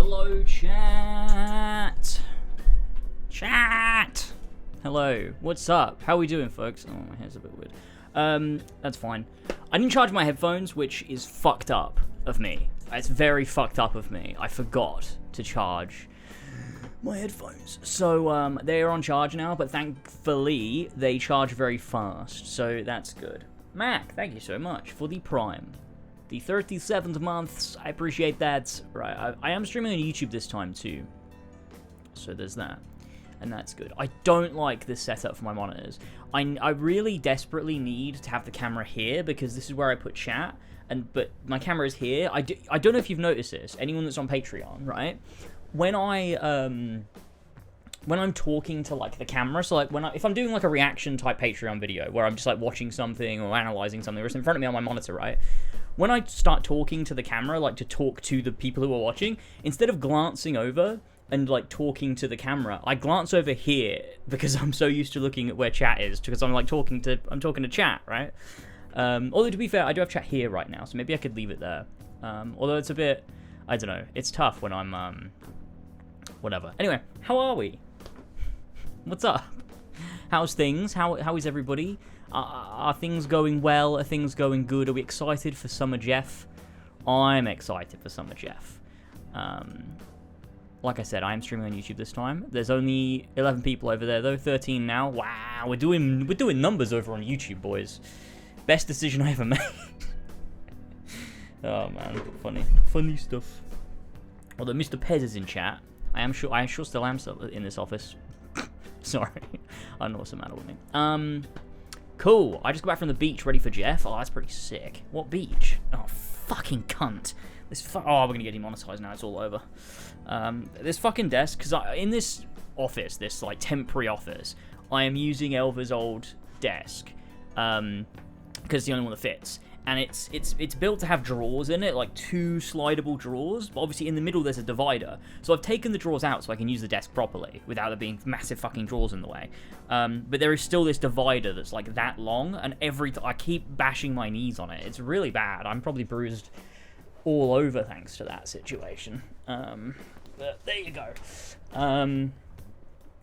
Hello, chat. Chat. Hello. What's up? How are we doing, folks? Oh, my hair's a bit weird. That's fine. I didn't charge my headphones, which is fucked up of me. It's very fucked up of me. I forgot to charge my headphones. So, they are on charge now, but thankfully, they charge very fast. So, that's good. Mac, thank you so much for the Prime. The 37th months, I appreciate that. Right, I am streaming on YouTube this time too. So there's that. And that's good. I don't like this setup for my monitors. I really desperately need to have the camera here because this is where I put chat. But my camera is here. I don't know if you've noticed this. Anyone that's on Patreon, right? When I'm talking to like the camera, so like if I'm doing like a reaction type Patreon video where I'm just like watching something or analyzing something, or it's in front of me on my monitor, right? When I start talking to the camera, like to talk to the people who are watching, instead of glancing over and like talking to the camera, I glance over here because I'm so used to looking at where chat is, because I'm talking to chat, right? Although to be fair, I do have chat here right now, so maybe I could leave it there. Although it's a bit, I don't know, it's tough when I'm whatever. Anyway, how are we? What's up? How's things? How is everybody? Are things going well? Are things going good? Are we excited for Summer GEOFF? I'm excited for Summer GEOFF. Like I said, I am streaming on YouTube this time. There's only 11 people over there, though. 13 now. Wow, we're doing numbers over on YouTube, boys. Best decision I ever made. Oh man, funny stuff. Although Mr. Pez is in chat, I sure still am in this office. Sorry, I don't know what's the matter with me. Cool. I just got back from the beach, ready for GEOFF. Oh, that's pretty sick. What beach? Oh, fucking cunt. Oh, we're gonna get demonetized now. It's all over. This fucking desk, because in this office, this like temporary office, I am using Elva's old desk, because it's the only one that fits. And it's built to have drawers in it, like 2 slidable drawers, but obviously in the middle there's a divider. So I've taken the drawers out so I can use the desk properly without there being massive fucking drawers in the way. But there is still this divider that's like that long, and I keep bashing my knees on it. It's really bad. I'm probably bruised all over thanks to that situation. But there you go.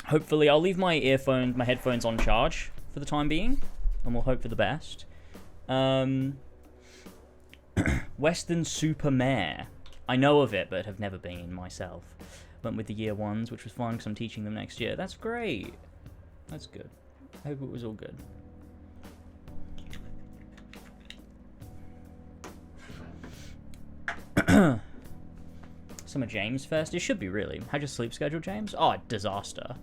Hopefully I'll leave my headphones on charge for the time being, and we'll hope for the best. Western Supermare. I know of it, but have never been myself. Went with the year ones, which was fun because I'm teaching them next year. That's great. That's good. I hope it was all good. Summer James Fest. It should be, really. How's your sleep schedule, James? Oh, disaster.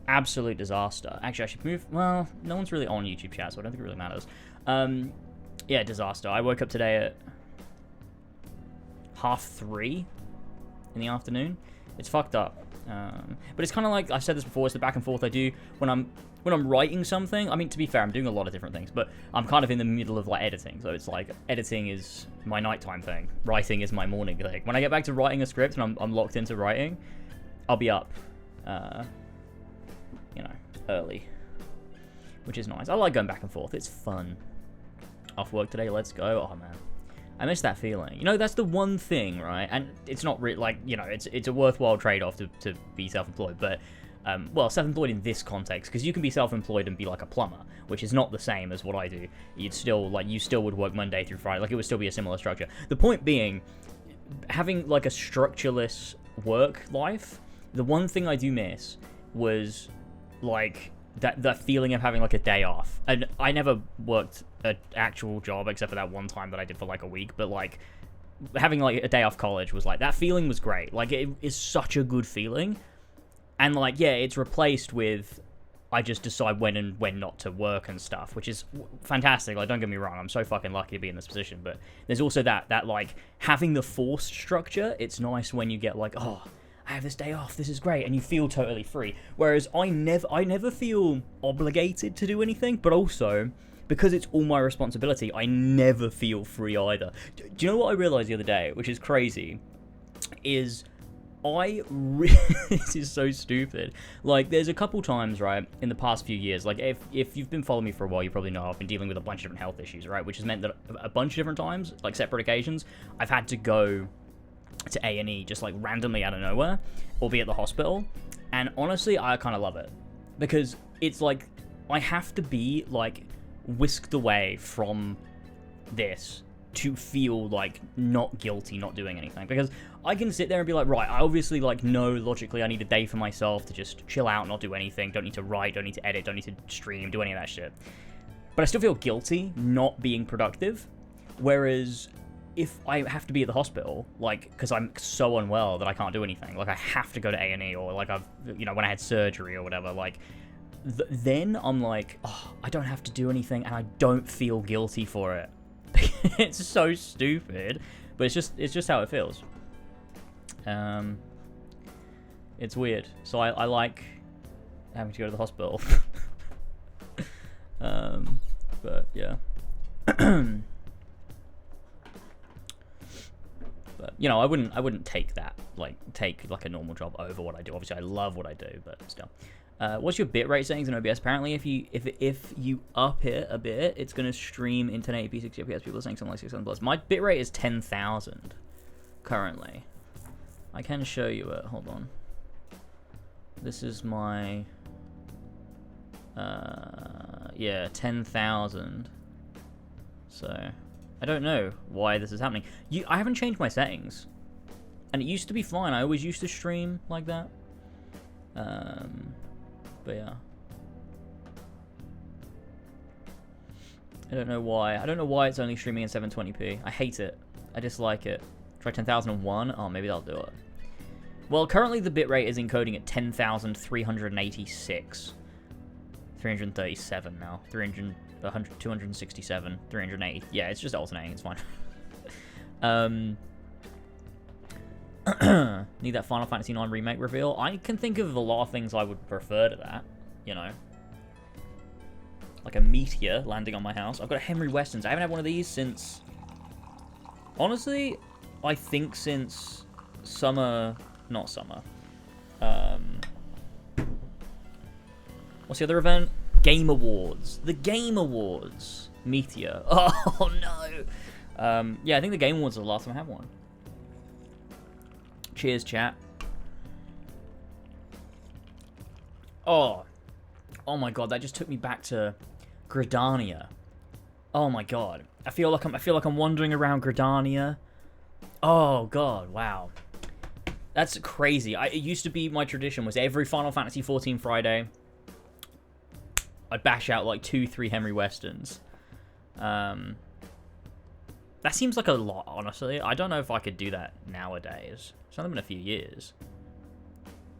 Absolute disaster. Actually, I should move. Well, no one's really on YouTube chat, so I don't think it really matters. Yeah, disaster. I woke up today at 3:30 in the afternoon. It's fucked up. But it's kind of like, I've said this before, it's the back and forth I do when I'm writing something. I mean, to be fair, I'm doing a lot of different things, but I'm kind of in the middle of like editing. So it's like editing is my nighttime thing. Writing is my morning thing. When I get back to writing a script and I'm locked into writing, I'll be up, early, which is nice. I like going back and forth. It's fun. Off work today, let's go. Oh man, I miss that feeling. That's the one thing, right? And it's not it's a worthwhile trade-off to be self-employed, but well, self-employed in this context, because you can be self-employed and be like a plumber, which is not the same as what I do. You still would work Monday through Friday, like it would still be a similar structure. The point being, having like a structureless work life, the one thing I do miss was like that feeling of having like a day off. And I never worked an actual job except for that one time that I did for like a week, but like having like a day off college was like, that feeling was great. Like it is such a good feeling. And like, yeah, it's replaced with I just decide when and when not to work and stuff, which is fantastic. Like, don't get me wrong, I'm so fucking lucky to be in this position, but there's also that like having the forced structure. It's nice when you get like, oh, I have this day off, this is great, and you feel totally free. Whereas I never feel obligated to do anything, but also, because it's all my responsibility, I never feel free either. Do you know what I realized the other day, which is crazy, is this is so stupid. Like, there's a couple times, right, in the past few years, like, if you've been following me for a while, you probably know I've been dealing with a bunch of different health issues, right, which has meant that a bunch of different times, like separate occasions, I've had to go to A&E just like randomly out of nowhere, or be at the hospital. And honestly, I kind of love it, because it's like I have to be like whisked away from this to feel like not guilty not doing anything, because I can sit there and be like, right, I obviously like know logically I need a day for myself to just chill out, not do anything, don't need to write, don't need to edit, don't need to stream, do any of that shit, but I still feel guilty not being productive. Whereas if I have to be at the hospital, like, because I'm so unwell that I can't do anything, like I have to go to A&E, or like I've, you know, when I had surgery or whatever, like then I'm like, oh, I don't have to do anything and I don't feel guilty for it. It's so stupid, but it's just how it feels. It's weird. So I like having to go to the hospital. But yeah. But you know, I wouldn't take a normal job over what I do. Obviously, I love what I do, but still. What's your bitrate settings in OBS? Apparently, if you up it a bit, it's gonna stream in 1080p 60 fps. People are saying something like 600 plus. My bitrate is 10,000 currently. I can show you it. Hold on. This is my yeah, 10,000. So I don't know why this is happening. I haven't changed my settings, and it used to be fine. I always used to stream like that. But yeah, I don't know why. I don't know why it's only streaming in 720p. I hate it. I dislike it. Try 10,001. Oh, maybe that'll do it. Well, currently the bitrate is encoding at 10,386. 337 now. 300, 100, 267, 380. Yeah, it's just alternating. It's fine. Need that Final Fantasy IX remake reveal. I can think of a lot of things I would prefer to that. You know, like a meteor landing on my house. I've got a Henry Weston's. I haven't had one of these since, honestly, I think since summer. Not summer. What's the other event? Game Awards. The Game Awards. Meteor. Oh, no. Yeah, I think the Game Awards is the last time I have one. Cheers, chat. Oh. Oh, my God. That just took me back to Gridania. Oh, my God. I feel like I'm wandering around Gridania. Oh, God. Wow. That's crazy. It used to be my tradition was every Final Fantasy XIV Friday, I'd bash out like 2-3 Henry Westons. That seems like a lot, honestly. I don't know if I could do that nowadays. It's only been a few years.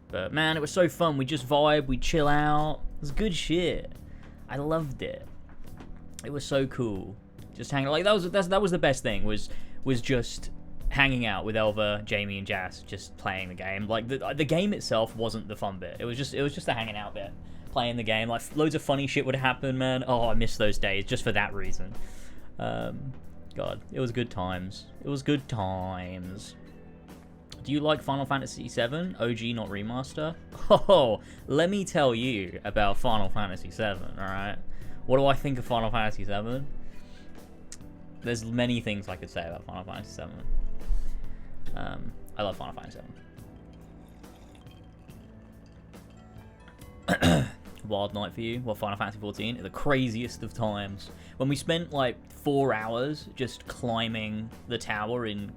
But man, it was so fun. We just vibe, we chill out. It was good shit. I loved it. It was so cool. Just hanging like that was the best thing was just hanging out with Elva, Jamie, and Jazz, just playing the game. Like the game itself wasn't the fun bit. It was just the hanging out bit, playing the game. Like loads of funny shit would happen, man. Oh, I miss those days just for that reason. God, it was good times. It was good times. Do you like Final Fantasy VII? OG, not remaster? Oh, let me tell you about Final Fantasy VII. All right, what do I think of Final Fantasy VII? There's many things I could say about Final Fantasy VII. I love Final Fantasy VII. Wild night for you? Well, Final Fantasy XIV, the craziest of times. When we spent like 4 hours just climbing the tower in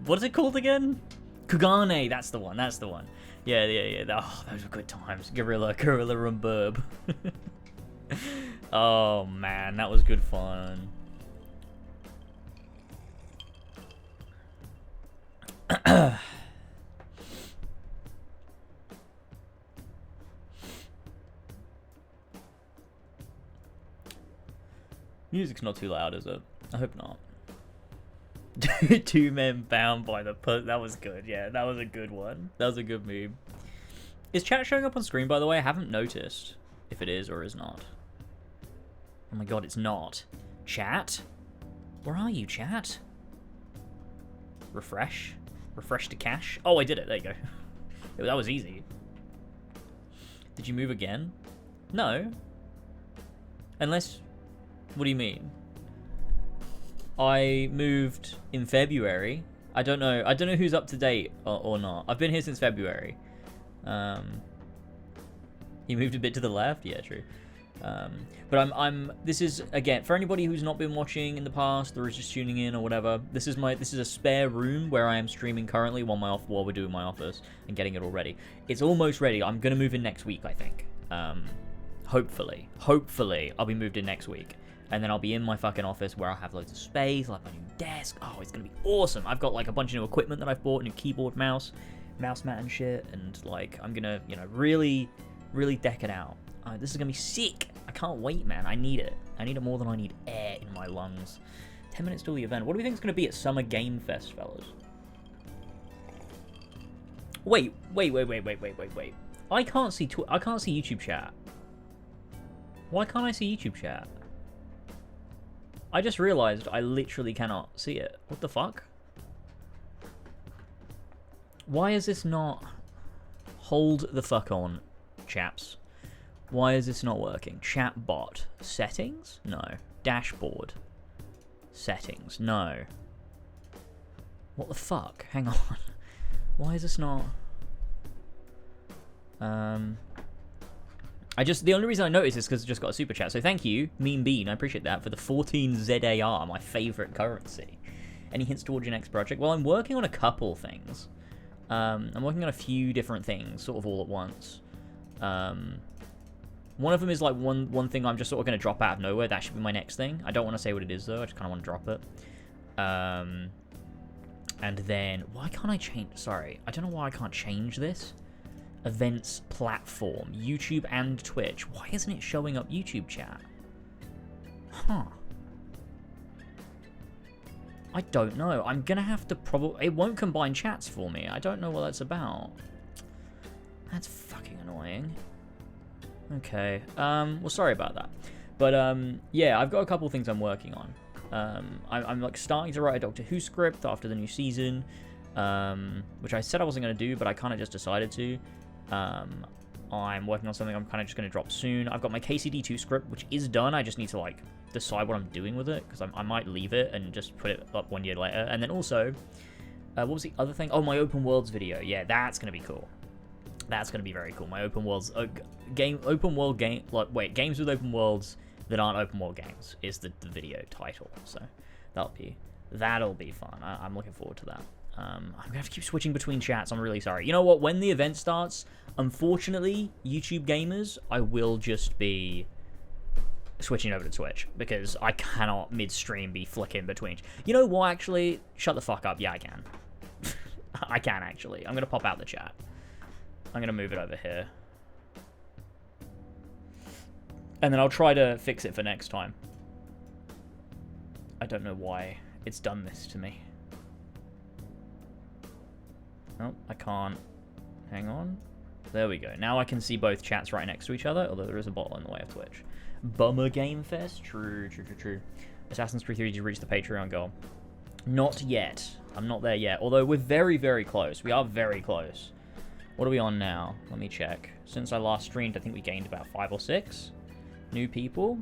what is it called again? Kugane, that's the one. Yeah. Oh, those were good times. Gorilla and Burb. Oh man, that was good fun. Music's not too loud, is it? I hope not. 2 men bound by the that was good. Yeah, that was a good one. That was a good meme. Is chat showing up on screen, by the way? I haven't noticed if it is or is not. Oh my god, it's not. Chat? Where are you, chat? Refresh? Refresh to cache? Oh, I did it. There you go. That was easy. Did you move again? No. Unless... What do you mean? I moved in February. I don't know who's up to date or not. I've been here since February. You moved a bit to the left? Yeah, true. But this is, again, for anybody who's not been watching in the past or is just tuning in or whatever, this is a spare room where I am streaming currently while we're doing my office and getting it all ready. It's almost ready. I'm gonna move in next week, I think. Hopefully I'll be moved in next week, and then I'll be in my fucking office where I'll have loads of space, like my new desk. Oh, it's gonna be awesome. I've got like a bunch of new equipment that I've bought, new keyboard, mouse mat and shit, and like I'm gonna, really deck it out. This is gonna be sick. I can't wait, man. I need it. I need it more than I need air in my lungs. 10 minutes till the event. What do we think it's gonna be at Summer Game Fest, fellas? Wait. I can't see YouTube chat. Why can't I see YouTube chat? I just realized I literally cannot see it. What the fuck? Why is this not... Hold the fuck on, chaps. Why is this not working? Chat bot. Settings? No. Dashboard. Settings. No. What the fuck? Hang on. Why is this not... The only reason I noticed is because I just got a super chat. So thank you, Mean Bean. I appreciate that for the 14 ZAR, my favorite currency. Any hints towards your next project? Well, I'm working on a couple things. I'm working on a few different things, sort of all at once. One of them is like one thing I'm just sort of going to drop out of nowhere. That should be my next thing. I don't want to say what it is though. I just kind of want to drop it. And then why can't I change? Sorry, I don't know why I can't change this. Events platform, YouTube and Twitch. Why isn't it showing up YouTube chat? Huh. I don't know. I'm gonna have to probably... It won't combine chats for me. I don't know what that's about. That's fucking annoying. Okay. Well, sorry about that. But, yeah, I've got a couple things I'm working on. I'm like, starting to write a Doctor Who script after the new season, which I said I wasn't going to do, but I kind of just decided to. I'm working on something I'm kind of just going to drop soon. I've got my KCD2 script, which is done. I just need to, like, decide what I'm doing with it, because I might leave it and just put it up 1 year later. And then also, what was the other thing? Oh, my open worlds video. Yeah, that's going to be cool. That's going to be very cool. My open worlds, games with open worlds that aren't open world games is the video title. So that'll be fun. I'm looking forward to that. I'm going to have to keep switching between chats. I'm really sorry. You know what? When the event starts, unfortunately, YouTube gamers, I will just be switching over to Twitch, because I cannot midstream be flicking between. You know what, actually? Shut the fuck up. Yeah, I can. I can, actually. I'm going to pop out the chat. I'm going to move it over here. And then I'll try to fix it for next time. I don't know why it's done this to me. Oh, I can't. Hang on. There we go. Now I can see both chats right next to each other, although there is a bottle in the way of Twitch. Bummer Game Fest? True. Assassin's Creed 3, did you reach the Patreon goal? Not yet. I'm not there yet. Although we're very, very close. We are very close. What are we on now? Let me check. Since I last streamed, I think we gained about 5 or 6 new people.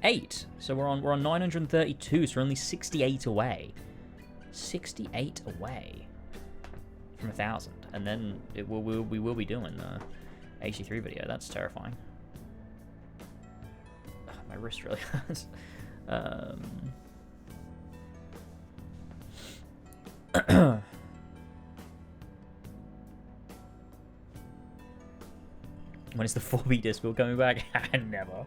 8. So we're on 932, so we're only 68 away. 68 away from 1,000. And then we will be doing the HC3 video. That's terrifying. Ugh, my wrist really hurts. When is the 4B Discord coming back? Never.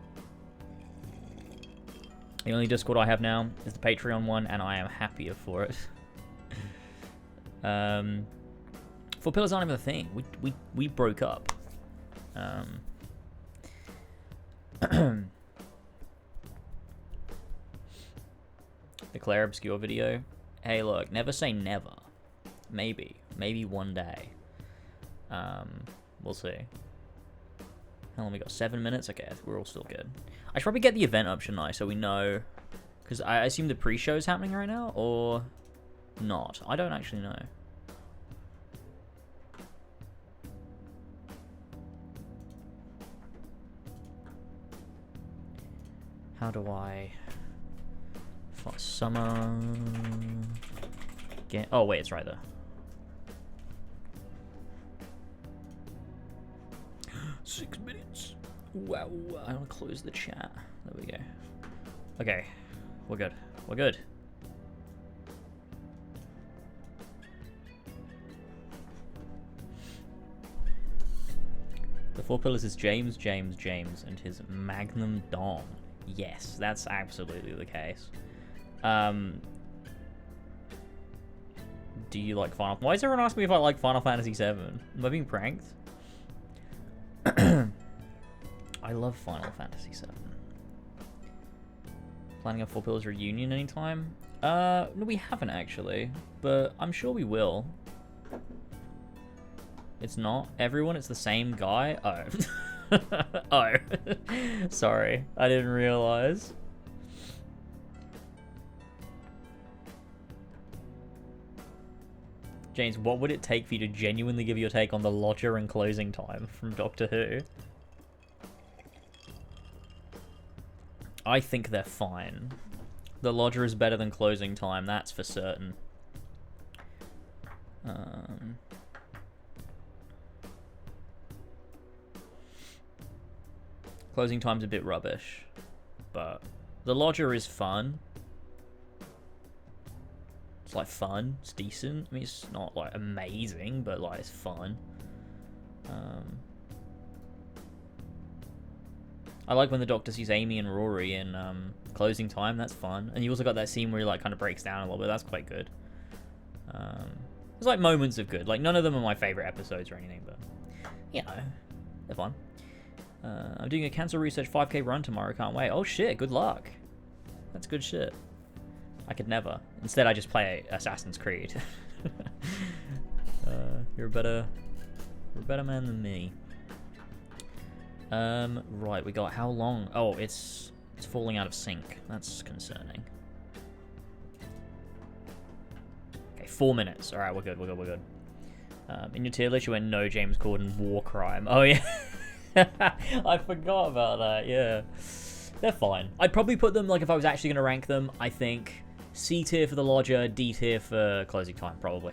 The only Discord I have now is the Patreon one, and I am happier for it. 4 pillars aren't even a thing. We broke up. The Claire Obscure video. Hey, look, never say never. Maybe one day. We'll see. How long we got? 7 minutes? Okay, we're all still good. I should probably get the event up, shouldn't I? So we know. Because I assume the pre-show is happening right now, or not? I don't actually know. How do I What, summer... Oh, wait, it's right there. Six minutes. Wow. I want to close the chat. There we go. Okay. We're good. We're good. The Four Pillars is James, and his Magnum Dom. Yes, that's absolutely the case. Do you like Final... Why is everyone asking me if I like Final Fantasy VII? Am I being pranked? I love Final Fantasy VII. Planning a Four Pillars reunion anytime? No, we haven't actually, but I'm sure we will. It's not everyone, it's the same guy. Oh. Oh. Sorry, I didn't realize. James, what would it take for you to genuinely give your take on the lodger and closing time from Doctor Who? I think they're fine. The lodger is better than closing time, that's for certain. Closing time's a bit rubbish, but the lodger is fun. It's like fun, it's decent. I mean, it's not like amazing, but like it's fun. I like when the Doctor sees Amy and Rory in closing time. That's fun. And you also got that scene where he like kind of breaks down a little bit. That's quite good. There's like moments of good. Like none of them are my favorite episodes or anything, but you know, they're fun. I'm doing a cancer research 5k run tomorrow. Can't wait. Oh shit! Good luck. That's good shit. I could never. Instead, I just play Assassin's Creed. You're a better man than me. Right, we got how long? Oh, it's falling out of sync. That's concerning. Okay, 4 minutes. All right, we're good. In your tier list, you went no James Corden war crime. Oh yeah, I forgot about that. Yeah, they're fine. I'd probably put them like if I was actually gonna rank them. I think C tier for the lodger, D tier for closing time. Probably.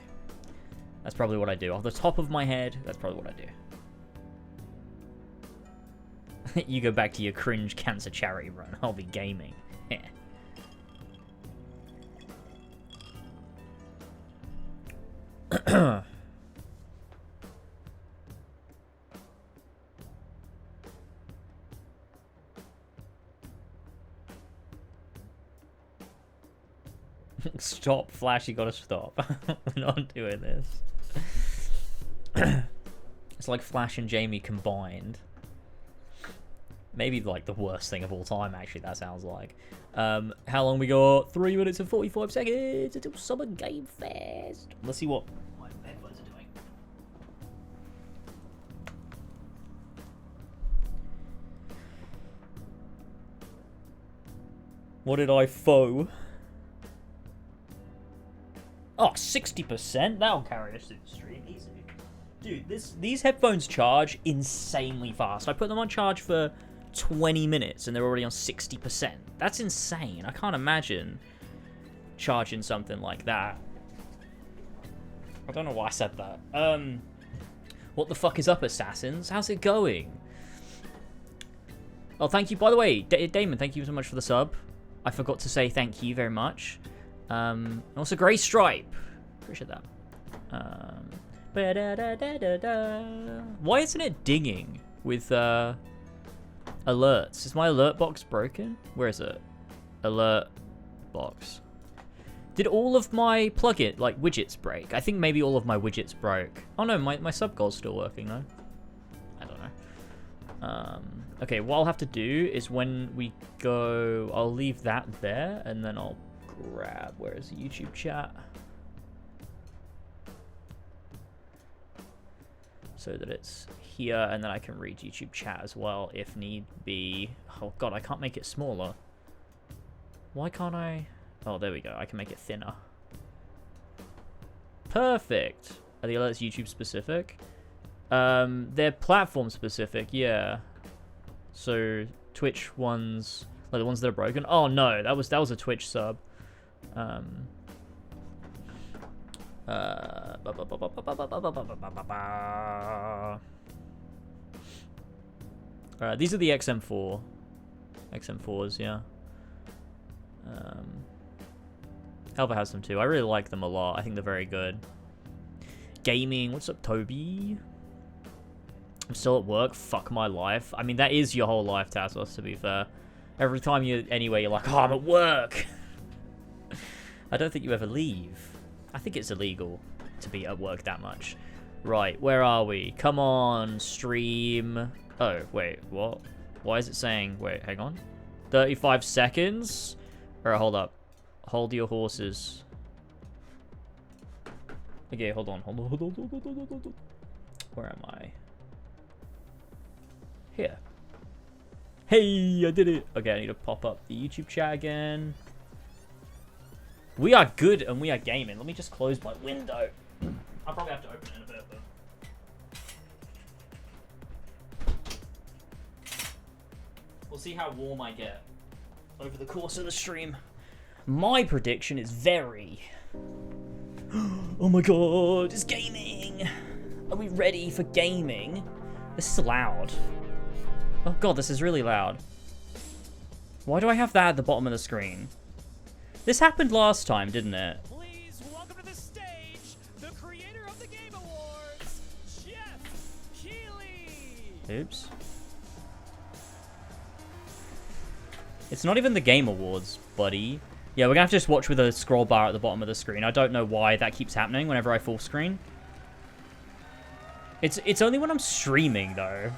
That's probably what I do. Off the top of my head, that's probably what I do. You go back to your cringe cancer charity run. I'll be gaming. Yeah. Stop, Flash, you gotta stop. We're not doing this. It's like Flash and Jamie combined. Maybe like the worst thing of all time, actually, that sounds like. How long we got? 3 minutes and 45 seconds until Summer Game Fest. Let's see what my headphones are doing. What did I faux? Oh, 60%? That'll carry us through the stream easy. Dude, these headphones charge insanely fast. I put them on charge for 20 minutes and they're already on 60%. That's insane. I can't imagine charging something like that. I don't know why I said that. What the fuck is up, Assassins? How's it going? Oh, thank you. By the way, Damon, thank you so much for the sub. I forgot to say thank you very much. Also, Grey Stripe. Appreciate that. Why isn't it dinging with alerts? Is my alert box broken? Where is it? Alert box. Did all of my plugin like widgets break? I think maybe all of my widgets broke. Oh no, my sub goal's still working though. I don't know. Okay, what I'll have to do is when we go, I'll leave that there and then I'll grab, where is the YouTube chat? So that it's here, and then I can read YouTube chat as well if need be. Oh god, I can't make it smaller. Why can't I? Oh, there we go. I can make it thinner. Perfect. Are the alerts YouTube specific? They're platform specific, yeah. So Twitch ones, like the ones that are broken. Oh no, that was a Twitch sub. These are the XM4s, yeah. Helva has them too. I really like them a lot. I think they're very good. Gaming, what's up, Toby? I'm still at work. Fuck my life. I mean, that is your whole life, Tassos, to be fair. Every time you're anywhere, you're like, oh, I'm at work. I don't think you ever leave. I think it's illegal to be at work that much. Right, where are we? Come on, stream. Oh, wait, what? Why is it saying, wait, hang on. 35 seconds? Alright, hold up. Hold your horses. Okay, hold on. Where am I? Here. Hey, I did it. Okay, I need to pop up the YouTube chat again. We are good and we are gaming. Let me just close my window. I'll probably have to open it in a bit, but we'll see how warm I get over the course of the stream. My prediction is very... Oh my god, it's gaming! Are we ready for gaming? This is loud. Oh god, this is really loud. Why do I have that at the bottom of the screen? This happened last time, didn't it? Please welcome to the stage the creator of the Game Awards, Geoff Keighley. Oops. It's not even the Game Awards, buddy. Yeah, we're gonna have to just watch with a scroll bar at the bottom of the screen. I don't know why that keeps happening whenever I full screen. It's only when I'm streaming, though,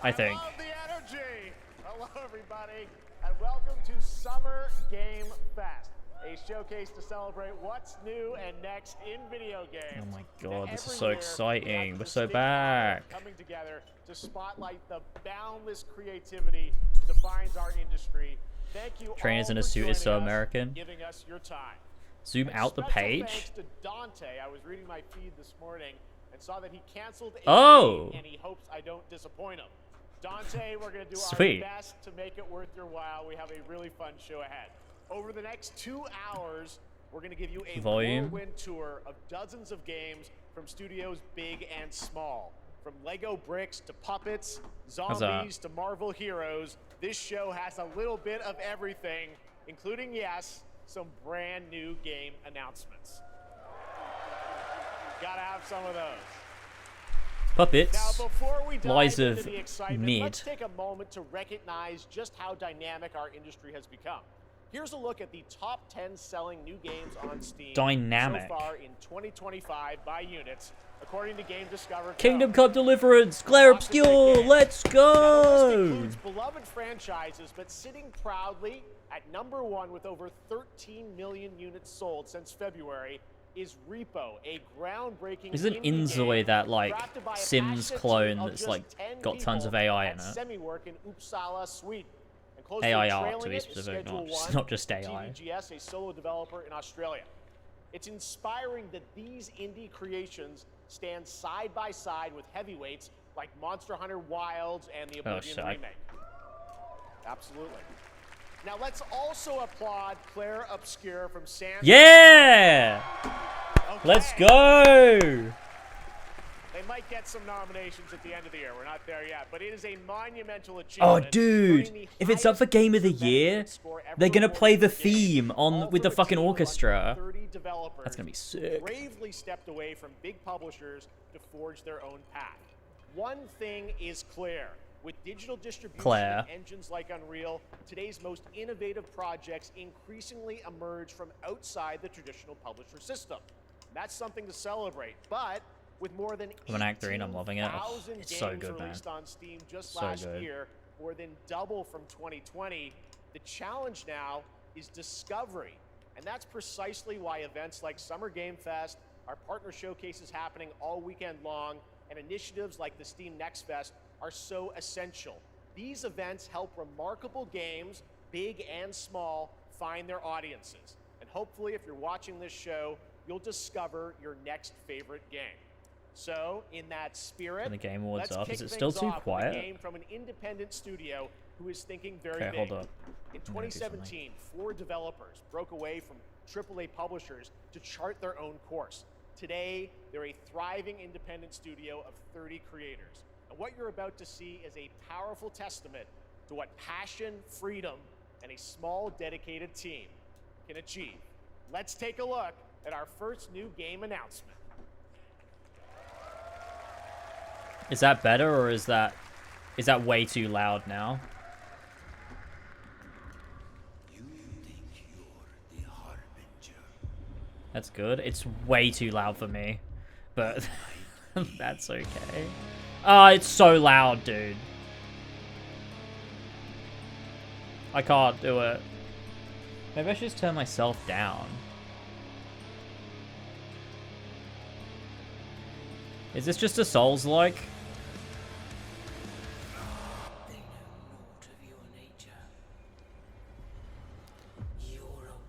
I think. Love the energy. Hello, everybody, and welcome to Summer Game Fest, a showcase to celebrate what's new and next in video games. Oh my god, this is Every so year, exciting. we We're have so distinct talent back. coming together to spotlight the boundless creativity defines our industry. Thank you Trainers all in a for suit is so joining us, American. giving us your time. Zoom And out the special page. Thanks to Dante. I was reading my feed this morning and saw that he canceled a Oh. meeting, and he hopes I don't disappoint him. Dante, we're going to do Sweet. our best to make it worth your while. We have a really fun show ahead. Over the next 2 hours, we're going to give you a Volume. whirlwind tour of dozens of games from studios big and small. From Lego bricks to puppets, that? zombies to Marvel heroes, this show has a little bit of everything, including, yes, some brand new game announcements. Gotta have some of those. Puppets. Now, before we dive Lies into of the excitement, mid. let's take a moment to recognize just how dynamic our industry has become. Here's a look at the top 10 selling new games on Steam Dynamic. so far in 2025 by units, according to Game Discover. Kingdom Come Deliverance. Glare Obscure. Let's Now, the list go. includes beloved franchises, but sitting proudly at #1 with over 13 million units sold since February is Repo, a groundbreaking Isn't indie Inzoi game that, like, crafted by a Sims passionate clone team of that's, just like, 10 got tons of people AI at in it? Semi-work in Uppsala, Sweden. And closely AI art, trailing to be it is specific, Schedule not One, not just AI. TVGS, a solo developer in Australia. It's inspiring that these indie creations stand side by side with heavyweights like Monster Hunter Wilds and the Oblivion sick. remake. Absolutely. Now let's also applaud Claire Obscure from San. Yeah. Okay. Let's go. They might get some nominations at the end of the year. We're not there yet, but it is a monumental Oh, achievement. dude. earning the If it's up for highest Game of the user Year, Metacritic score ever they're gonna recorded play the for a game. theme on All with from the a fucking team of orchestra. 30 developers That's gonna be sick. bravely stepped away from big publishers to forge their own path. One thing is clear. With digital distribution Claire. and engines like Unreal, today's most innovative projects increasingly emerge from outside the traditional publisher system. That's something to celebrate. But with more than I'm an actor and I'm loving it. Oh, 18,000 it's so games good, man. released on Steam just So last good. year, more than double from 2020, the challenge now is discovery. And that's precisely why events like Summer Game Fest, our partner showcases happening all weekend long, and initiatives like the Steam Next Fest are so essential. These events help remarkable games, big and small, find their audiences. And hopefully, if you're watching this show, you'll discover your next favorite game. So, in that spirit, And the Game Awards let's up. kick Is it still things too off with quiet? a game from an independent studio who is thinking very Okay, big. hold up. In I'm gonna do something. 2017, 4 developers broke away from AAA publishers to chart their own course. Today, they're a thriving independent studio of 30 creators. And what you're about to see is a powerful testament to what passion, freedom, and a small, dedicated team can achieve. Let's take a look at our first new game announcement. Is that better, or is that way too loud now? That's good. It's way too loud for me, but that's okay. Oh, it's so loud, dude. I can't do it. Maybe I should just turn myself down. Is this just a Souls-like?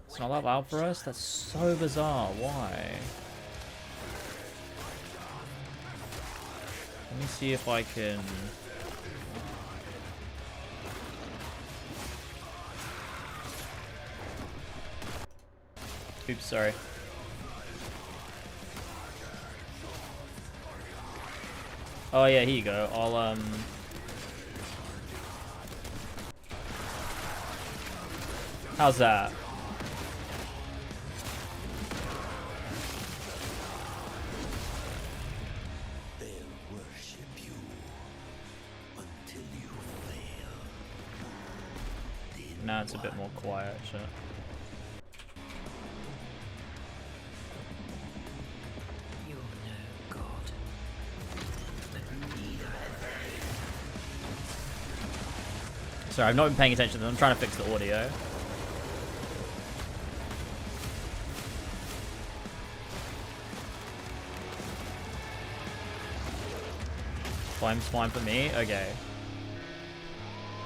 It's not that loud for us? That's so bizarre. Why? Let me see if I can... Oops, sorry. Oh yeah, here you go. I'll How's that? Now it's a bit more quiet, so. Sorry, I've not been paying attention to them. I'm trying to fix the audio. Flame's fine for me. Okay.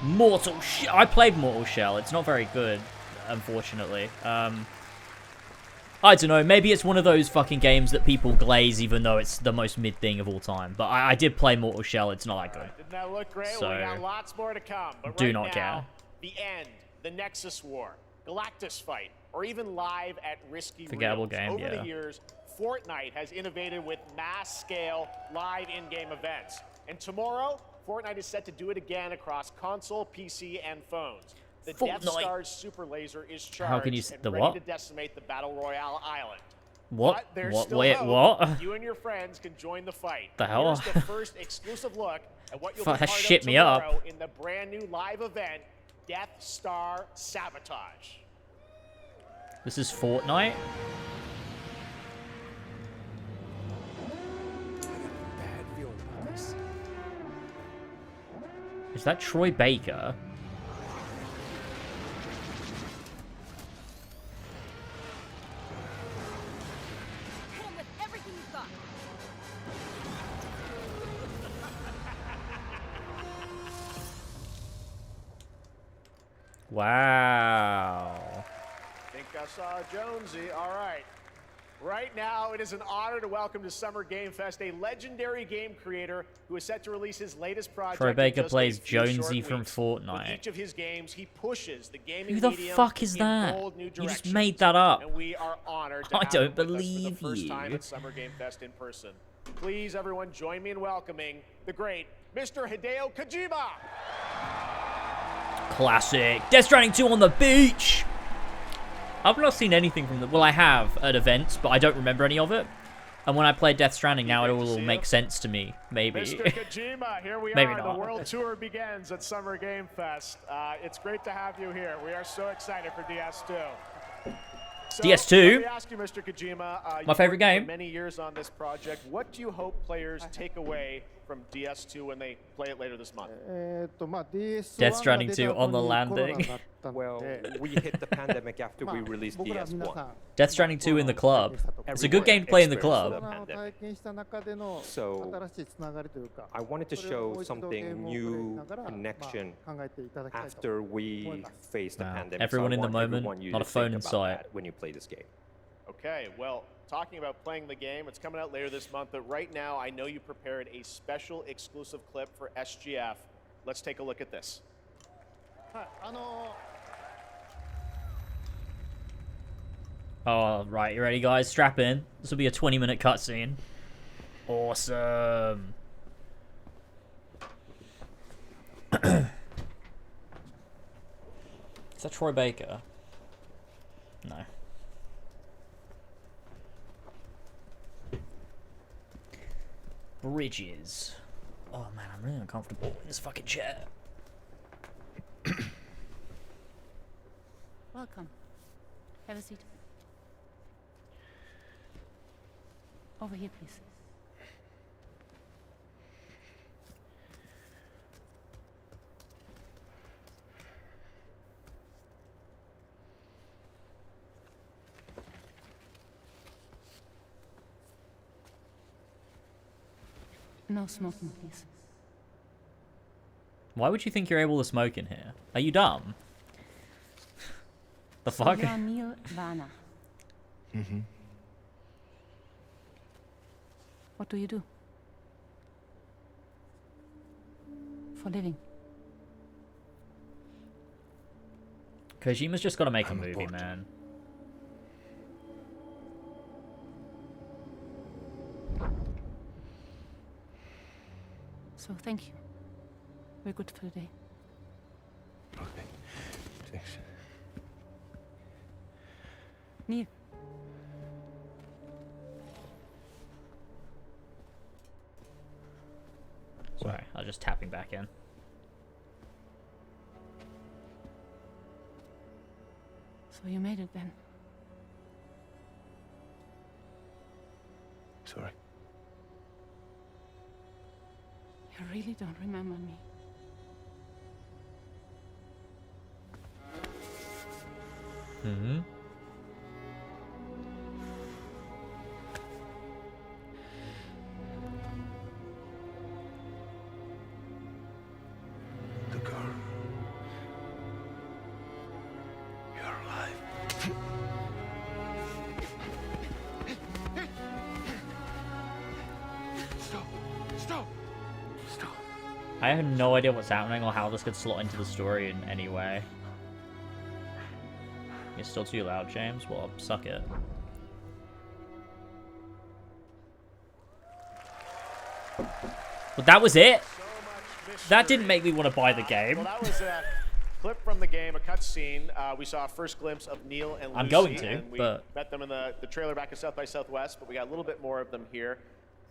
Mortal Shell. I played Mortal Shell. It's not very good, unfortunately. I don't know. Maybe it's one of those fucking games that people glaze even though it's the most mid thing of all time. But I did play Mortal Shell. It's not that good. Didn't that look great? So, we got lots more to come. But do right not now, care. The end, the Nexus War, Galactus Fight, or even live at Risky Forgettable Reels. game, Over yeah. the years, Fortnite has innovated with mass-scale live in-game events. And tomorrow, Fortnite is set to do it again across console, PC, and phones. The Death Fortnite. Star's super laser is charged How can you and the ready what? to decimate the Battle Royale island. What? But there's What? still Wait, hope. what? You and your friends can join the fight. The hell? Here's the first exclusive look at what you'll be Fuck, that part shit of me up. tomorrow in the brand new live event, Death Star Sabotage. This is Fortnite? Bad feeling about this. Is that Troy Baker? Hit him with everything you've got. Wow. Think I saw Jonesy. All right. Right now, it is an honor to welcome to Summer Game Fest a legendary game creator who is set to release his latest project. Troy in Baker just a plays few short Jonesy from weeks. Fortnite. With each of his games, he pushes the gaming Who the medium fuck is in that? bold new You just directions. made that up. And we are honored to I have don't him with us believe for the first time you. at Summer Game Fest in person. Please, everyone, join me in welcoming the great Mr. Hideo Kojima. Classic. Death Stranding 2 on the beach! I've not seen anything from the... Well, I have at events, but I don't remember any of it. And when I play Death Stranding now, it will make sense to me. Maybe. Mr. Kojima, here we Maybe are. not. The world tour begins at Summer Game Fest. It's great to have you here. We are so excited for DS2. So, DS2? Let me ask you, Mr. Kojima. My favorite game. Many years on this project. What do you hope players take away from DS2 when they play it later this month? Death Stranding 2 on the landing. Well, we hit the pandemic after we released DS1. Death Stranding 2 in the club. It's a good game to play in the club. So, I wanted to show something new, connection, after we faced the Wow. pandemic. Everyone So I in the want moment, everyone you not to a phone think in about sight. that when you play this game. Okay, well, talking about playing the game, it's coming out later this month, but right now I know you prepared a special exclusive clip for SGF. Let's take a look at this. Oh, right. You ready, guys? Strap in. This will be a 20-minute cutscene. Awesome. Is that Troy Baker? No. Bridges. Oh man, I'm really uncomfortable in this fucking chair. Welcome. Have a seat. Over here, please. No smoking, please. Why would you think you're able to smoke in here? Are you dumb? The So fuck? you're Neil Varna. Mm-hmm. What do you do? For living? Kojima's just got to make I'm a movie, bored. man. So thank you. We're good for the day. Okay. Thanks. Neil. Sorry, I was just tapping back in. So you made it then. Sorry. You really don't remember me. Mm-hmm. The girl. You're alive. Stop! Stop! Stop! I have no idea what's happening or how this could slot into the story in any way. You're still too loud, James? Well, suck it. But that was it? That didn't make me want to buy the game. Well, that was a clip from the game, a cutscene. We saw a first glimpse of Neil and Lucy. I'm going to, and we but... met them in the trailer back at South by Southwest, but we got a little bit more of them here.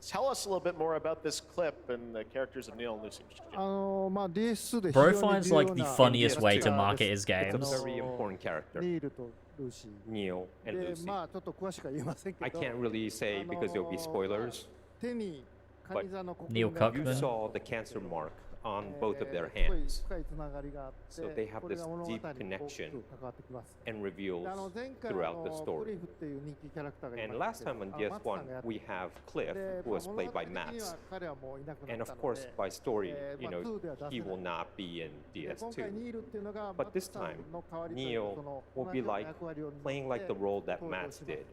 Tell us a little bit more about this clip and the characters of Neil and Lucy. Mr. Jim. Bro finds like the funniest Yes, way too. to market his It's games. a very important character, ニールとルーシー Neil and で Lucy. まあちょっと詳しくは言えませんけど I can't really say because there'll be spoilers. 手にカニ座の刻 Neil 印が Cuckman. You saw the cancer mark on both of their すごい hands 深いつながりがあって So they have これが this 物語に deep 大き connection く関わってきます and で reveals 前回 throughout the ク story. リフっていう人気キャラクターがい And ま last すけど time on マッツさん DS1, がやって we have Cliff, で who was 物 played 語 by 的には Mats. 彼はもういなくな And った of の course, で by story, まあ 2では出 he せ will ない not be in で今回 DS2. ニールっていうのがマ But ッツ this さん time, の代わりという Neil その will 同 be じような like 役割を playing 担って like the role that 登場 Mats します did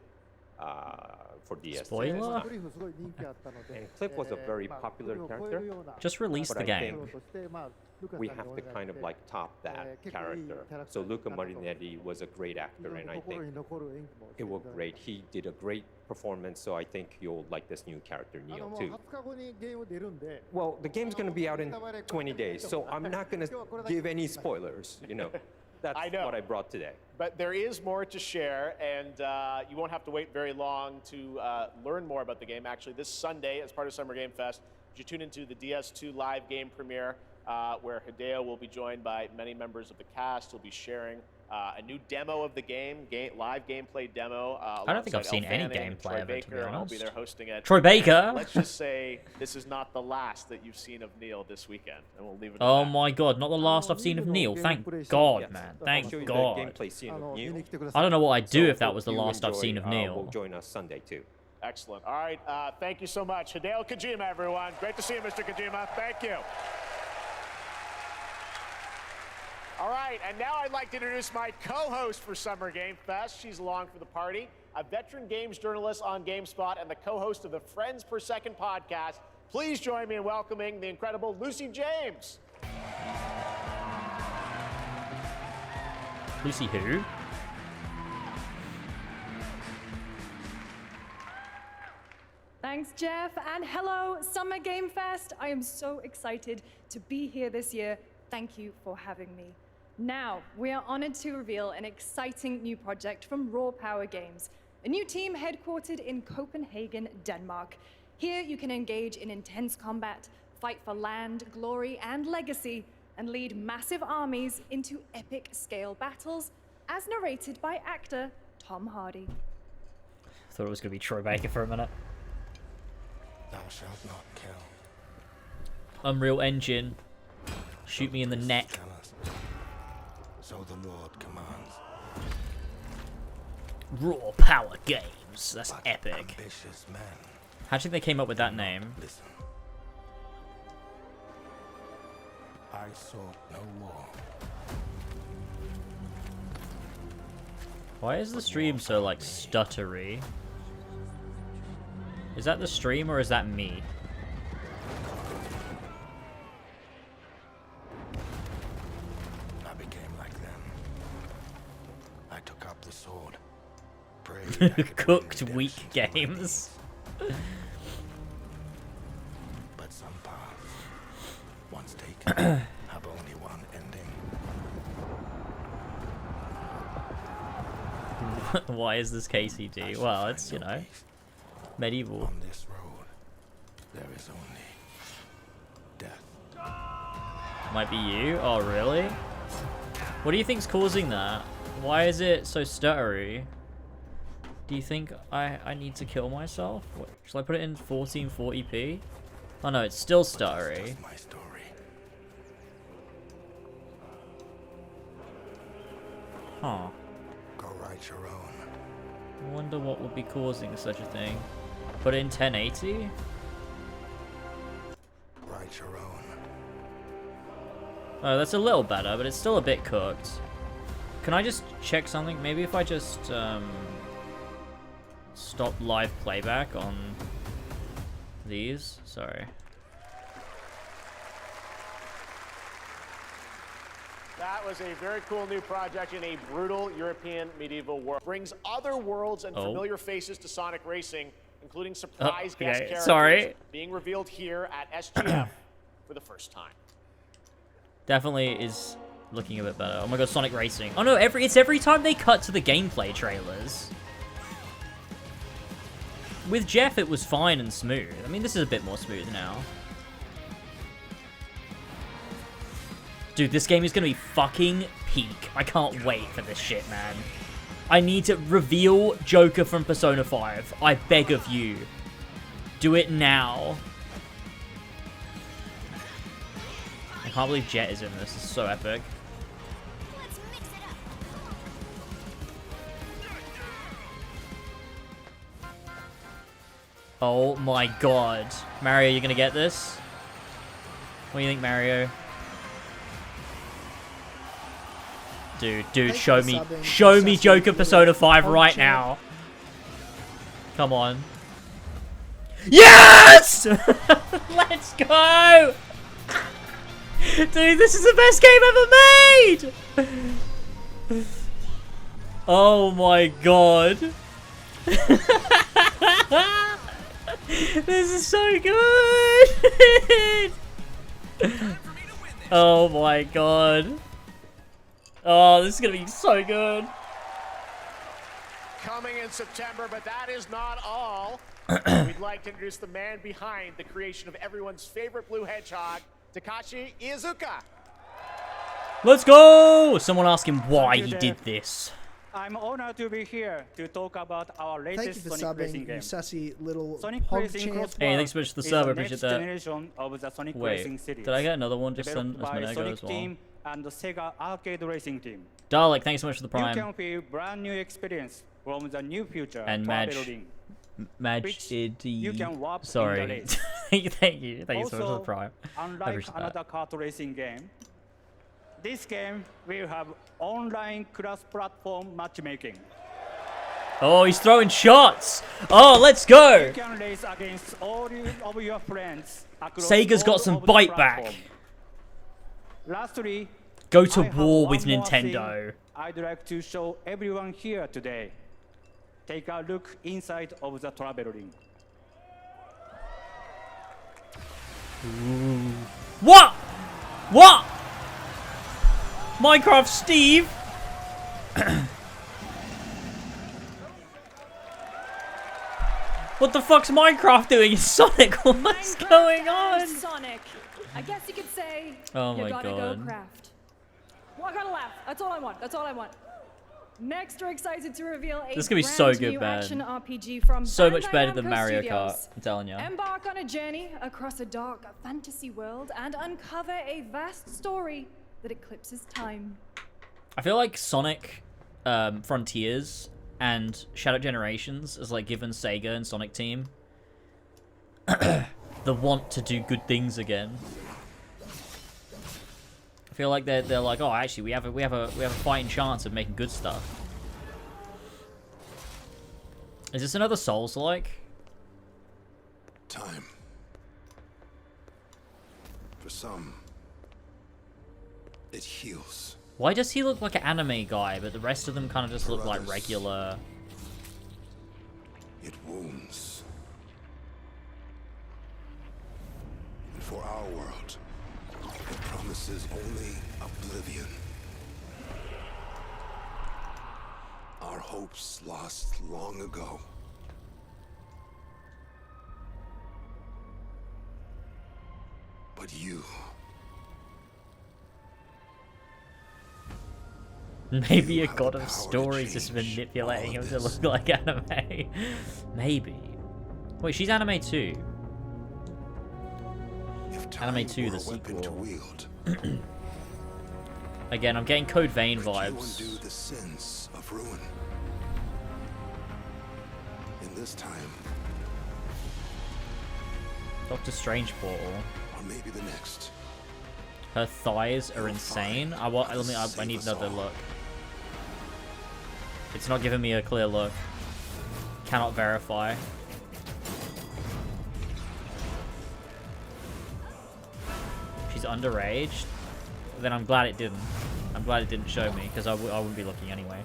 for DS2. Spoiler? クリフすごい人気あったので And Cliff was a very まあ popular クリフを超えるような Just release But the I game. think としてまあルカさん we に have お to 願い kind of して like top that 結構いい character. キャラクタ So ーになったと Luca Marinetti was a great 非 actor, 常に and I 心 think に残る演技もして it い was ただい great. て He did a great performance, so I think you'll like this new character, も Neil, う too. 20日後にゲーム出るんで Well, the game's going to be out in 20 days, so I'm not going to give any spoilers, That's I know. what I brought today. But there is more to share, and you won't have to wait very long to learn more about the game. Actually, this Sunday, as part of Summer Game Fest, you tune into the DS2 live game premiere, where Hideo will be joined by many members of the cast. He'll be sharing a new demo of the game, live gameplay demo. I don't think I've alongside seen Elle any Fanning and gameplay Troy of it, to be Baker, and I'll be honest. there hosting it. Troy Baker? Let's just say this is not the last that you've seen of Neil this weekend, and we'll leave it at Oh that. my god, not the last I've seen of Neil. Thank God, man. I'll Thank show you God. the gameplay scene あ of の見 Neil. に来てくださ I い don't know what I'd do So if that was the hope you last I've enjoy, seen of will Neil. join us Sunday, too. Excellent. All right. Thank you so much. Hideo Kojima, everyone. Great to see you, Mr. Kojima. Thank you. All right, and now I'd like to introduce my co-host for Summer Game Fest. She's along for the party, a veteran games journalist on GameSpot and the co-host of the Friends Per Second podcast. Please join me in welcoming the incredible Lucy James. Lucy who? Jeff, and hello, Summer Game Fest. I am so excited to be here this year. Thank you for having me. Now, we are honored to reveal an exciting new project from Raw Power Games, a new team headquartered in Copenhagen, Denmark. Here, you can engage in intense combat, fight for land, glory, and legacy, and lead massive armies into epic scale battles, as narrated by actor Tom Hardy. Thought it was going to be Troy Baker for a minute. Thou shalt not kill. Unreal Engine. Shoot me in the neck. Tell us. So the Lord commands. Raw Power Games. That's But epic. ambitious men How do you think they came up with that name? listen. I sought no war. Why is the stream so, like, stuttery? Is that the stream or is that me? I became like them. I took up the sword. Prayed I could bring Cooked weak redemption to my games. people. But some paths, once taken, have only one ending. Why is this I KCD? shall Well, find it's, you no know, peace. medieval. On this road, there is only death. Might be you? Oh, really? What do you think's causing that? Why is it so stuttery? Do you think I need to kill myself? What, shall I put it in 1440p? Oh no, it's still But it's stuttery. just my story. Huh. Go write your own. I wonder what would be causing such a thing. Put it in 1080? Write your own. Oh, that's a little better, but it's still a bit cooked. Can I just check something? Maybe if I just stop live playback on these? Sorry. That was a very cool new project in a brutal European medieval world. Brings other worlds and familiar faces to Sonic Racing, including surprise guest characters sorry. being revealed here at SGF for the first time. Definitely is looking a bit better. Oh my god, Sonic Racing. Oh no, it's every time they cut to the gameplay trailers. With Jeff, it was fine and smooth. I mean, this is a bit more smooth now. Dude, this game is gonna be fucking peak. I can't wait for this shit, man. I need to reveal Joker from Persona 5. I beg of you. Do it now. I can't believe Jet is in this. This is so epic. Oh my god. Mario, you gonna get this? What do you think, Mario? Dude, show me Joker Persona 5 right now. Come on. Yes! Let's go! Dude, this is the best game ever made! Oh my god. This is so good! Oh my god. Oh, this is gonna be so good. Coming in September, but that is not all. We'd like to introduce the man behind the creation of everyone's favorite blue hedgehog, Takashi Iizuka. Let's go! Someone ask him why he did this. I'm honored to be here to talk about our Thank you latest for Sonic Racing subbing, you game. sassy little Sonic pog Racing champ. Cross Hey, thanks so much for the sub, I appreciate that. generation of the Sonic Wait, Racing series. did I get another one just developed then as by Monego Sonic as well? Team and the Sega Arcade Racing Team. Dalek, thanks so much for the You prime. can feel brand new experience from the new future And traveling. You can warp in the Sorry. race. Thank you so much for the Also, prime. I unlike appreciate that. another kart racing game, this game will have online cross-platform matchmaking. Oh, he's throwing shots! Oh, let's go! You can race against all of your friends across Sega's got all some of the bite back. platform. Lastly, Go to I have war one with more Nintendo. thing I'd like to show everyone here today. Take a look inside of the travel ring. Ooh. What? What? Minecraft Steve? What the fuck's Minecraft doing? Sonic, what's going on? Sonic. I guess you could say Oh you my gotta God. go craft. Well, I gotta laugh. That's all I want. That's all I want. Next, we're excited to reveal a This is gonna be so brand good, new man. action RPG from So much Bandai better than Namco Mario Studios. Kart, I'm telling ya. Embark on a journey across a dark fantasy world and uncover a vast story that eclipses time. I feel like Sonic Frontiers and Shadow Generations has like given Sega and Sonic Team the want to do good things again. I feel like they're like, oh, actually, we have a fighting chance of making good stuff. Is this another Souls-like? Time. For some, it heals. Why does he look like an anime guy, but the rest of them kind of just look like regular? It wounds. And for our world, it promises only oblivion. Our hopes lost long ago. But you... Maybe a god of stories is manipulating him to look like anime. Maybe. Wait, she's anime too. Anime 2, the sequel. Again, I'm getting Code Vein vibes. Undo the sins of ruin. In this time, Doctor Strange portal. or maybe the next. Her thighs are insane. I need another look. It's not giving me a clear look. Cannot verify. She's underage. Then I'm glad it didn't. I'm glad it didn't show me, because I wouldn't be looking anyway.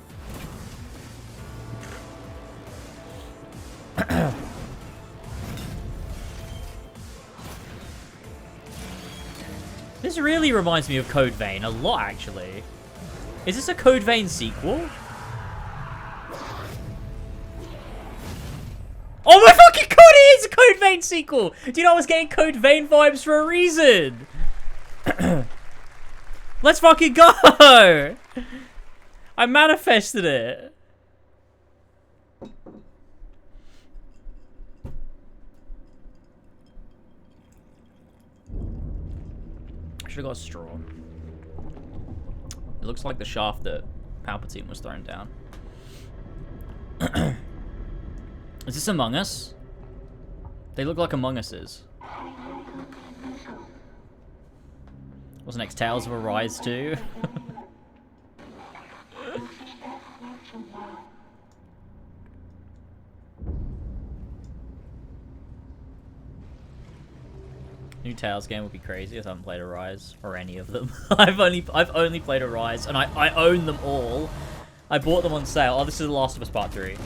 This really reminds me of Code Vein a lot, actually. Is this a Code Vein sequel? Oh my fucking god, it is a Code Vein sequel! Do you know I was getting Code Vein vibes for a reason? Let's fucking go! I manifested it. I should have got a straw. It looks like the shaft that Palpatine was thrown down. Is this Among Us? They look like Among Us's. What's next? Tales of Arise 2? New Tales game would be crazy if I haven't played Arise or any of them. I've only played Arise and I own them all. I bought them on sale. Oh, this is The Last of Us Part 3.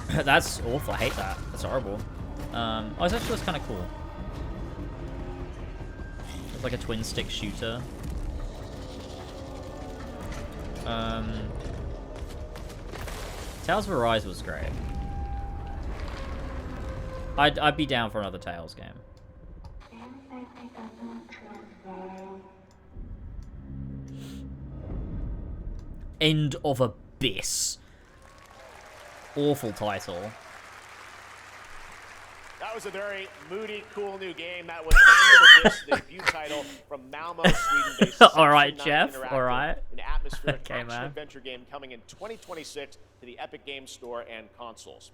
That's awful. I hate that. That's horrible. Oh, this actually was kind of cool. It's like a twin stick shooter. Tales of Arise was great. I'd be down for another Tales game. End of Abyss. Awful title. That was a very moody, cool new game. That was End of Abyss, the debut title from Malmo, Sweden-based. All right, Jeff. All right. An atmospheric Okay, man. action-adventure game coming in 2026 to the Epic Games Store and consoles.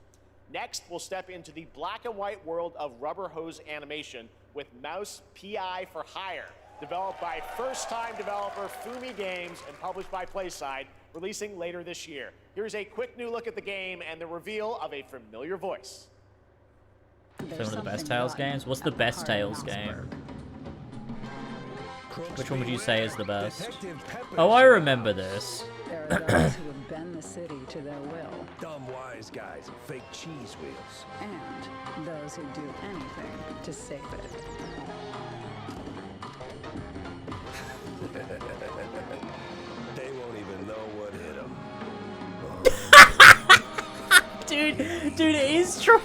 Next, we'll step into the black and white world of rubber hose animation with Mouse PI for Hire, developed by first-time developer Fumi Games and published by PlaySide, releasing later this year. Here's a quick new look at the game and the reveal of a familiar voice. Some of the best Tales games? What's the best Tales game? Which one would you say is the best? Oh, I remember this. There are those who would bend the city to their will. Dumb wise guys and fake cheese wheels. And those who do anything to save it. Dude, it is Troy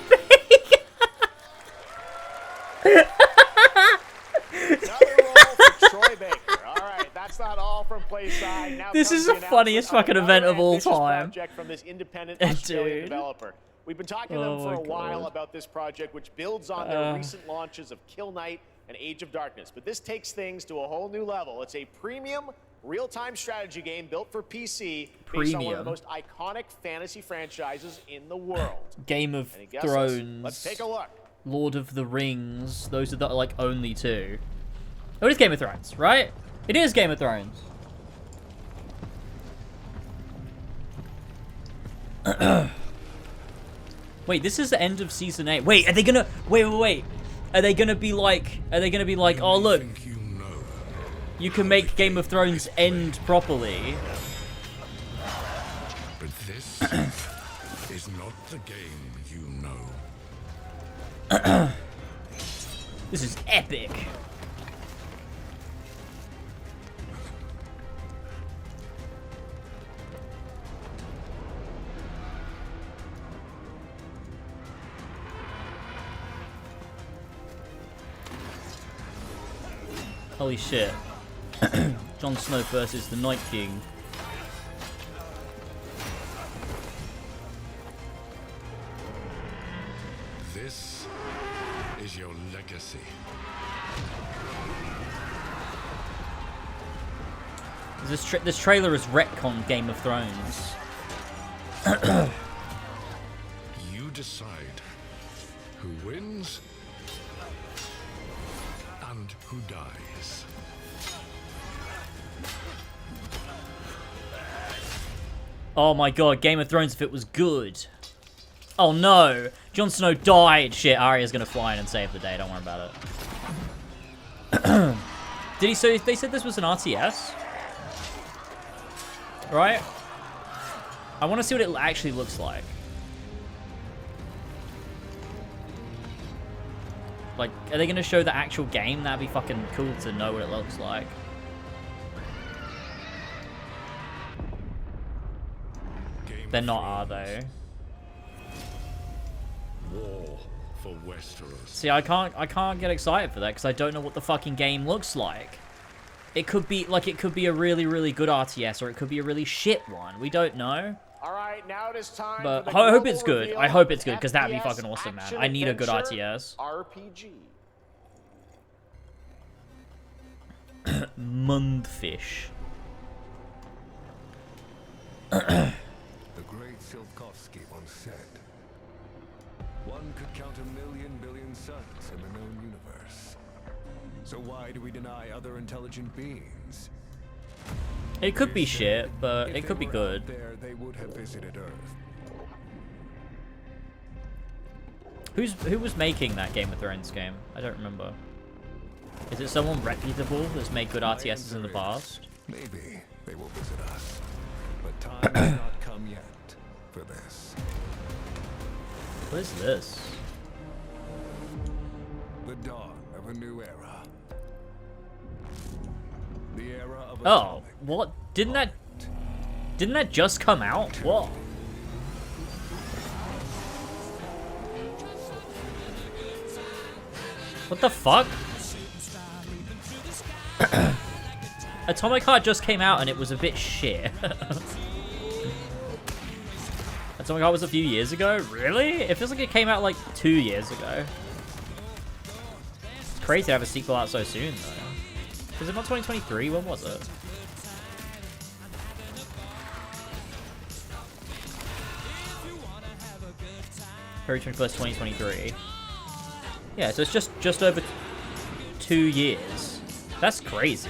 Another roll for Troy Baker. All right, that's not all from Playside. Now This comes is the announcement funniest of fucking another event of all ambitious time. Project from this independent Australian Dude. developer. We've been talking to Oh them for my a while God. about this project, which builds on their recent launches of Kill Knight and Age of Darkness. But this takes things to a whole new level. It's a premium real-time strategy game built for PC based on one of the Premium. most iconic fantasy franchises in the world. Game of Any guesses? Thrones. Let's take a look. Lord of the Rings. Those are the like only two. Oh, it is Game of Thrones, right? It is Game of Thrones. Wait, this is the end of season 8. Wait, are they gonna wait. Are they gonna be like oh look, you can make Game of Thrones end properly. But this is not the game you know. This is epic. Holy shit. Jon Snow versus the Night King. This is your legacy. This trailer is retcon Game of Thrones. You decide who wins and who dies. Oh my god, Game of Thrones if it was good. Oh no, Jon Snow died. Shit, Arya's gonna fly in and save the day, don't worry about it. Did he say, they said this was an RTS? Right? I want to see what it actually looks like. Like, are they gonna show the actual game? That'd be fucking cool to know what it looks like. They're not, are they? War for Westeros. See, I can't get excited for that because I don't know what the fucking game looks like. It could be a really, really good RTS, or it could be a really shit one. We don't know. All right, now it is time. But for the I hope global it's good. reveal I hope of it's good because that'd be FPS fucking awesome, man. action I need a good adventure RTS. RPG. Mundfish. The great Silkovsky once said, one could count 1,000,000 billion suns in the known universe. So why do we deny other intelligent beings? It could be shit, but If it they could be were good. out there, they would have visited Earth. Who was making that Game of Thrones game? I don't remember. Is it someone reputable that's made good RTSs in the past? Maybe they will visit us. But time has not come yet for this. What is this? The dawn of a new era. The era of Oh, what? Didn't that just come out? What? What the fuck? Atomic Heart just came out and it was a bit shit. Atomic Heart was a few years ago? Really? It feels like it came out like 2 years ago. It's crazy to have a sequel out so soon though. Was it not 2023? When was it? February 21st, 2023. Yeah, so it's just over 2 years. That's crazy.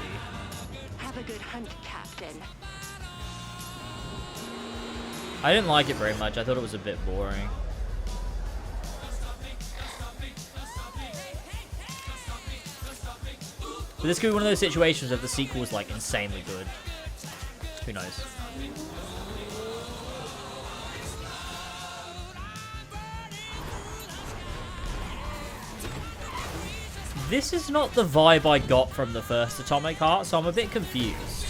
Have a good hunt, Captain. I didn't like it very much. I thought it was a bit boring. But this could be one of those situations where the sequel is like insanely good. Who knows? This is not the vibe I got from the first Atomic Heart, so I'm a bit confused.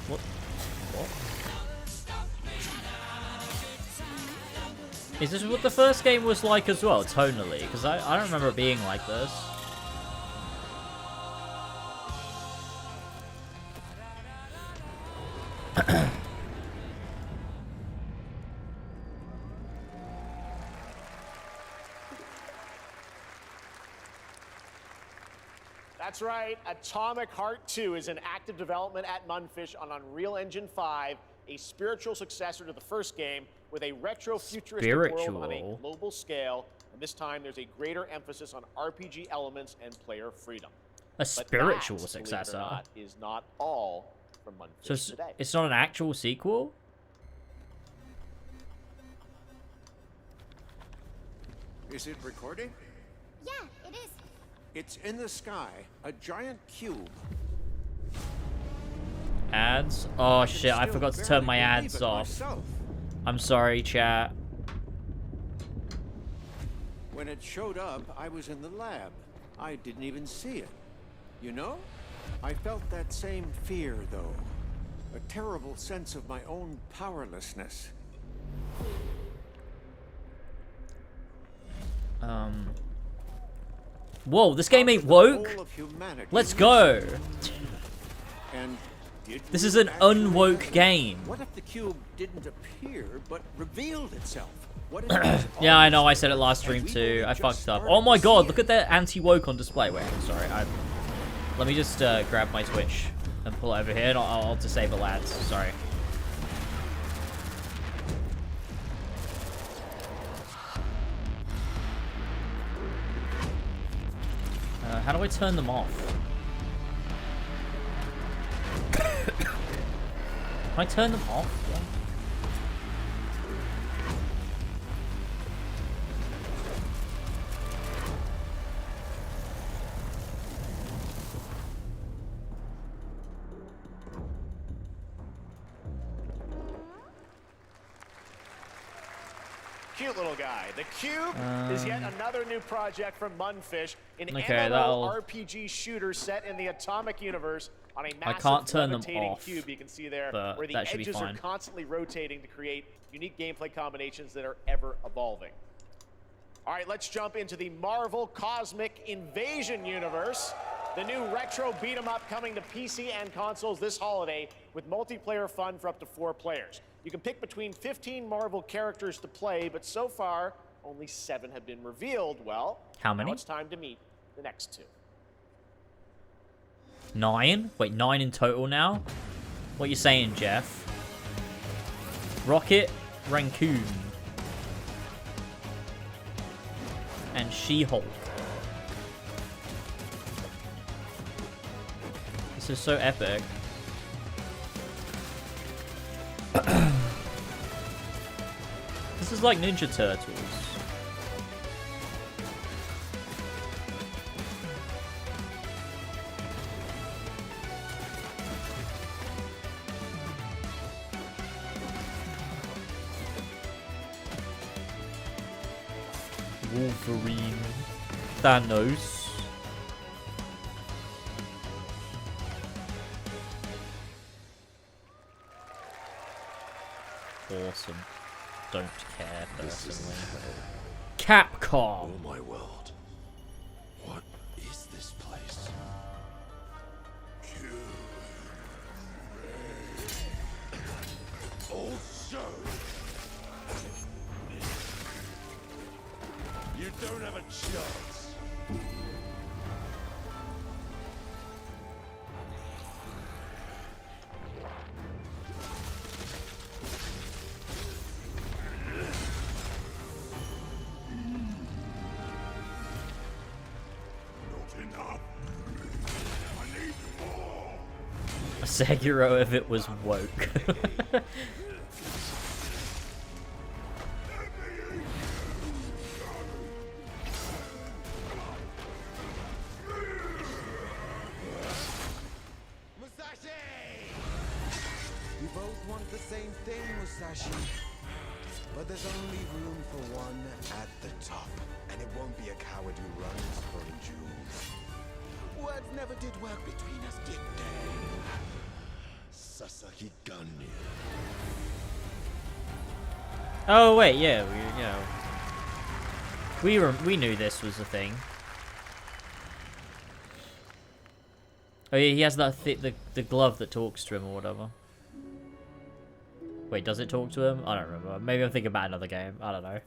What? Is this what the first game was like as well, tonally? Because I don't remember it being like this. That's right. Atomic Heart 2 is in active development at Munfish on Unreal Engine 5, a spiritual successor to the first game with a retro-futuristic world on a global scale. And this time, there's a greater emphasis on RPG elements and player freedom. A spiritual that, successor. Believe it or not, is not all from Munfish So today. it's not an actual sequel? Is it recording? Yeah, it is. It's in the sky, a giant cube. Ads? Oh shit, I forgot to turn my ads off. I'm sorry, chat. When it showed up, I was in the lab. I didn't even see it. You know? I felt that same fear, though. A terrible sense of my own powerlessness. Whoa, this game ain't woke? Let's go! This is an unwoke game. What if the cube didn't appear, but revealed itself? What if it was Yeah, I know, I said it last stream too. I fucked up. Oh my god, look at that anti-woke on display. Wait, I'm sorry. Let me just grab my Twitch and pull it over here, and I'll disable ads. Sorry. How do I turn them off? Can I turn them off? Yeah. Cute little guy. The Cube is yet another new project from Munfish, an Okay, MMORPG shooter set in the Atomic universe on a massive can't turn them levitating off, cube you can see there, but where the that should be edges are fine. constantly rotating to create unique gameplay combinations that are ever evolving. All right, let's jump into the Marvel Cosmic Invasion universe. The new retro beat 'em up coming to PC and consoles this holiday with multiplayer fun for up to 4 players. You can pick between 15 Marvel characters to play, but so far, only 7 have been revealed. Well, how many? Now it's time to meet the next 2. 9? Wait, 9 in total now? What you saying, Jeff? Rocket Raccoon. And She-Hulk. This is so epic. This is like Ninja Turtles. Wolverine. Thanos. Awesome. Don't care personally. Capcom. Oh my world. What is this place? Also, you don't have a chance. Sekiro if it was woke. We both want the same thing, Musashi. But there's only room for one at the top. And it won't be a coward who runs for a jewel. Words never did work between us, did they? Sasaki Ganyu. Oh wait, yeah, we knew this was a thing. Oh yeah, he has that the glove that talks to him or whatever. Wait, does it talk to him? I don't remember. Maybe I'm thinking about another game. I don't know.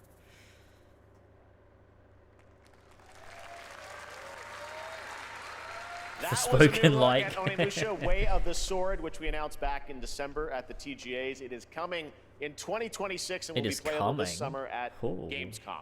That was a new look at Onimusha Way of the Sword, which we announced back in December at the TGAs. It is coming in 2026 and will be playable this summer at Gamescom.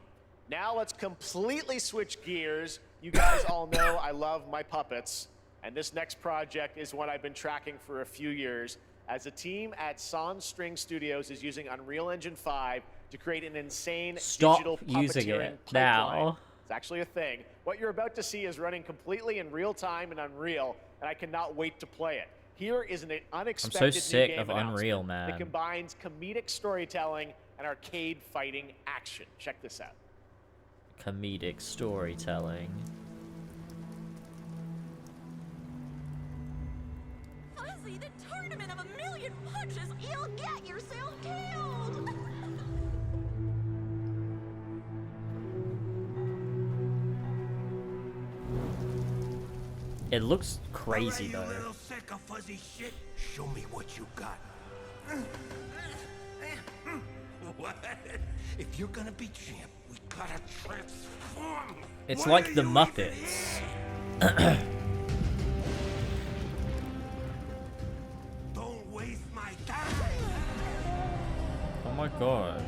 Now let's completely switch gears. You guys all know I love my puppets, and this next project is one I've been tracking for a few years, as a team at Sans String Studios is using Unreal Engine 5 to create an insane digital puppeteering using it pipeline. now. It's actually a thing. What you're about to see is running completely in real time in Unreal, and I cannot wait to play it. Here is an unexpected I'm so sick new game of Unreal, man. that combines comedic storytelling and arcade fighting action. Check this out. Comedic storytelling. Fuzzy, the tournament of a million punches, you'll get yourself killed! It looks crazy though. Little sick of fuzzy shit. Show me what you got. What? If you're gonna be champ, we gotta transform. It's like the Muppets. Don't waste my time. Oh my god.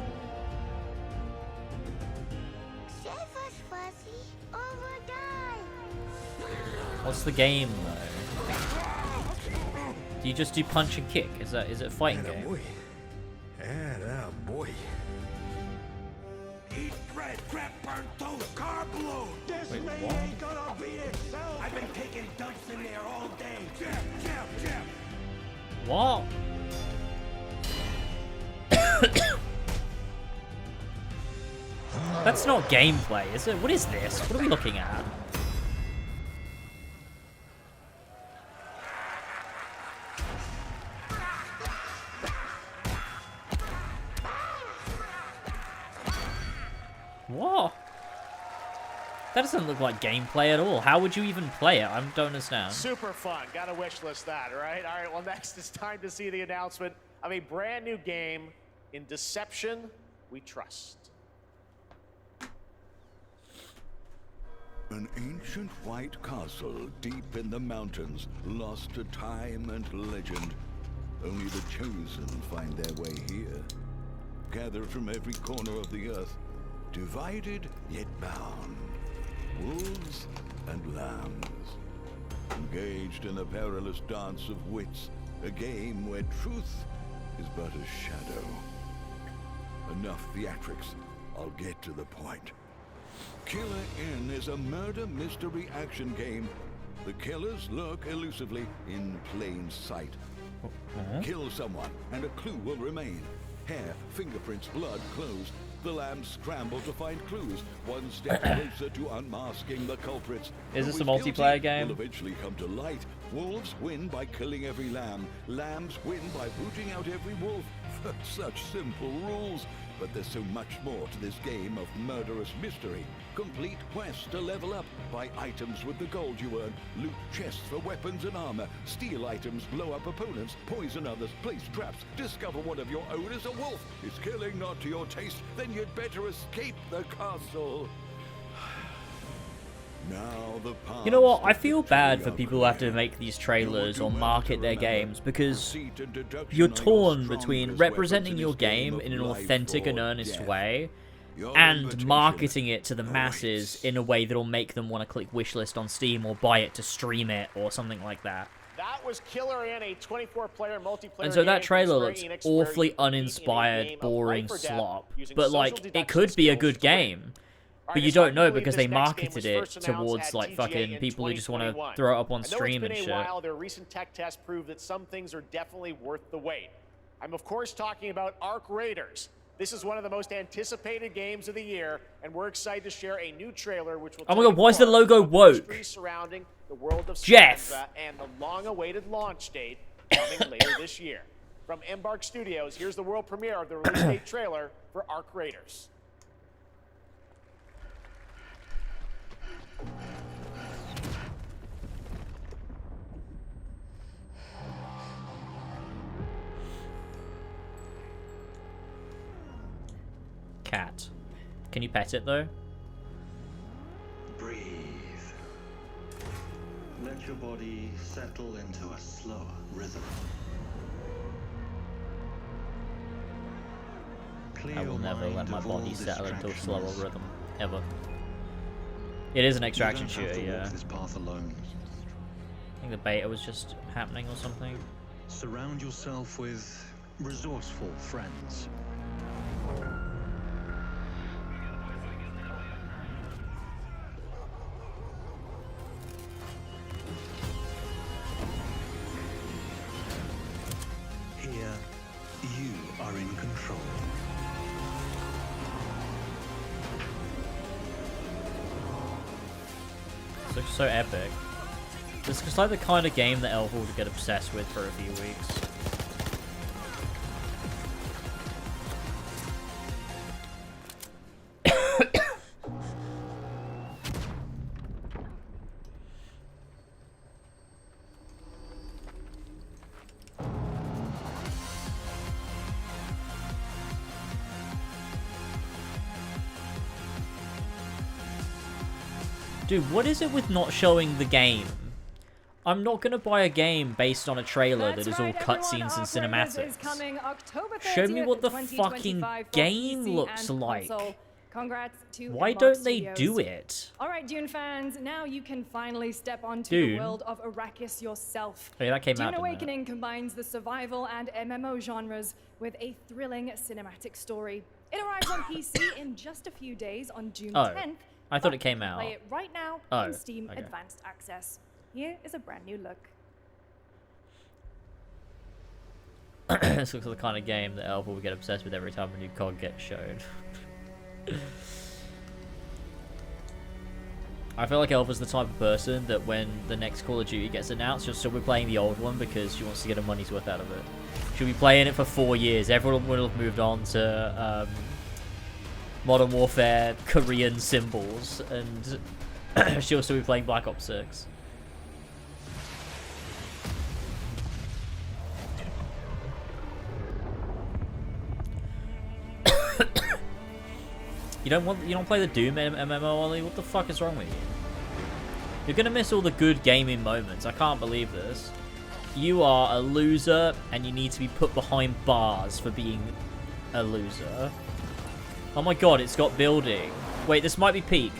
Save us, Fuzzy, or we'll die. What's the game though? Do you just do punch and kick? Is it a fighting game? Boy. And boy. Eat bread, crap, burnt toast, carb load. This Wait, lady what? ain't gonna beat itself. I've been taking dumps in there all day. Jeff. What? That's not gameplay, is it? What is this? What are we looking at? What? That doesn't look like gameplay at all. How would you even play it? I don't understand. Super fun. Gotta wish list that, right? All right, well, next it's time to see the announcement of a brand new game. In Deception, we trust. An ancient white castle deep in the mountains, lost to time and legend. Only the chosen find their way here. Gathered from every corner of the earth, divided yet bound. Wolves and lambs. Engaged in a perilous dance of wits, a game where truth is but a shadow. Enough theatrics, I'll get to the point. Killer Inn is a murder mystery action game. The killers lurk elusively in plain sight. Kill someone and a clue will remain. Hair, fingerprints, blood, clothes. The lambs scramble to find clues, one step closer to unmasking the culprits. Is this a Who is multiplayer guilty game? Will eventually come to light. Wolves win by killing every lamb. Lambs win by booting out every wolf. Such simple rules. But there's so much more to this game of murderous mystery. Complete quests to level up. Buy items with the gold you earn. Loot chests for weapons and armor. Steal items, blow up opponents, poison others, place traps. Discover one of your own is a wolf. Is killing not to your taste? Then you'd better escape the castle. Now the You know what? I feel bad for people who have to make these trailers or market their games because you're torn between representing your game in an authentic and earnest way and marketing it to the masses in a way that'll make them want to click wishlist on Steam or buy it to stream it or something like that. That was Killer Inn, a 24-player multiplayer And so that game trailer from looks Square Enix, awfully where you compete in a uninspired, game of boring life or death slop. using But social like, it deduction could be a skills good to win. game. All But right, you it's hard don't to know believe because this they next game marketed was it first announced towards at like TGA fucking in people who just want to 2021. throw it up on And though stream it's and been a shit. while, their recent tech tests prove that some things are definitely worth the wait. I'm of course talking about Arc Raiders. This is one of the most anticipated games of the year, and we're excited to share a new trailer which will Oh my tell god, you why is the more logo about the woke? mystery surrounding the world of Jeff. Speranza and the long-awaited launch date coming later this year. From Embark Studios, here's the world premiere of the release date trailer for Arc Raiders. Cat. Can you pet it though? Breathe. Let your body settle into a slower rhythm. I will never let my body settle into a slower rhythm. Ever. It is an extraction shooter, yeah. This path alone. I think the beta was just happening or something. Surround yourself with resourceful friends. Here, you are in control. This looks so epic. This is like the kind of game that Elf would get obsessed with for a few weeks. Dude, what is it with not showing the game? I'm not gonna buy a game based on a trailer that is all cutscenes and cinematics. Show me what the fucking game looks like. Congrats to Why Embark don't they Studios. do it? All right, Dune fans, now you can finally step onto Dune? the world of Arrakis yourself. Oh, yeah, that came Dune out, didn't it? Awakening combines the survival and MMO genres with a thrilling cinematic story. It arrives on PC in just a few days on June Oh, 10th. I thought but it came you can out. Play it right now Oh, in Steam okay. Advanced Access. Here is a brand new look. This looks like the kind of game that Elf will get obsessed with every time a new COD gets shown. I feel like Elf is the type of person that when the next Call of Duty gets announced, she'll still be playing the old one because she wants to get her money's worth out of it. She'll be playing it for 4 years. Everyone will have moved on to Modern Warfare, Korean symbols, and she'll still be playing Black Ops 6. You don't play the Doom MMO, Ollie? What the fuck is wrong with you? You're gonna miss all the good gaming moments. I can't believe this. You are a loser, and you need to be put behind bars for being a loser. Oh my god, it's got building. Wait, this might be peak.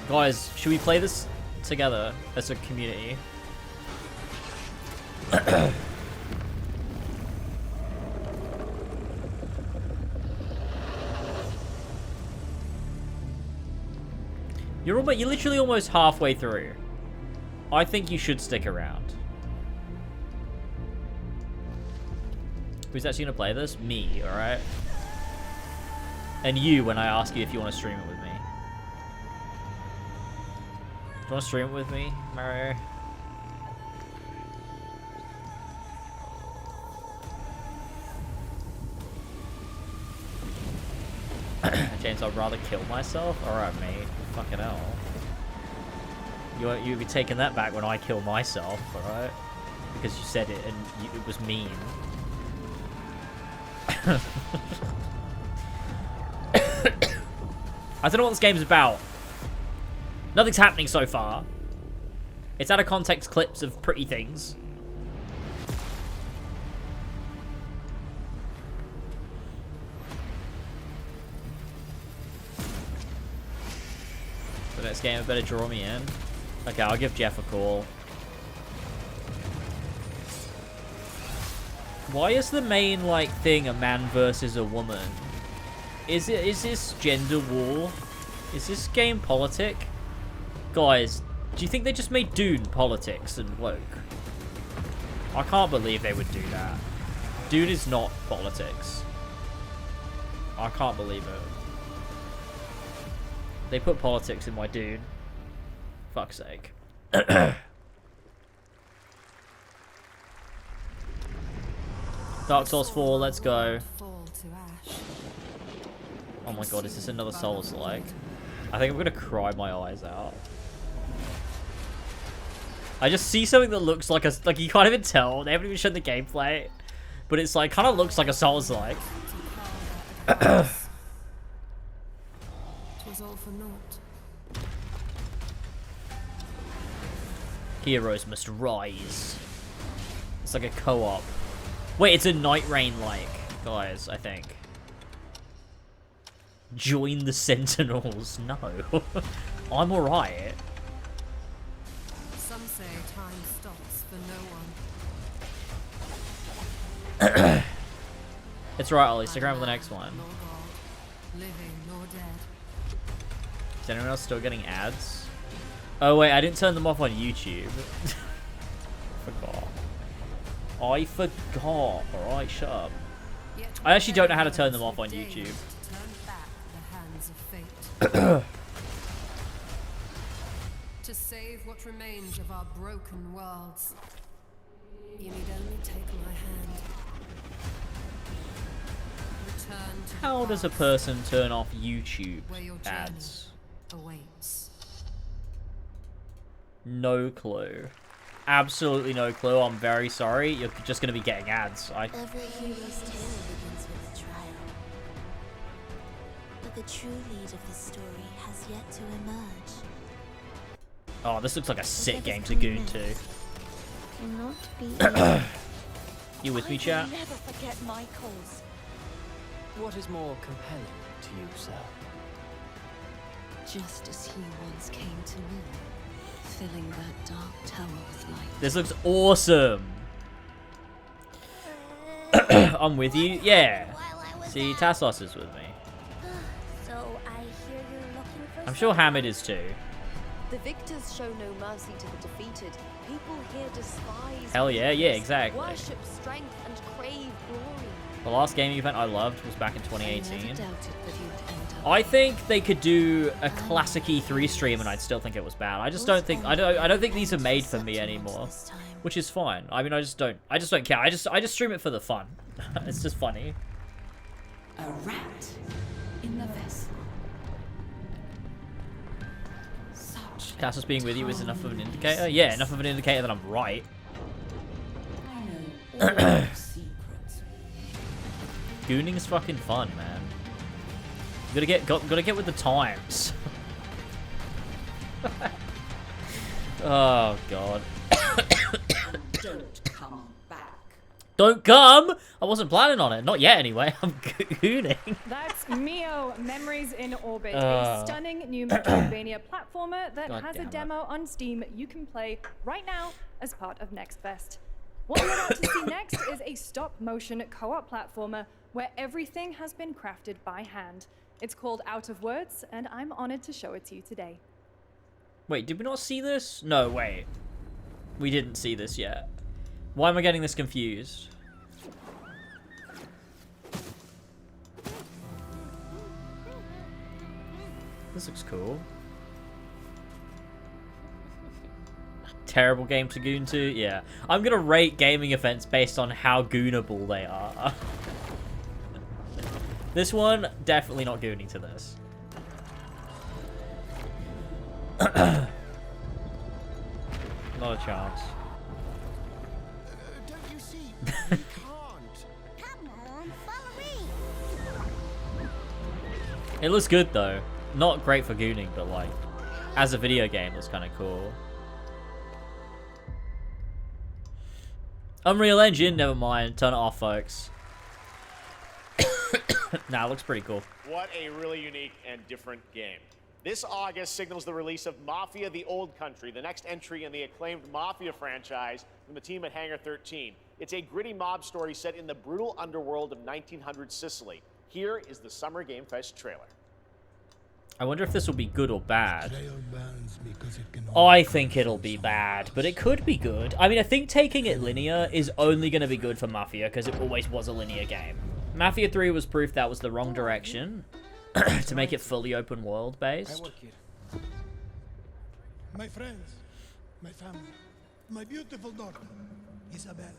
Guys, should we play this together as a community? You're literally almost halfway through. I think you should stick around. Who's actually gonna play this? Me, alright? And you when I ask you if you want to stream it with me. Do you want to stream it with me, Mario? James, I'd rather kill myself? Alright, mate. Fucking hell. You'll be taking that back when I kill myself, alright? Because you said it and it was mean. I don't know what this game's about. Nothing's happening so far. It's out of context clips of pretty things. The next game better draw me in. Okay, I'll give Jeff a call. Why is the main, like, thing a man versus a woman? Is this gender war? Is this game politic? Guys, do you think they just made Dune politics and woke? I can't believe they would do that. Dune is not politics. I can't believe it. They put politics in my Dune. Fuck's sake. Dark Souls 4, let's go. Oh my god, is this another Souls-like? I think I'm gonna cry my eyes out. I just see something that looks like a... Like, you can't even tell. They haven't even shown the gameplay. But it's like, kind of looks like a Souls-like. Heroes must rise. It's like a co-op. Wait, it's a Night Rain-like, guys, I think. Join the Sentinels. No. I'm alright. Some say time stops for no one. It's right, Ollie. Stick around for the next one. Living nor dead. Is anyone else still getting ads? Oh wait, I didn't turn them off on YouTube. Forgot. I forgot. Alright, shut up. I actually don't know how to turn them off on YouTube. To save what remains of our broken worlds, you need only take my hand. Return to How does a person turn off YouTube ads? awaits. No clue. Absolutely no clue. I'm very sorry. You're just going to be getting ads. Every hero's tale begins with a trial. But the true lead of the story has yet to emerge. Oh, this looks like a sick game to goon to. Cannot be. You with me, chat? Never forget my cause. What is more compelling to you, sir? Just as he once came to me, filling that dark tower with light. This looks awesome. I'm with you. Yeah. See, Tassos is with me. So I hear you're looking for I'm sure Hamid is too. The victors show no mercy to the defeated. People here despise. Hell yeah, yeah, exactly. Worship strength and crave glory. The last gaming event I loved was back in 2018. I think they could do a classic E3 stream and I'd still think it was bad. I just don't think I don't think these are made for me anymore, which is fine. I mean, I just don't care. I just stream it for the fun. It's just funny. A rat in the vessel. Tassos being with you is enough of an indicator? Yeah, enough of an indicator that I'm right. Gooning is fucking fun, man. You gotta get with the times. Oh god. Don't come back. Don't come! I wasn't planning on it. Not yet, anyway. I'm gooning. That's Mio, Memories in Orbit, a stunning new Metroidvania platformer that God has a damn it. demo on Steam you can play right now as part of Next Fest. What we're about to see next is a stop-motion co-op platformer where everything has been crafted by hand. It's called Out of Words, and I'm honored to show it to you today. Wait, did we not see this? No, wait. We didn't see this yet. Why am I getting this confused? This looks cool. Terrible game to goon to? Yeah. I'm gonna rate gaming events based on how goonable they are. This one, definitely not gooning to this. Not a chance. Don't you see? We can't. Come on, follow me. It looks good though. Not great for gooning, but like, as a video game, it's kind of cool. Unreal Engine, never mind. Turn it off, folks. Nah, it looks pretty cool. What a really unique and different game. This August signals the release of Mafia: The Old Country, the next entry in the acclaimed Mafia franchise from the team at Hangar 13. It's a gritty mob story set in the brutal underworld of 1900 Sicily. Here is the Summer Game Fest trailer. I wonder if this will be good or bad. I think it'll be bad, but it could be good. I mean, I think taking it linear is only going to be good for Mafia because it always was a linear game. Mafia 3 was proof that was the wrong direction to make it fully open world based. My friends, my family, my beautiful daughter, Isabella.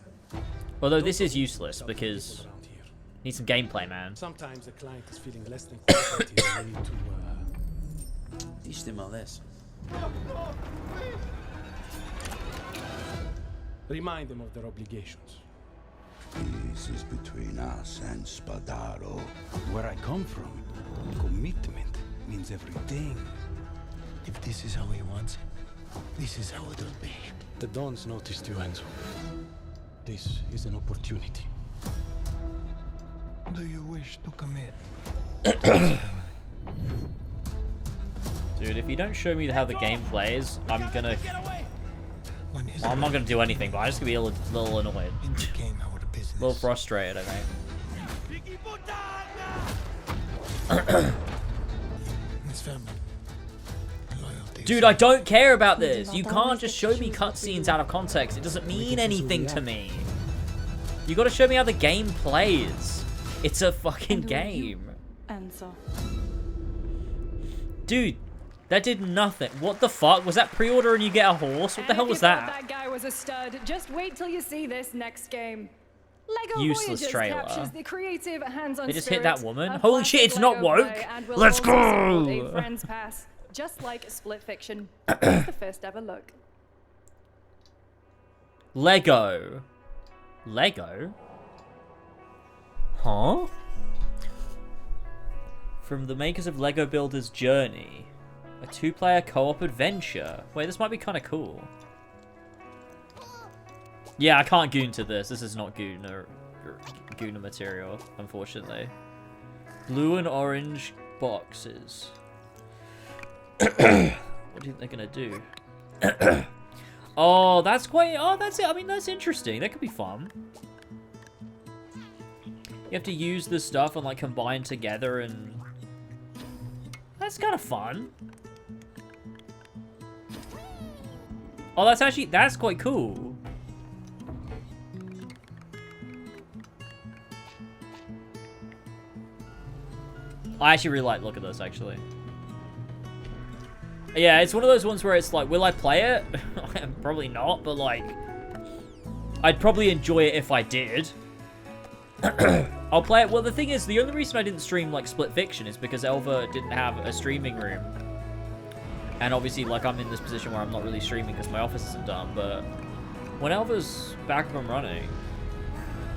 Although this is useless because need some gameplay, man. Sometimes the client is feeling less than qualified and we need to teach them a lesson. Remind them of their obligations. This is between us and Spadaro. Where I come from, commitment means everything. If this is how he wants it, this is how it'll be. The Dons noticed you, Enzo. This is an opportunity. Do you wish to commit? Dude, if you don't show me how the game plays, I'm not gonna do anything, but I'm just gonna be a little annoyed. A little frustrated, I think. Dude, I don't care about this. You can't just show me cutscenes out of context. It doesn't mean anything to me. You gotta show me how the game plays. It's a fucking game. Dude, that did nothing. What the fuck? Was that pre-order and you get a horse? What the hell was that? That guy was a stud. Just wait till you see this next game. Lego Useless Voyages trailer. captures the creative hands-on They just spirit hit that woman. of Holy shit, classic it's not Lego woke. play and will Let's also support go. a Friends Pass, just like Split Fiction. It's the first ever look. Lego. Lego? Huh? From the makers of Lego Builder's Journey. A 2-player co-op adventure. Wait, this might be kind of cool. Yeah, I can't goon to this. This is not gooner material, unfortunately. Blue and orange boxes. What do you think they're gonna do? Oh, that's quite... Oh, that's it. I mean, that's interesting. That could be fun. You have to use this stuff and, like, combine together and... That's kind of fun. Oh, that's actually... That's quite cool. I actually really like the look at this, actually. Yeah, it's one of those ones where it's like, will I play it? Probably not, but like... I'd probably enjoy it if I did. I'll play it. Well, the thing is, the only reason I didn't stream, like, Split Fiction is because Elva didn't have a streaming room. And obviously, like, I'm in this position where I'm not really streaming because my office isn't done, but... When Elva's back up and running,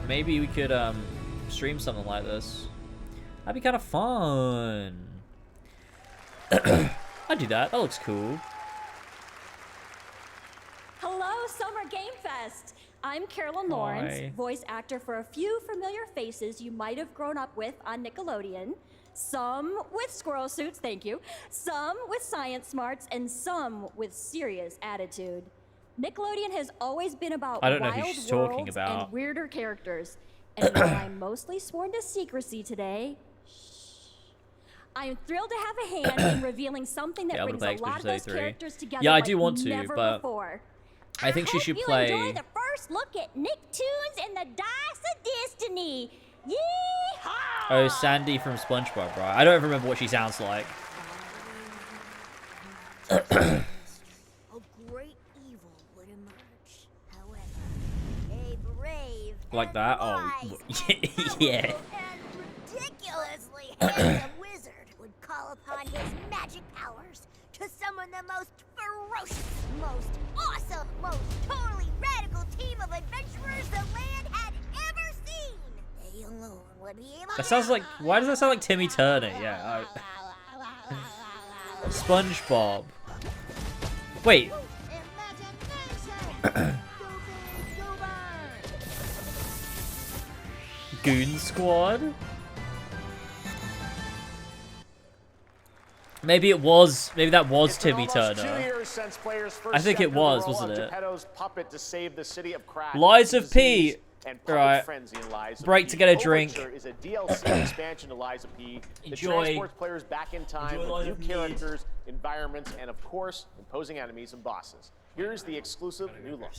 maybe we could, stream something like this. That'd be kind of fun. I'd do that. That looks cool. Hello, Summer Game Fest. I'm Carolyn Lawrence, voice actor for a few familiar faces you might have grown up with on Nickelodeon. Some with squirrel suits, thank you. Some with science smarts, and some with serious attitude. Nickelodeon has always been about I don't know wild who she's talking worlds about. and weirder characters. And while I'm mostly sworn to secrecy today, I am thrilled to have a hand in revealing something that brings a lot of those characters together. Yeah, I like do want to, never but before. I think she should You play. enjoy the first look at Nicktoons and the Dice of Destiny. Yeehaw! Oh, Sandy from SpongeBob, right? I don't remember what she sounds like. A great evil would emerge. However, a brave Like that? Oh, yeah. ridiculously handsome wizard would call upon his magic powers to summon the most ferocious, most awesome, most totally radical team of adventurers the land had ever seen. They alone would be able That sounds like. Why does that sound like Timmy Turner? Yeah. SpongeBob. Wait. Goon Squad? Maybe it was. Maybe that was Timmy Turner. I think it was, wasn't it? Lies of P. Right. Break to get a drink. Is a DLC expansion to Lies of P that transports players back in time with new characters, environments, and of course, imposing enemies and bosses. Here's the exclusive new look.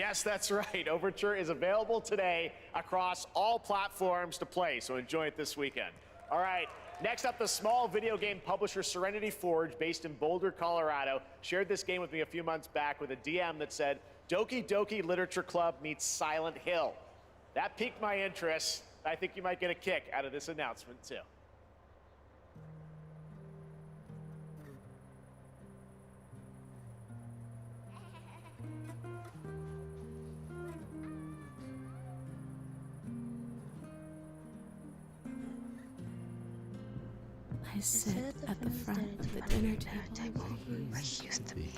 Yes, that's right. Overture is available today across all platforms to play, so enjoy it this weekend. All right, next up, the small video game publisher Serenity Forge, based in Boulder, Colorado, shared this game with me a few months back with a DM that said, Doki Doki Literature Club meets Silent Hill. That piqued my interest. I think you might get a kick out of this announcement, too. I sit at the front of the dinner table where he used to be.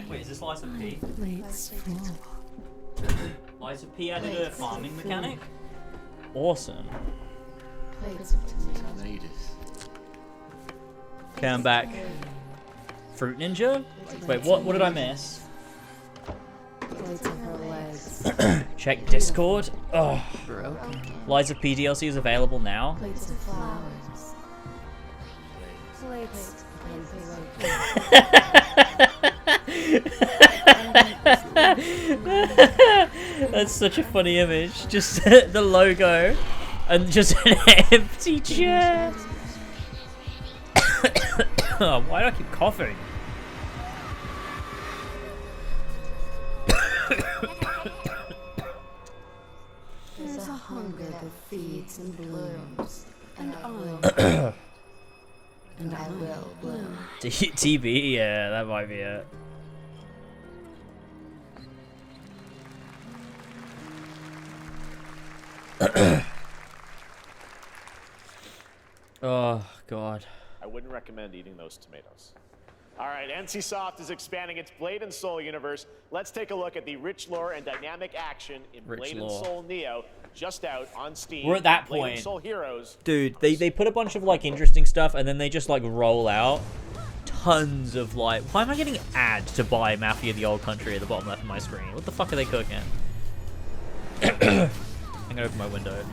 Wait, is this Liza P? Plates full. Liza P added a farming mechanic? Awesome. Plates of tomatoes. Okay, I'm back. Fruit Ninja? Wait, what did I miss? Plates of her legs. Check Discord. Oh. Broken. Liza P DLC is available now. Plates of flowers. Plates. That's such a funny image. Just the logo and just an empty chair. Oh, why do I keep coughing? There's a hunger that feeds and blooms, and I will. And I will bloom. TB, yeah, that might be it. Oh, God. I wouldn't recommend eating those tomatoes. All right, NCSoft is expanding its Blade and Soul universe. Let's take a look at the rich lore and dynamic action in Blade and Soul Neo, just out on Steam. We're at that Blade point. and Soul Heroes. Dude, they put a bunch of, like, interesting stuff, and then they just, like, roll out tons of, like... Why am I getting ads to buy Mafia the Old Country at the bottom left of my screen? What the fuck are they cooking? I'm gonna open my window.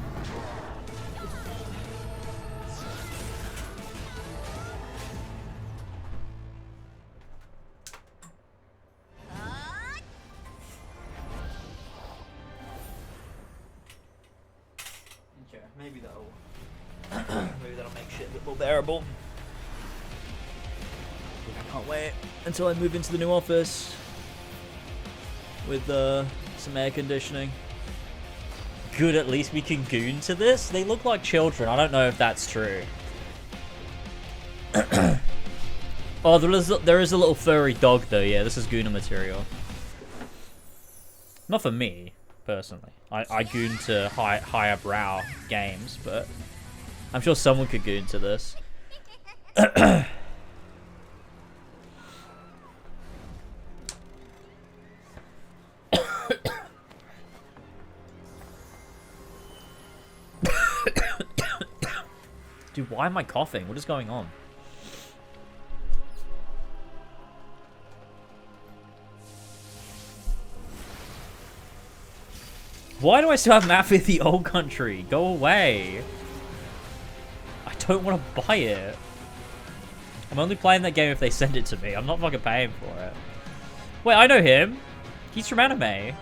Maybe that'll make shit a bit more bearable. I can't wait until I move into the new office with some air conditioning. Good, at least we can goon to this. They look like children. I don't know if that's true. Oh, there is a little furry dog though. Yeah, this is Gooner material. Not for me personally. I goon to higher brow games, but I'm sure someone could goon to this. Dude, why am I coughing? What is going on? Why do I still have Mafia the Old Country? Go away. I don't want to buy it. I'm only playing that game if they send it to me. I'm not fucking paying for it. Wait, I know him. He's from anime.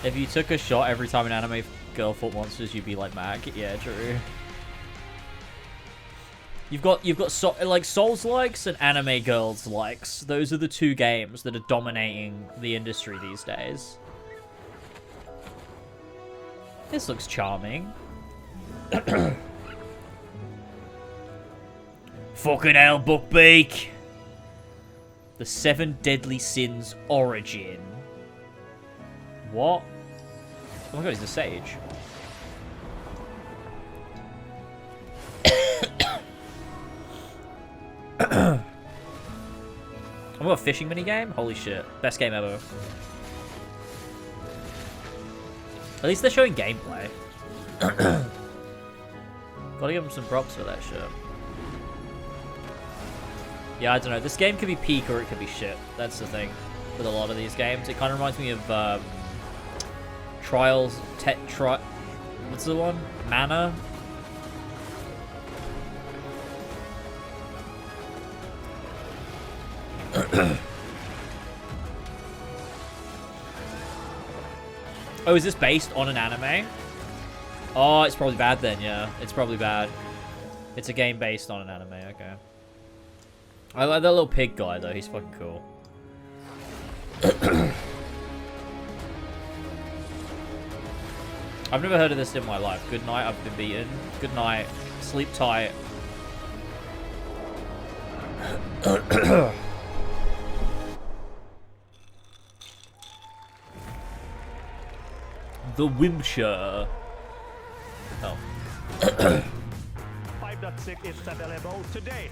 If you took a shot every time an anime girl fought monsters, you'd be like Mac. Yeah, true. You've got like Souls likes and anime girls likes. Those are the two games that are dominating the industry these days. This looks charming. Fucking hell, Buckbeak. The 7 Deadly Sins Origin. What? Oh my god, he's a sage. Oh, what a fishing minigame? Holy shit. Best game ever. At least they're showing gameplay. Gotta give them some props for that shit. Yeah, I don't know. This game could be peak or it could be shit. That's the thing with a lot of these games. It kind of reminds me of Trials, what's the one? Mana? Oh, is this based on an anime? Oh, it's probably bad then, yeah. It's probably bad. It's a game based on an anime, okay. I like that little pig guy, though. He's fucking cool. I've never heard of this in my life. Good night, I've been beaten. Good night. Sleep tight. The Wimpshire. Oh. 5.6 is available today.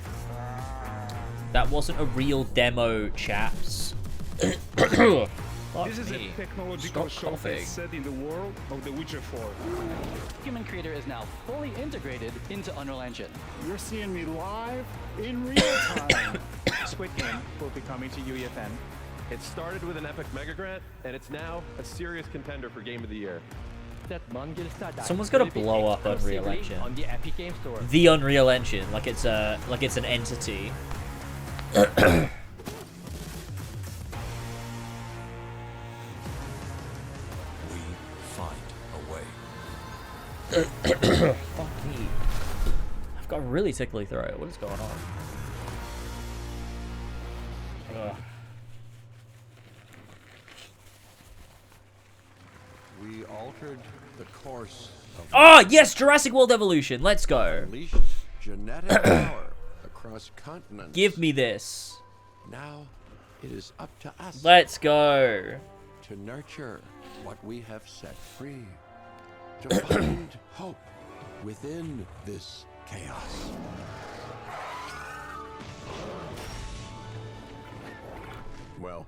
That wasn't a real demo, chaps. This is a technological showcase set in the world of The Witcher 4. Human Creator is now fully integrated into Unreal Engine. You're seeing me live in real time. Squid Game will be coming to UEFN. It started with an epic mega grant, and it's now a serious contender for Game of the Year. Someone's got to blow up Unreal Engine. On the Epic Game Store. The Unreal Engine, like it's an entity. Fuck me. I've got a really tickly throat. What is going on? Ugh. We altered the course of Oh, yes! Jurassic World Evolution. Let's go. unleashed genetic power across continents. Give me this. Now it is up to us. Let's go. To nurture what we have set free. To find hope within this chaos. Well,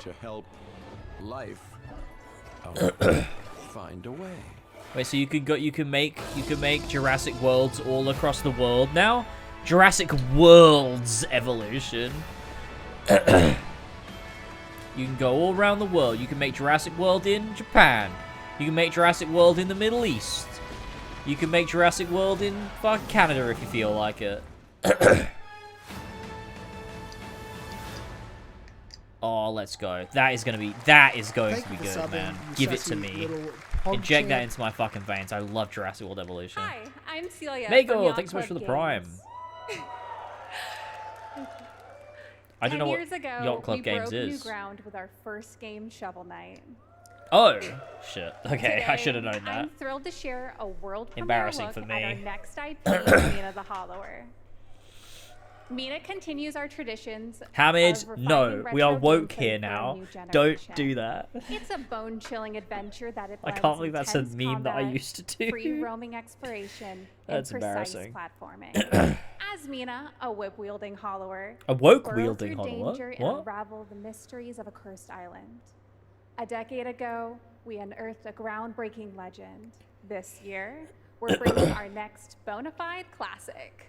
to help life find a way. Wait, so you can make Jurassic Worlds all across the world now? Jurassic Worlds Evolution. You can go all around the world. You can make Jurassic World in Japan. You can make Jurassic World in the Middle East. You can make Jurassic World in fucking Canada if you feel like it. Oh, let's go. That is going to be good, man. Give it to me. Inject that into my fucking veins. I love Jurassic World Evolution. Hi, I'm Celia. Mako, thanks so much for the Prime. I don't know what Yacht Club Games we broke new is. ground with our first game, Shovel Knight. Oh, shit. Okay, Today, I should have known that. I'm thrilled to share a world premiere Embarrassing look for at me. our next IP, Mina the Hollower. Mina continues our traditions. Hamid, of refining no, we are retro woke gameplay here for a now. new Don't generation. do that. It's a bone-chilling adventure that it I blends can't believe that's a intense meme that I combat, used to do. free roaming exploration, That's and precise embarrassing. platforming. As Mina, a whip-wielding hollower, A burrow woke-wielding through hollower? danger and What? unravel the mysteries of a cursed island. A decade ago, we unearthed a groundbreaking legend. This year, we're bringing our next bona fide classic.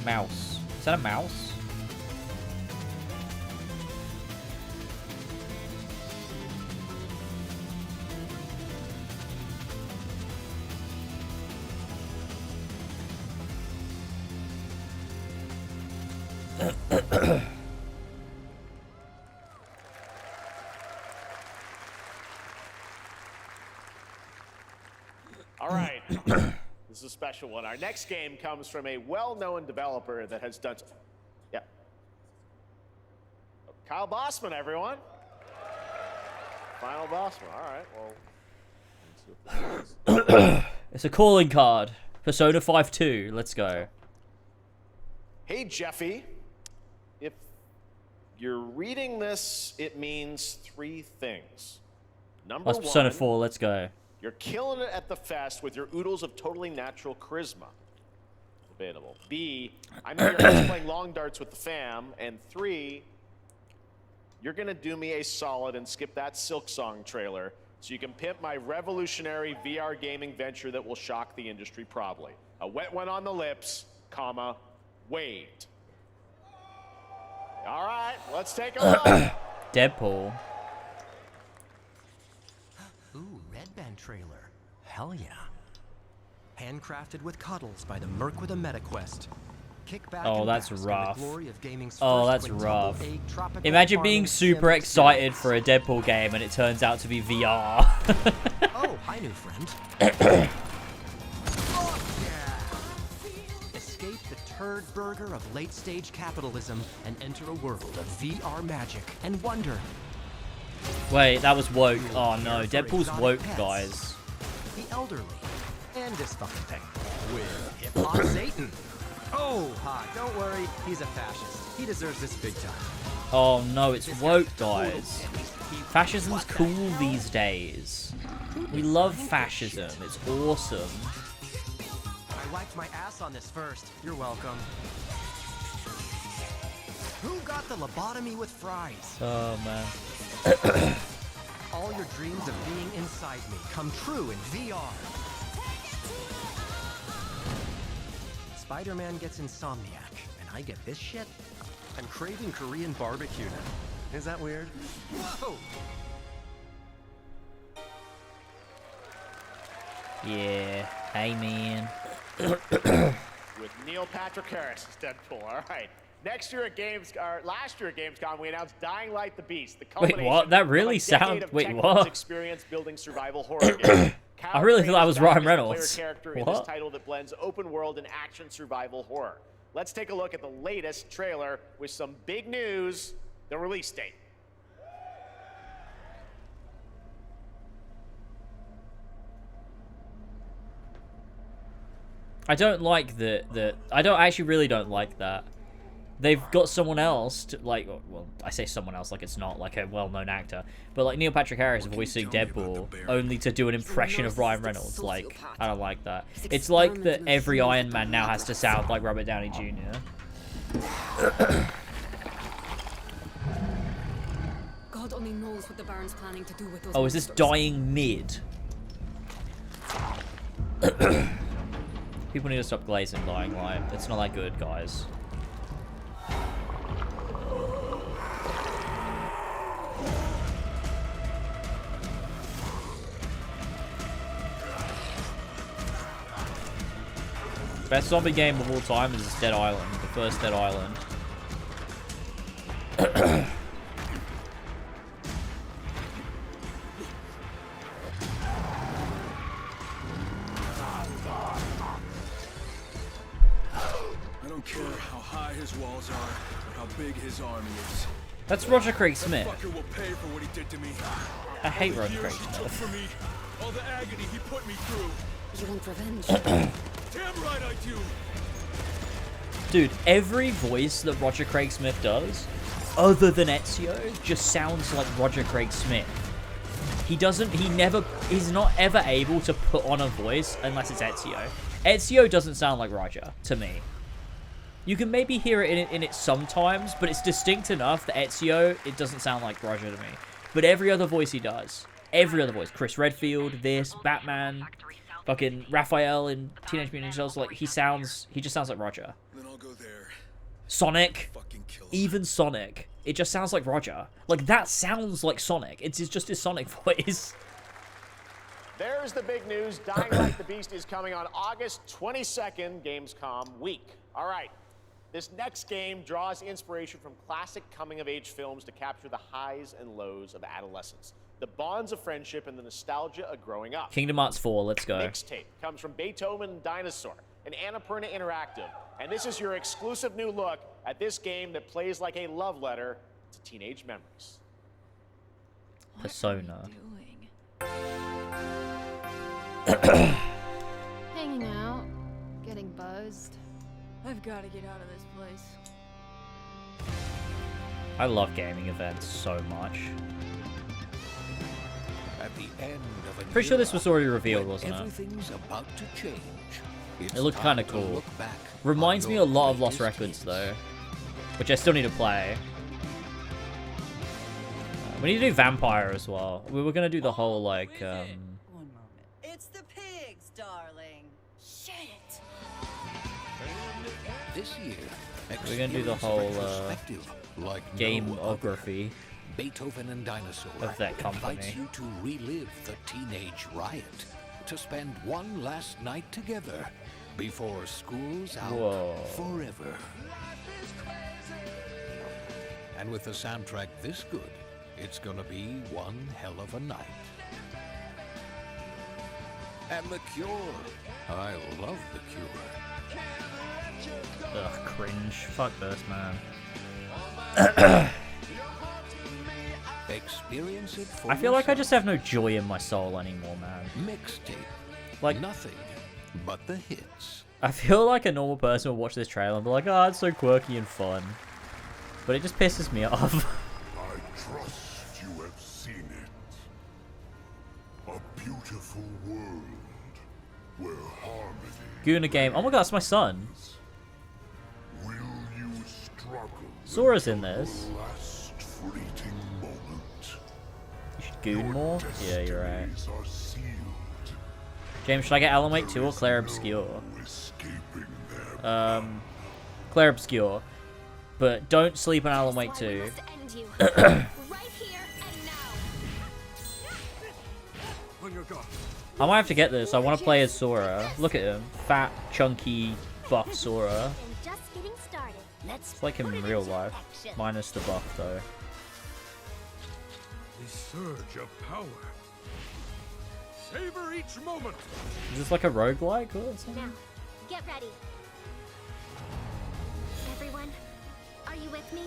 Mouse. Is that a mouse? All right. This is a special one. Our next game comes from a well-known developer that has done... Yeah. Kyle Bossman, everyone. Final Bossman. All right, well... let's see what this is. It's a calling card. Persona 5-2. Let's go. Hey, Jeffy. If you're reading this, it means three things. Number That's Persona one, 4. Let's go. You're killing it at the fest with your oodles of totally natural charisma. Debatable. B, I know you're playing long darts with the fam. And 3, you're gonna do me a solid and skip that Silk Song trailer so you can pimp my revolutionary VR gaming venture that will shock the industry probably. A wet one on the lips, comma, wait. All right, let's take a look. Deadpool. Ooh, Red Band trailer. Hell yeah. Handcrafted with cuddles by the Merc with a MetaQuest. Kick back Oh, and that's bask in the rough. glory of gaming's Oh, first that's quintuple rough. A tropical Imagine being farming super sim excited for a Deadpool game and it turns out to be VR. Oh, hi, new friend. Escape the turd burger of late-stage capitalism and enter a world of VR magic and wonder. Wait, that was woke. Oh no, Deadpool's woke, guys. The elderly and this fucking thing with hip-hop Satan. Oh, hi, don't worry, he's a fascist. He deserves this big time. Oh no, it's woke, guys. Fascism's cool these days. We love fascism. It's awesome. I wiped my ass on this first. You're welcome. Who got the lobotomy with fries? Oh man. All your dreams of being inside me come true in VR. Spider-Man gets Insomniac, and I get this shit? I'm craving Korean barbecue now. Is that weird? Whoa! Yeah. Hey man. With Neil Patrick Harris as Deadpool. All right. Next year at last year at Gamescom, we announced Dying Light the Beast. The Wait, what? That really sounds. Wait, what? Experience building survival horror games. I really thought that was Ryan Reynolds. Character in this title that blends open world and action survival horror. Let's take a look at the latest trailer with some big news: the release date. I don't like the. I don't actually really don't like that. They've got someone else to, like, well, I say someone else like it's not like a well-known actor, but like Neil Patrick Harris voicing Deadpool only to do an impression of Ryan Reynolds. Like, I don't like that. It's like that every Iron Man now has to sound like Robert Downey Jr. God only knows what the Baron's planning to do with those Oh, is this dying mid? People need to stop glazing Dying Light. It's not that good, guys. Best zombie game of all time is Dead Island, the first Dead Island. I don't care how high his walls are or how big his army is. That's Roger Craig Smith. That fucker will pay for what he did to me. I hate All the Roger years Craig he took Smith. from me, all the agony he put me through. You want revenge? Damn right I do. Dude, every voice that Roger Craig Smith does, other than Ezio, just sounds like Roger Craig Smith. He's not ever able to put on a voice unless it's Ezio. Ezio doesn't sound like Roger, to me. You can maybe hear it in it sometimes, but it's distinct enough that Ezio, it doesn't sound like Roger to me. But every other voice he does, every other voice, Chris Redfield, this, Batman, fucking Raphael in Teenage Mutant Ninja Turtles, like, he just sounds like Roger. Then I'll go there. Sonic, even Sonic, it just sounds like Roger. Like, that sounds like Sonic. It's just his Sonic voice. There's the big news. Dying Light the Beast is coming on August 22nd, Gamescom week. All right. This next game draws inspiration from classic coming-of-age films to capture the highs and lows of adolescence, the bonds of friendship, and the nostalgia of growing up. Kingdom Hearts 4, let's go. Mixtape comes from Beethoven Dinosaur and Annapurna Interactive, and this is your exclusive new look at this game that plays like a love letter to teenage memories. Persona. Hanging out, getting buzzed. I've got to get out of this place. I love gaming events so much. At the end of an Pretty sure this era was already revealed, when wasn't it? everything's about to change. It's It looked time kind of to cool. look back Reminds on me your a lot of Lost greatest Records hits. though, which I still need to play. We need to do Vampire as well. We were gonna do the whole like. It's the pigs, darling. Shit. This year, We're gonna do the experience whole retrospective like no other. gameography Beethoven and Dinosaur of that company. invites you to relive the teenage riot, to spend one last night together before school's out Whoa. forever. And with a soundtrack this good, it's gonna be one hell of a night. And The Cure. I love The Cure. Ugh, cringe. Fuck this, man. Experience it for I feel like I yourself. just have no joy in my soul anymore, man. Mixtape. Like nothing but the hits. I feel like a normal person will watch this trailer and be like, oh, it's so quirky and fun. But it just pisses me off. I trust you have seen it. A beautiful world where harmony. Goona game. Oh my god, that's my son. Will you struggle? Sora's in this. Last fleeting moment. You should goon more? Yeah, you're right. Destinies are sealed. James, should I get Alan Wake 2 or Claire Obscure? Escaping them. Claire Obscure. But don't sleep on Alan Wake 2. I might have to get this. I want to play as Sora. Look at him. Fat, chunky, buff Sora. Just getting started. It's like him in real life. Minus the buff, though. The surge of power. Savor each moment. Is this like a roguelike or something? Now, get ready. Everyone, are you with me?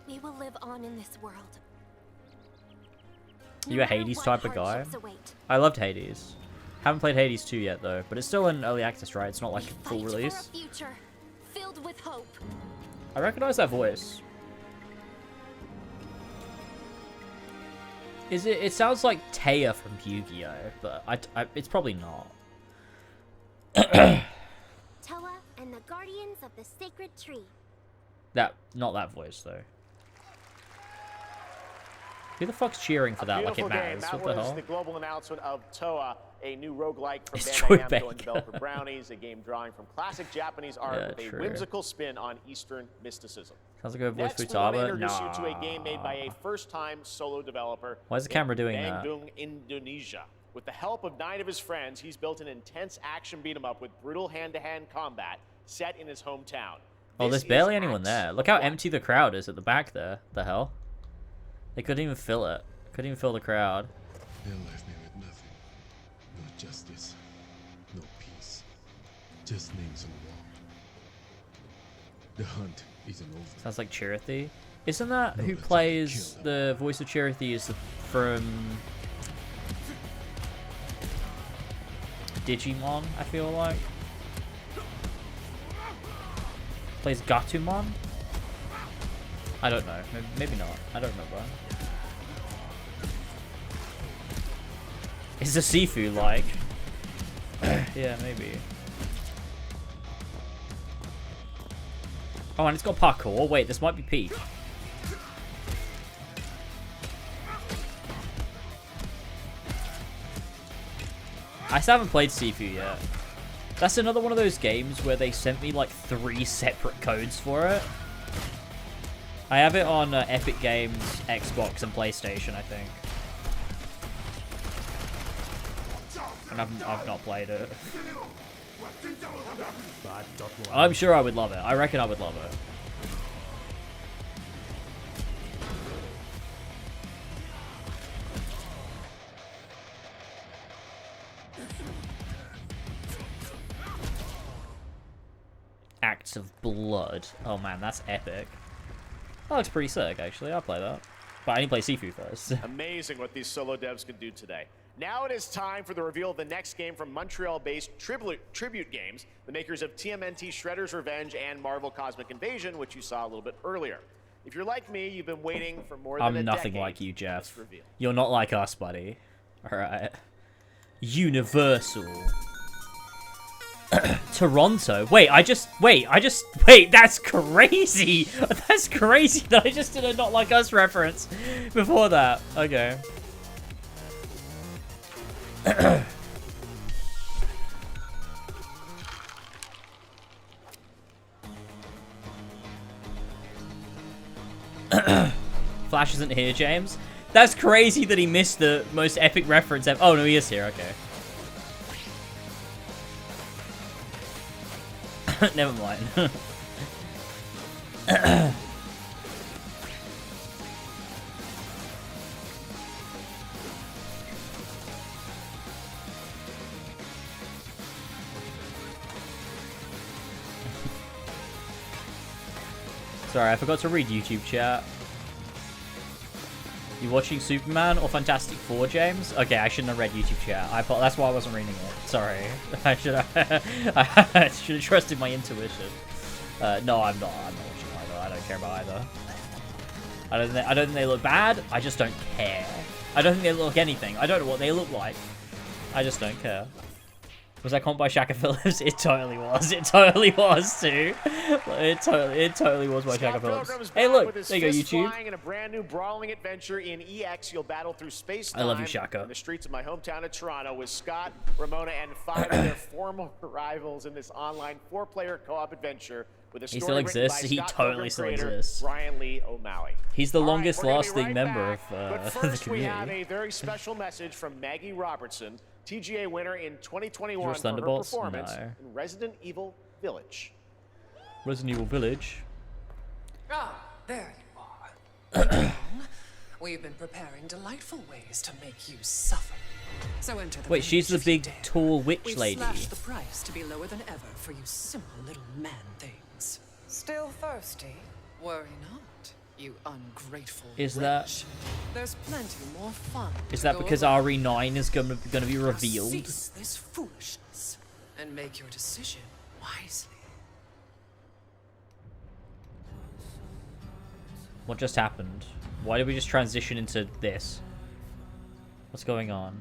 We will live on in this world. Are you a Hades type of guy? I loved Hades. Haven't played Hades 2 yet though, but it's still in early access, right? It's not like full release. For a future filled with hope. I recognize that voice. Is it? It sounds like Taya from Yu-Gi-Oh, but it's probably not. Toa and the guardians of the sacred tree. Not that voice though. Who the fuck's cheering for that? Like it matters. That What the was hell? the global announcement of Toa, a new roguelike from It's Bandai Troy Namco Baker. and developer Brownies, a game drawing from classic Japanese art Yeah, with true. a whimsical spin on Eastern mysticism. Sounds like a voice Next, we want to Futaba. introduce Nah. you to a game made by a first-time solo developer. Why is the in camera doing that? Bandung, Indonesia. With the help of 9 of his friends, he's built an intense action beat-em-up with brutal hand-to-hand combat set in his hometown. Oh, This there's barely is anyone Act there. Look how 1. empty the crowd is at the back there. The hell? They couldn't even fill it. Couldn't even fill the crowd. They left me with nothing. No justice. No peace. Just names on the wall. The hunt isn't over. Sounds like Chirithy. Isn't that No, who let's plays kill the voice of Chirithy is from Digimon, I feel like? Plays Gatomon? I don't know. Maybe not. I don't remember. Is the Sifu like? Yeah, maybe. Oh, and it's got parkour. Wait, this might be Peach. I still haven't played Sifu yet. That's another one of those games where they sent me like 3 separate codes for it. I have it on Epic Games, Xbox, and PlayStation, I think. And I've not played it. I'm sure I would love it. I reckon I would love it. Acts of Blood. Oh man, that's epic. That looks pretty sick, actually. I'll play that. But I need to play Sifu first. Amazing what these solo devs can do today. Now it is time for the reveal of the next game from Montreal-based Tribute Games, the makers of TMNT Shredder's Revenge and Marvel Cosmic Invasion, which you saw a little bit earlier. If you're like me, you've been waiting for more than I'm a nothing decade like you, for Jeff. this reveal. You're not like us, buddy. Alright. Universal. Toronto. Wait, that's crazy. That's crazy that I just did a Not Like Us reference before that. Okay. Flash isn't here, James. That's crazy that he missed the most epic reference ever. Oh, no, he is here. Okay. Never mind. Sorry, I forgot to read YouTube chat. You watching Superman or Fantastic Four, James? Okay, I shouldn't have read YouTube chat. That's why I wasn't reading it. Sorry. I should have trusted my intuition. No, I'm not. I'm not watching either. I don't care about either. I don't think they look bad. I just don't care. I don't think they look anything. I don't know what they look like. I just don't care. Was that comp by Shaka Phillips? It totally was. It totally was too. It totally was by Shaka Phillips. Hey, look, there you go, YouTube. Flying in a brand new brawling adventure in EX, you'll battle through space-time. I love you, Shaka. In the streets of my hometown of Toronto with Scott, Ramona, and 5 of their former rivals in this online 4-player co-op adventure. With a story he still exists. By He Scott totally still exists. Brian Lee O'Malley. He's the longest lasting right member back, of but the first, community. we have a very special message from Maggie Robertson, TGA winner in 2021 for her performance in Resident Evil Village. Resident Evil Village. Ah, there you are. We've been preparing delightful ways to make you suffer. So enter the Wait, she's the big, tall witch We've lady. slashed the price to be lower than ever for you simple little man things. Still thirsty? Worry not, you ungrateful Is witch. that? There's plenty more fun. Is that to because go around. RE9 is gonna be Now revealed? cease this foolishness and make your decision wisely. What just happened? Why did we just transition into this? What's going on?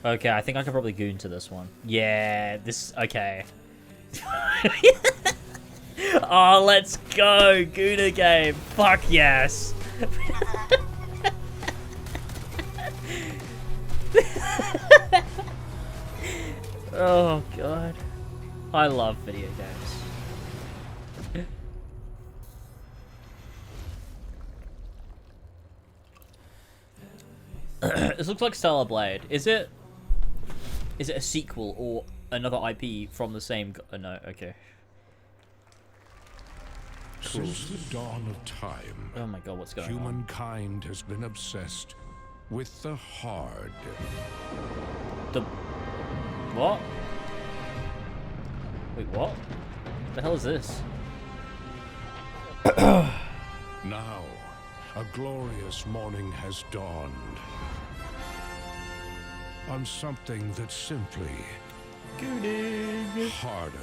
Okay, I think I could probably goon to this one. Yeah, this... Okay. Oh, let's go! Gooner game! Fuck yes! Oh, God. I love video games. This looks like Stellar Blade. Is it a sequel or another IP from the same... no, okay. Cool. Since the dawn of time, oh my God, what's going on? Humankind has been obsessed with the hard. The... What? Wait, what? The hell is this? Now, a glorious morning has dawned on something that's simply harder.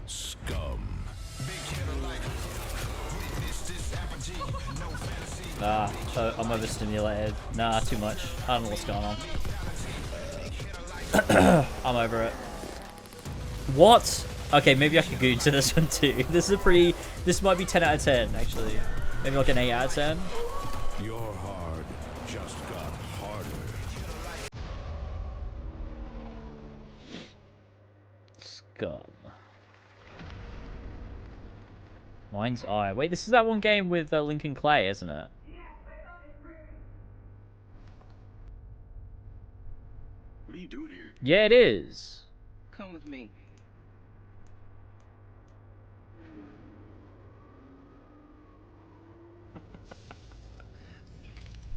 Scum. Nah, I'm overstimulated. Nah, too much. I don't know what's going on. I'm over it. What? Okay, maybe I should go to this one too. This is a pretty... This might be 10 out of 10, actually. Maybe like an 8 out of 10. Your hard just got harder. Scum. Mind's Eye. Wait, this is that one game with Lincoln Clay, isn't it? What are you doing here? Yeah, it is. Come with me.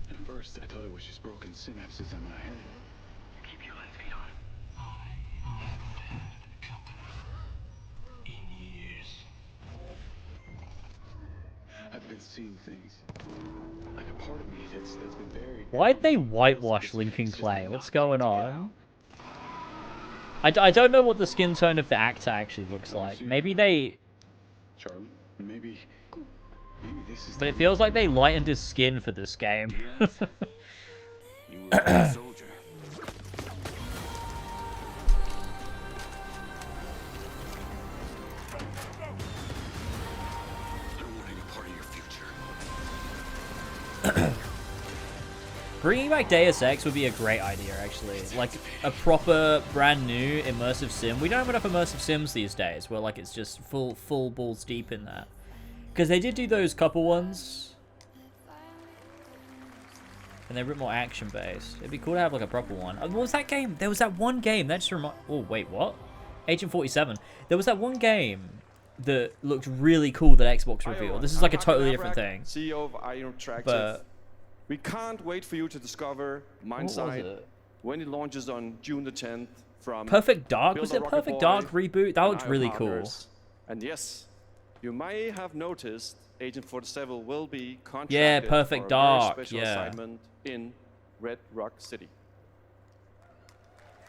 At first, I thought it was just broken synapses in my head. Keep your left on. I haven't had company in years. I've been seeing things. Like a part of me that's been buried. Why'd they whitewash Lincoln Clay? What's going on? I don't know what the skin tone of the actor actually looks like. Maybe they... Charlie, maybe this is... But it feels like they lightened his skin for this game. You will be a soldier. I don't want any part of your future. Bringing back Deus Ex would be a great idea, actually. Like, a proper, brand new, immersive sim. We don't have enough immersive sims these days, where, like, it's just full balls deep in that. Because they did do those couple ones. And they're a bit more action-based. It'd be cool to have, like, a proper one. What was that game? There was that one game, that just remind... Oh, wait, what? Agent 47. There was that one game that looked really cool that Xbox revealed. This is, like, a totally different thing. CEO of Iron Interactive. But... We can't wait for you to discover Mindside when it launches on June the 10th from Perfect Dark? Build Was a it Rocket Perfect Boy Dark reboot? That and looked our really cool. partners. And yes, you may have noticed Agent 47 will be contracted Yeah, Perfect for a Dark, very special yeah. assignment in Red Rock City.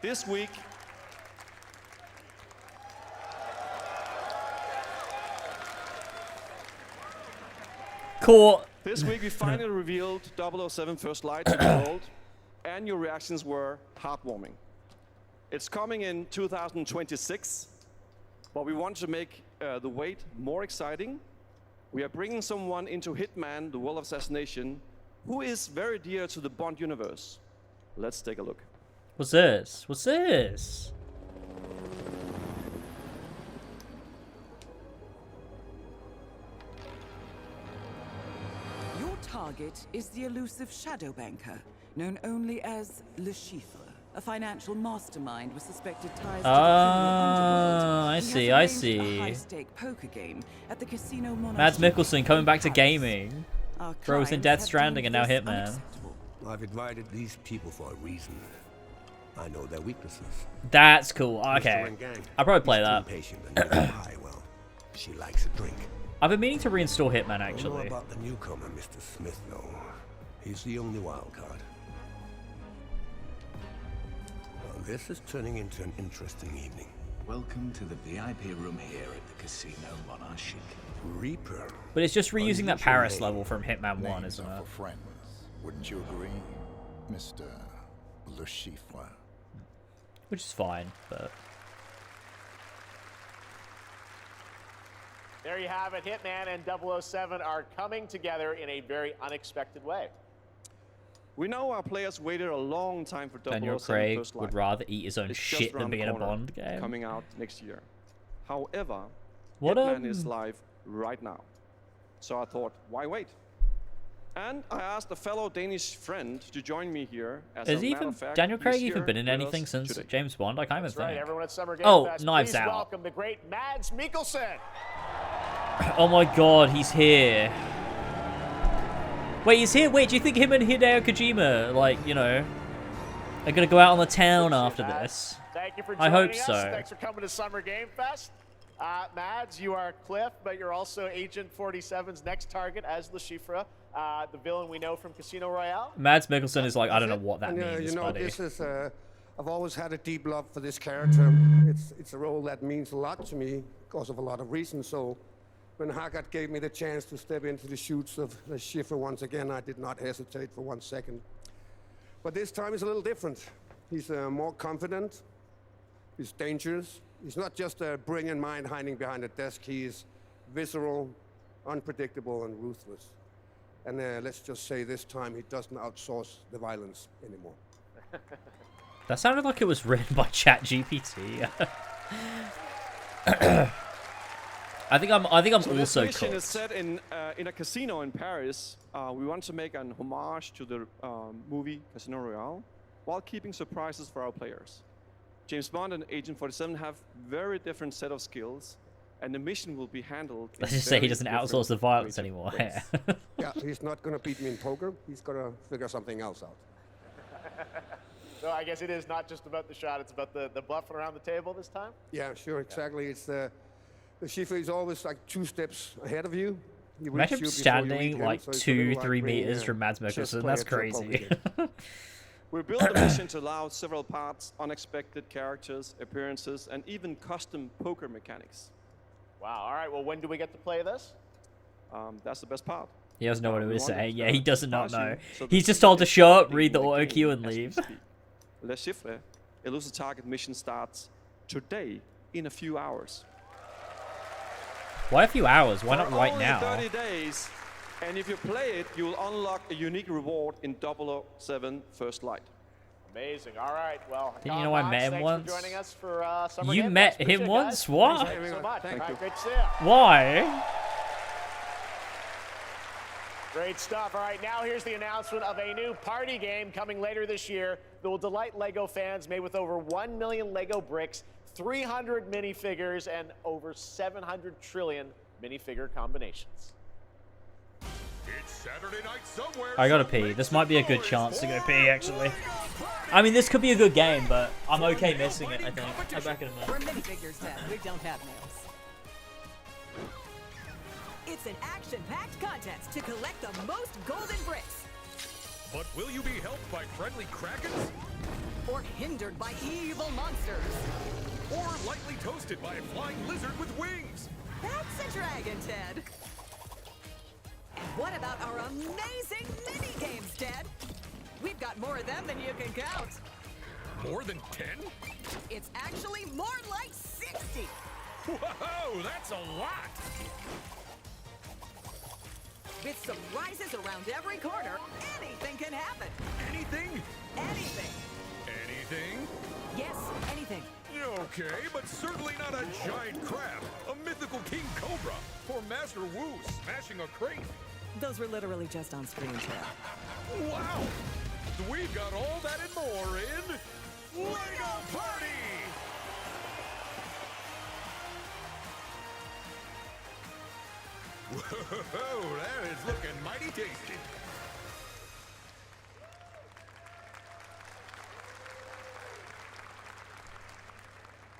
This week, Caught. This week we finally revealed 007 First Light to the world, and your reactions were heartwarming. It's coming in 2026, but we want to make the wait more exciting. We are bringing someone into Hitman, the World of Assassination, who is very dear to the Bond universe. Let's take a look. What's this? What's this? Your target is the elusive shadow banker, known only as Le Chiffre, a financial mastermind with suspected ties to the criminal underworld. I He see, has I arranged see. a high-stake poker game at the Casino Monarch. Mads Mikkelsen coming back to gaming. Our Bro was in clients Death have Stranding and now deemed this Hitman. unacceptable. I've invited these people for a reason. I know their weaknesses. That's cool. Okay. Mr. Gang, I'll probably play he's that. too impatient and neither am I. Well, she likes a drink. I've been meaning to reinstall Hitman, I don't know actually. about the newcomer, Mr. Smith, though. He's the only wild card. Well, this is turning into an interesting evening. Welcome to the VIP room here at the Casino Monarch. Reaper. But it's just reusing that Unusual Paris name. level from Hitman 1, Names isn't are it? for friends. Wouldn't you agree, Mr. Le Chiffre? Which is fine, but... There you have it. Hitman and 007 are coming together in a very unexpected way. We know our players waited a long time for 007 Daniel Craig First Light. would rather eat his own It's just shit than around be the in a corner, Bond game. Coming out next year. However, What, Hitman is live right now. So I thought, why wait? And I asked a fellow Danish friend to join me here. As Has a matter even of fact, Daniel he's Craig here even been in with anything us since today. James Bond? I can't even That's right, think. everyone at Summer Game Oh, Fest, Knives please Out. welcome the great Mads Mikkelsen. Oh my god, he's here. Wait, he's here? Wait, do you think him and Hideo Kojima, like, you know, are gonna go out on the town after this? Thank you for I joining hope us. so. Thanks for coming to Summer Game Fest. Mads, you are Cliff, but you're also Agent 47's next target as Le Chiffre, the villain we know from Casino Royale. Mads Mikkelsen is like, I don't know what that And, means, you know, buddy. this is, I've always had a deep love for this character. It's a role that means a lot to me because of a lot of reasons. So when Haggard gave me the chance to step into the shoots of the Schiffer once again, I did not hesitate for 1 second. But this time is a little different. He's more confident. He's dangerous. He's not just a brilliant mind hiding behind a desk. He is visceral, unpredictable, and ruthless. And let's just say this time he doesn't outsource the violence anymore. That sounded like it was written by ChatGPT. I think I'm So also this mission cooked. is set in a casino in Paris. We want to make an homage to the movie Casino Royale, while keeping surprises for our players. James Bond and Agent 47 have very different set of skills, and the mission will be handled. Let's in just say he very doesn't different outsource the violence creative anymore. ways. Yeah, he's not going to beat me in poker. He's going to figure something else out. So I guess it is not just about the shot, it's about the bluffing around the table this time? Yeah, sure, exactly. It's the Schiffer is always like 2 steps ahead of you. He will Imagine shoot before you standing reach him, like so it's a 2-3 little like being meters a from Mads chess Mikkelsen. player That's to a poker crazy. game. We built the mission to allow several parts, unexpected characters, appearances, and even custom poker mechanics. Wow, all right, well, when do we get to play this? That's the best part. He doesn't know what it was saying. Yeah, he does not know. So He's just told to show up, read the auto cue, and leave. Le Chiffre, Elusive Target mission starts today in a few hours. Why a few hours? Why not right only now? 30 days, and if you play it, you will unlock a unique reward in 007 First Light. Amazing. All right. Well, Didn't you know I met him thanks once? For joining us for Summer You Game met Fest. Appreciate him it, once? guys. What? Thank you so much. Thank All right, you. great to see you. Why? Great stuff. All right, now here's the announcement of a new party game coming later this year that will delight LEGO fans, made with over 1 million LEGO bricks, 300 minifigures, and over 700 trillion minifigure combinations. It's Saturday night somewhere. I gotta pee. This might be a good chance to go pee, actually. I mean, this could be a good game, but I'm okay missing it, I think. I'm back in a We're minute. minifigures then. We don't have nails. It's an action-packed contest to collect the most golden bricks. But will you be helped by friendly krakens? Or hindered by evil monsters. Or lightly toasted by a flying lizard with wings? That's a dragon, Ted. And what about our amazing mini-games, Ted? We've got more of them than you can count. More than 10? It's actually more like 60. Whoa, that's a lot! With surprises around every corner, anything can happen. Anything? Anything. Anything? Yes, anything. Okay, but certainly not a giant crab, a mythical king cobra, or Master Wu smashing a crate. Those were literally just on screen, Ted. Wow! We've got all that and more in LEGO Party! Whoa, that is looking mighty tasty.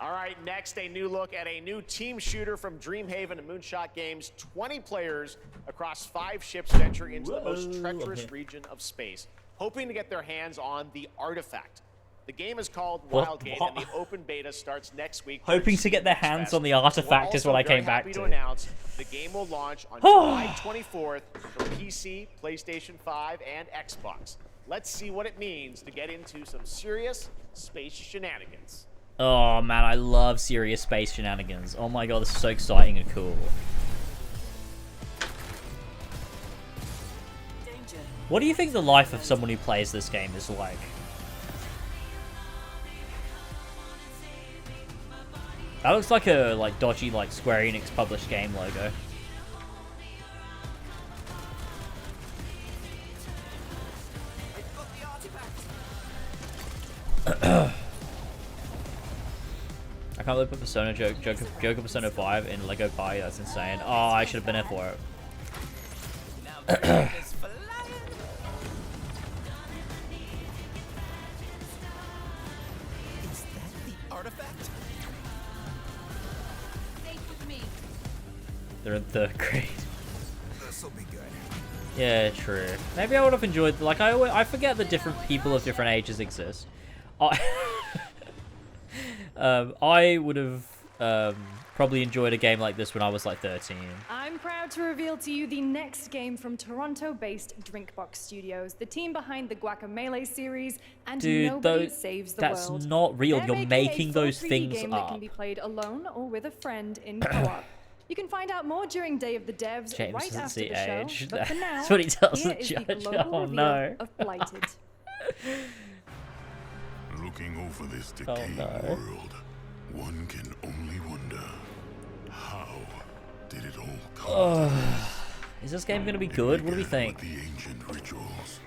All right, next, a new look at a new team shooter from Dreamhaven and Moonshot Games. 20 players across 5 ships venture into the most treacherous region of space, hoping to get their hands on the artifact. The game is called Wildgate, and the open beta starts next week. Hoping to get their hands on the artifact is what I came back to. Announce the game will launch on July 24th for PC, PlayStation 5, and Xbox. Let's see what it means to get into some serious space shenanigans. Oh man, I love serious space shenanigans. Oh my god, this is so exciting and cool. Danger. What do you think the life of someone who plays this game is like? That looks like a dodgy Square Enix published game logo. I can't believe Persona Joker Persona 5 in Lego Pie. That's insane. Oh, I should have been there for it. Is that the artifact? They're in 3rd grade. This'll be good. Yeah, true. Maybe I would have enjoyed. I forget that different people of different ages exist. I would have probably enjoyed a game like this when I was 13. I'm proud to reveal to you the next game from Toronto-based Drinkbox Studios, the team behind the Guacamelee series, and Dude, Nobody Saves the that's World. not real. They're You're making making a full those 3D things game that can up. be played alone or with a friend in co-op. You can find out more during Day of the Devs James right doesn't after see the show. age. But for now, That's what he tells here the is the judge. global Oh, reveal no. of Blighted. Looking over this decaying world, one can only wonder, how did it all come to this? Is this game going to be good? What do we think? The ancient rituals,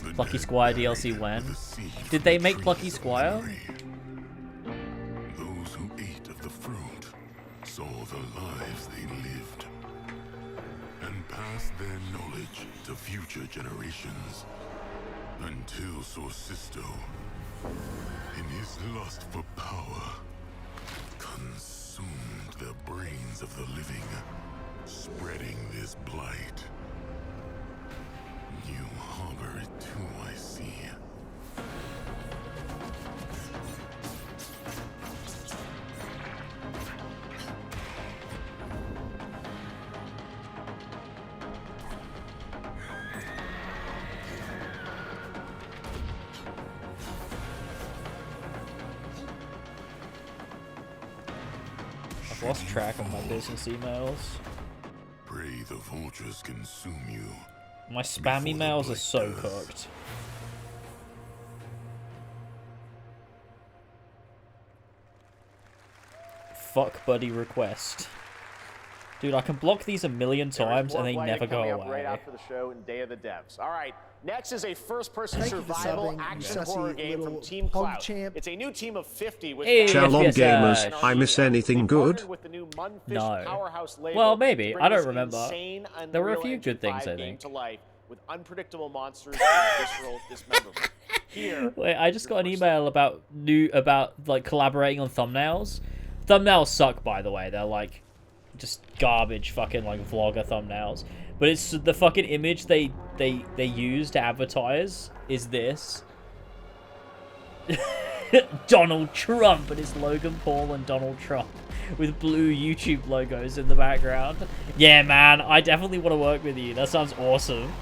the Plucky dead Squire buried DLC when? with a seed Did from they the make trees Plucky of Squire? memory. Those who ate of the fruit saw the lives they lived and passed their knowledge to future generations until Sorcisto, in his lust for power, consumed the brains of the living, spreading this blight. You harbor it too, I see. lost track of my business emails. Pray the vultures consume you. My spam emails are so cooked. Fuck buddy request. Dude, I can block these a million times and they never go away. Right after the show and Day of the Devs. All right, next is a first-person Thank you for survival subbing, action Sussy horror game from little Team hog Cloud. champ. It's a new team of 50 with Hey, Shalom FPS, gamers, I miss anything good? with the new Munfish No. powerhouse label Well, to maybe. bring I don't this remember. insane There were a Unreal few Engine good things, 5 I game think. to life with unpredictable monsters and visceral dismemberment. Here, Wait, I just got an email about like collaborating on thumbnails. Thumbnails suck, by the way. They're like just garbage fucking like vlogger thumbnails. But it's the fucking image they use to advertise is this. Donald Trump, and it's Logan Paul and Donald Trump with blue YouTube logos in the background. Yeah, man, I definitely want to work with you. That sounds awesome.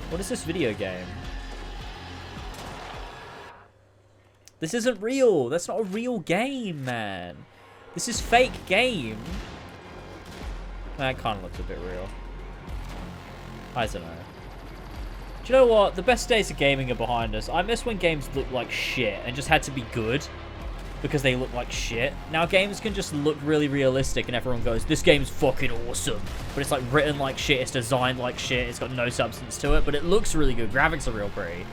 What is this video game? This isn't real. That's not a real game, man. This is fake game. That kind of looks a bit real. I don't know. Do you know what? The best days of gaming are behind us. I miss when games looked like shit and just had to be good because they look like shit. Now games can just look really realistic and everyone goes, this game's fucking awesome. But it's like written like shit, it's designed like shit, it's got no substance to it, but it looks really good. Graphics are real pretty.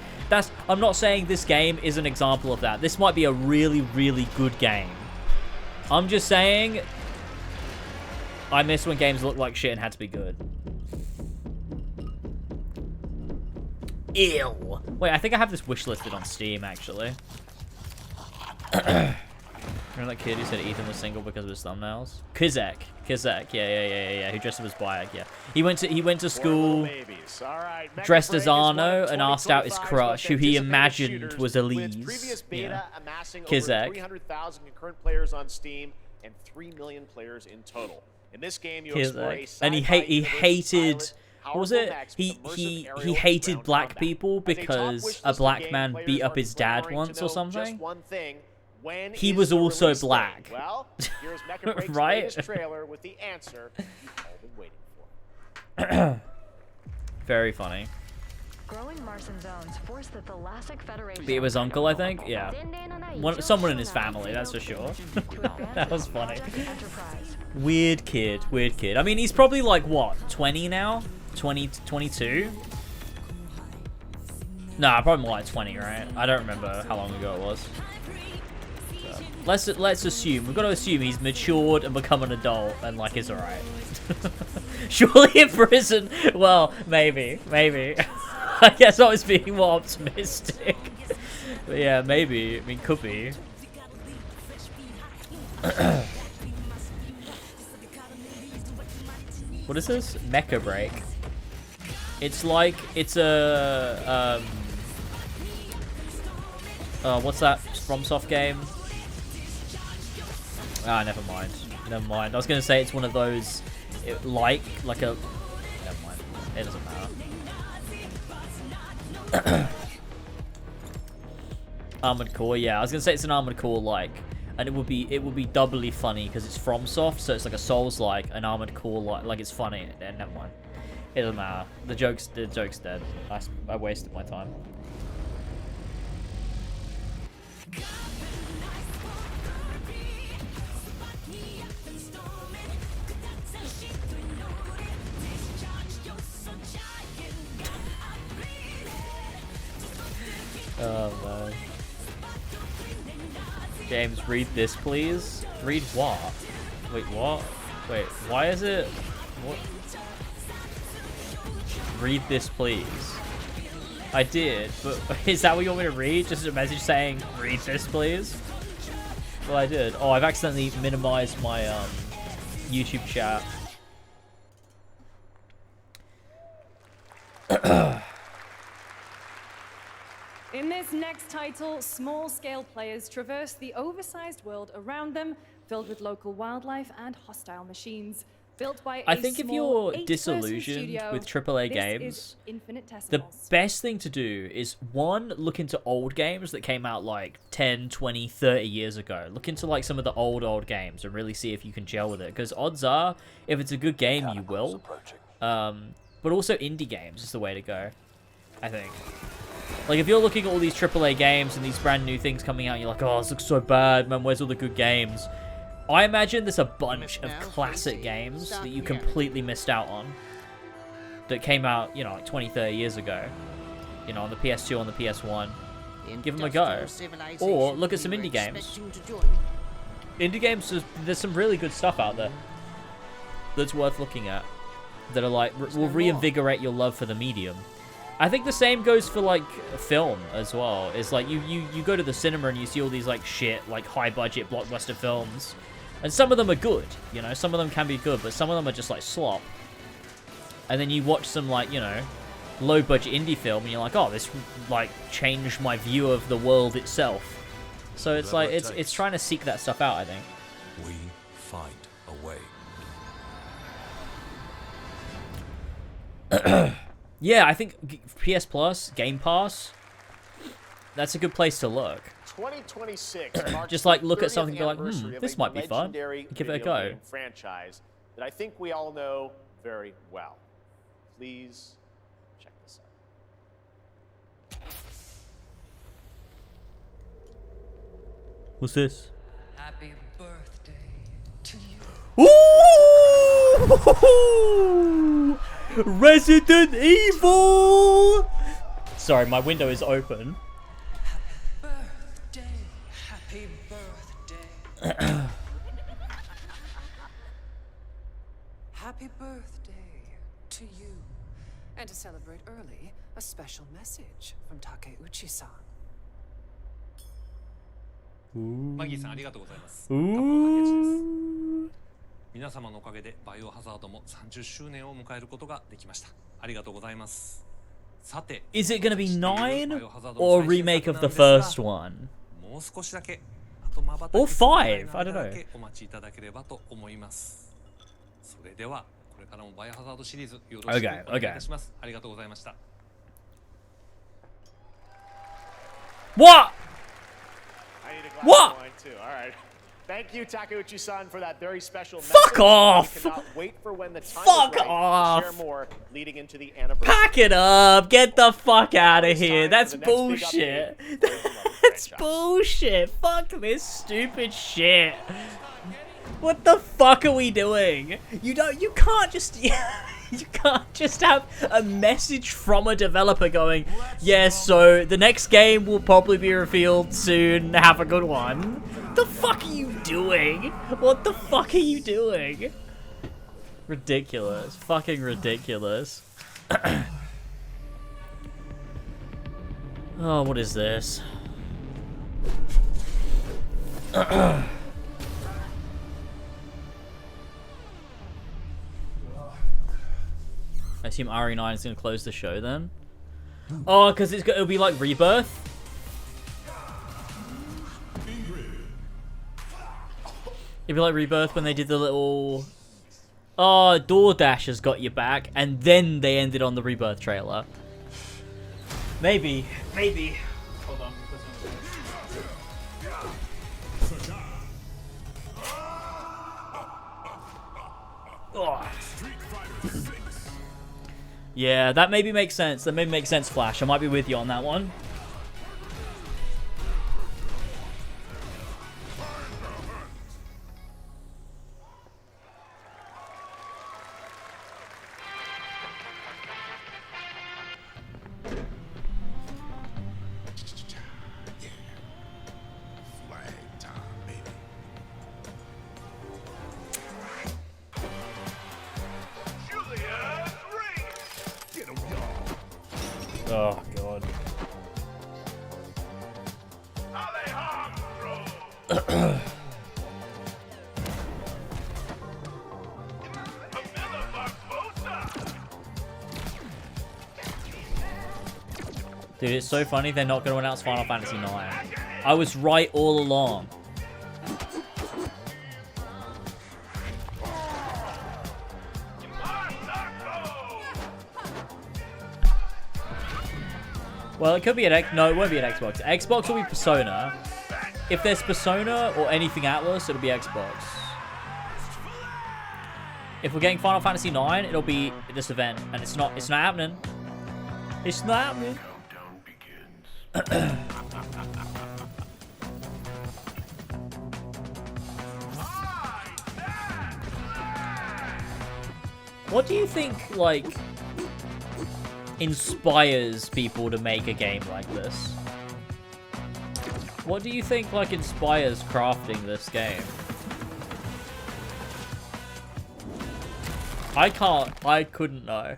I'm not saying this game is an example of that. This might be a really, really good game. I'm just saying I miss when games look like shit and had to be good. Ew. Wait, I think I have this wish listed on Steam, actually. Remember that kid who said Ethan was single because of his thumbnails? Kizek, yeah, who dressed up as Bayek, yeah. He went to school, dressed as Arno, and asked out his crush, who he imagined was Elise. Yeah. Kizek. 300,000 concurrent players on Steam and 3 million players in total. In this game, you explore a And he hated. What was it? He hated black people because a black man beat up his dad once or something. He was also black. Well, here's Mecha Break's right? latest trailer with the answer you've all been waiting for. Very funny. Growing Martian zones forced the Thalassic Federation. Beat his uncle, I think. Yeah, someone in his family, that's for sure. That was funny. Weird kid. I mean, he's probably like what, 20 now? 20, 22? Nah, probably more like 20, right? I don't remember how long ago it was. So, let's assume. We've got to assume he's matured and become an adult and like is alright. Surely in prison. Well, maybe. I guess I was being more optimistic. But yeah, maybe. I mean, could be. What is this? Mecha Break. It's like, it's a, what's that FromSoft game? Ah, never mind. I was gonna say it's one of those, like a, never mind. It doesn't matter. Armored Core, yeah. I was gonna say it's an Armored Core like, and it would be doubly funny because it's FromSoft, so it's like a Souls-like, an Armored Core like it's funny. And never mind. It doesn't matter. The joke's dead. I wasted my time. Oh man. James, read this please. Read what? Wait, what? Wait, why is it? What? Read this please. I did, but is that what you want me to read? Just a message saying, read this please? Well, I did. Oh, I've accidentally minimized my YouTube chat. In this next title, small-scale players traverse the oversized world around them, filled with local wildlife and hostile machines. Built by I a think if small you're 8-person disillusioned studio, with AAA this games, is infinitesimals. the best thing to do is, one, look into old games that came out like 10, 20, 30 years ago. Look into like some of the old games and really see if you can gel with it. Because odds are, if it's a good game, you will. But also indie games is the way to go, I think. Like, if you're looking at all these AAA games and these brand new things coming out, and you're like, oh, this looks so bad, man, where's all the good games? I imagine there's a bunch of classic games that you completely missed out on that came out, you know, like 20, 30 years ago. You know, on the PS2, on the PS1. Give them a go. Or look at some indie games. Indie games, there's some really good stuff out there that's worth looking at. That are like, will reinvigorate your love for the medium. I think the same goes for like film as well. It's like you go to the cinema and you see all these like shit, like high budget blockbuster films. And some of them are good, you know, some of them can be good, but some of them are just like slop. And then you watch some like, you know, low budget indie film and you're like, oh, this like changed my view of the world itself. So it's like, it's trying to seek that stuff out, I think. We find a way. Yeah, I think PS Plus, Game Pass, that's a good place to look. 2026 marks just like look the at something and 30th go like, anniversary of this a might be fun. legendary Give it a video go. game franchise that I think we all know very well. Please check this out. What's this? Happy birthday to you. Ooh! Resident Evil! Sorry, my window is open. Happy birthday. Happy birthday to you. And to celebrate early, a special message from Takeuchi-san. マギーさんありがとうございます。皆様のおかげでバイオハザードも30周年を迎えることができました。ありがとうございます。さて、 Is it gonna be 9 or a remake of the first one? もう少しだけ、あと瞬き Or 5? I don't know. お待ちいただければと思います。それではこれからもバイオハザードシリーズよろしくお願いいたします。ありがとうございました。What? I need a glass What? of wine too. All right. Thank you, Takeuchi-san, for that very special message. Fuck off! We cannot wait for when the time Fuck is right off! to share more leading into the anniversary. Pack it up! Get the fuck out of here! That's bullshit! That's bullshit! Fuck this stupid shit! What the fuck are we doing? You can't just have a message from a developer going, yes, so the next game will probably be revealed soon, have a good one. The fuck are you doing? What the fuck are you doing? Ridiculous. Fucking ridiculous. Oh, what is this? I assume RE9 is going to close the show then? Oh, because it'll be like Rebirth? It'd be like Rebirth when they did the little... Oh, DoorDash has got you back, and then they ended on the Rebirth trailer. Maybe. Maybe. Hold on. Oh. Yeah, that maybe makes sense. That maybe makes sense, Flash. I might be with you on that one. Oh, God. Dude, it's so funny they're not going to announce Final Fantasy IX. I was right all along. Well, it could be an X. No, it won't be an Xbox. Xbox will be Persona. If there's Persona or anything Atlas, it'll be Xbox. If we're getting Final Fantasy 9, it'll be this event, and it's not happening. It's not happening. What do you think, like, inspires people to make a game like this? What do you think, like, inspires crafting this game? I couldn't know.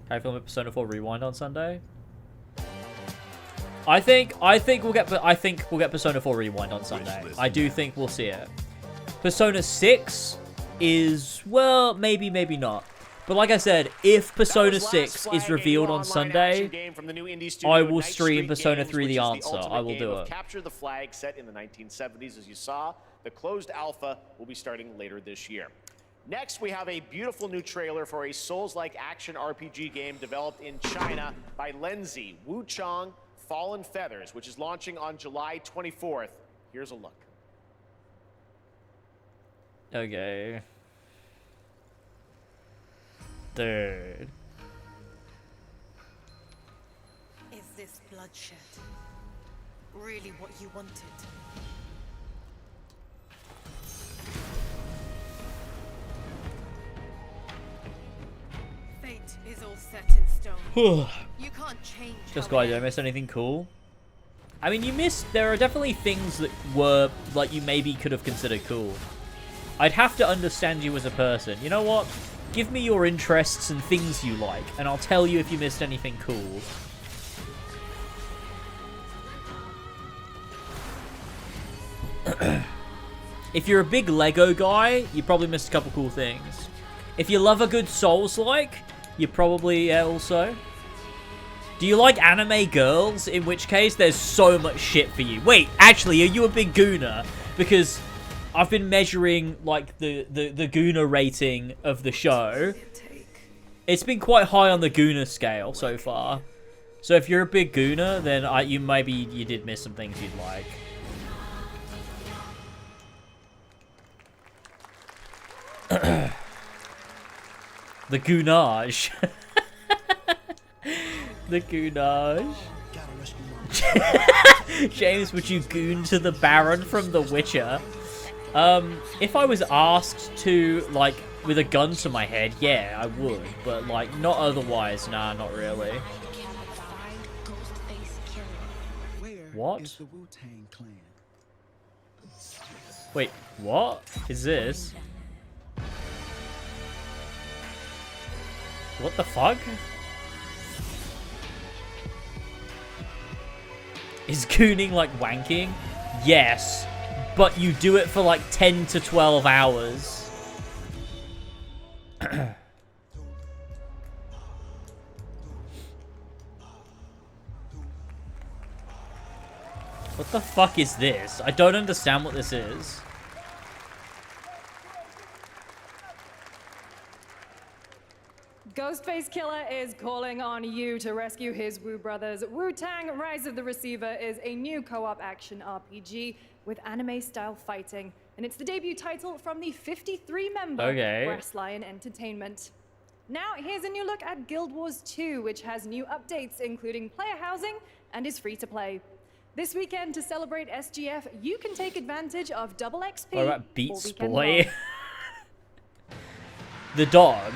Can I film a Persona 4 Rewind on Sunday? I think we'll get Persona 4 Rewind on Sunday. I do think we'll see it. Persona 6 is, well, maybe not. But like I said, if Persona 6 is revealed on Sunday, I will stream Persona 3 The Answer. I will do it. Capture the Flag, set in the 1970s, as you saw. The closed alpha will be starting later this year. Next, we have a beautiful new trailer for a Souls-like action RPG game developed in China by Lenzi, Wu Chong, Fallen Feathers, which is launching on July 24th. Here's a look. Okay. Dude. Is this bloodshed really what you wanted? Fate is all set in stone. You can't change. Just guys, did I miss anything cool? I mean, you missed. There are definitely things that were like you maybe could have considered cool. I'd have to understand you as a person. You know what? Give me your interests and things you like, and I'll tell you if you missed anything cool. If you're a big Lego guy, you probably missed a couple cool things. If you love a good Souls-like, you probably also. Do you like anime girls? In which case, there's so much shit for you. Wait, actually, are you a big Gooner? Because I've been measuring, like, the Gooner rating of the show. It's been quite high on the Gooner scale so far. So if you're a big Gooner, then you did miss some things you'd like. The Goonage. The Goonage. James, would you goon to the Baron from The Witcher? If I was asked to, like, with a gun to my head, yeah, I would. But, like, not otherwise. Nah, not really. What? Wait, what is this? What the fuck? Is gooning like wanking? Yes, but you do it for like 10 to 12 hours. What the fuck is this? I don't understand what this is. Ghostface Killer is calling on you to rescue his Wu brothers. Wu-Tang Rise of the Receiver is a new co-op action RPG with anime-style fighting, and it's the debut title from the 53-member Brass Lion Entertainment. Now, here's a new look at Guild Wars 2, which has new updates, including player housing, and is free to play. This weekend, to celebrate SGF, you can take advantage of double XP. What about Beats Boy? The dog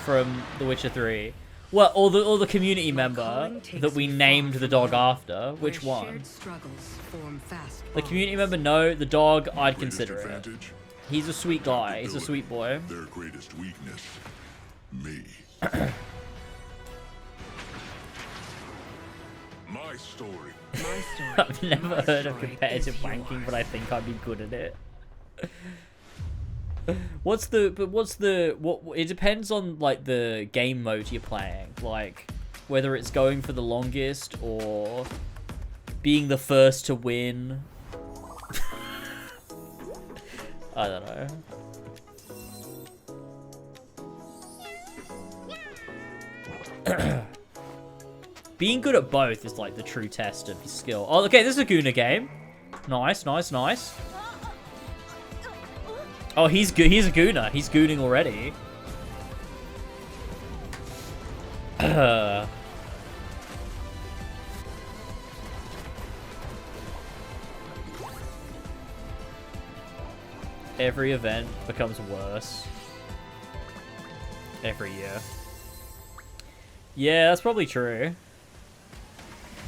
from The Witcher 3. Well, or the community member that we named the dog after. Which one? The community member, no. The dog, I'd consider it. He's a sweet guy. He's a sweet boy. Their greatest weakness, me. My story. I've never heard of competitive wanking, but I think I'd be good at it. What it depends on like the game mode you're playing, like whether it's going for the longest or Being the first to win. I don't know. Being good at both is like the true test of your skill. Oh, okay, this is a Gooner game. Nice, nice, nice. Oh, he's good. He's a Gooner. He's gooning already. Every event becomes worse. Every year. Yeah, that's probably true.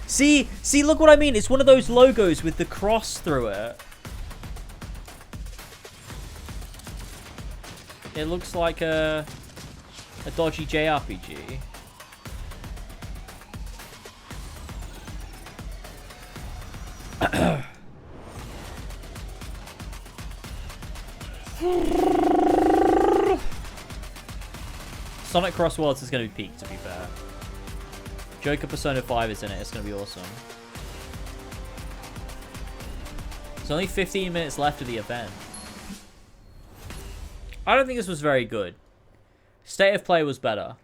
See, look what I mean. It's one of those logos with the cross through it. It looks like a dodgy JRPG. Sonic Cross Worlds is going to be peak, to be fair. Joker Persona 5 is in it. It's going to be awesome. There's only 15 minutes left of the event. I don't think this was very good. State of Play was better.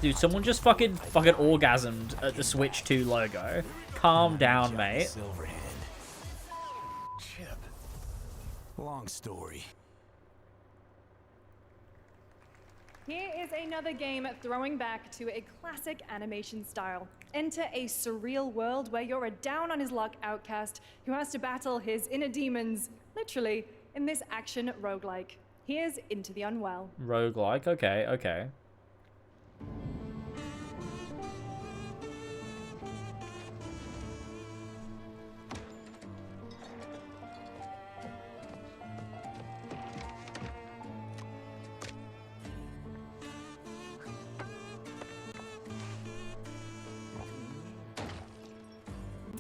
Dude, someone just fucking orgasmed at the Switch 2 logo. Calm down, mate. Chip. Long story. Here is another game throwing back to a classic animation style. Enter a surreal world where you're a down-on-his-luck outcast who has to battle his inner demons, literally, in this action roguelike. Here's Into the Unwell. Roguelike? Okay, okay.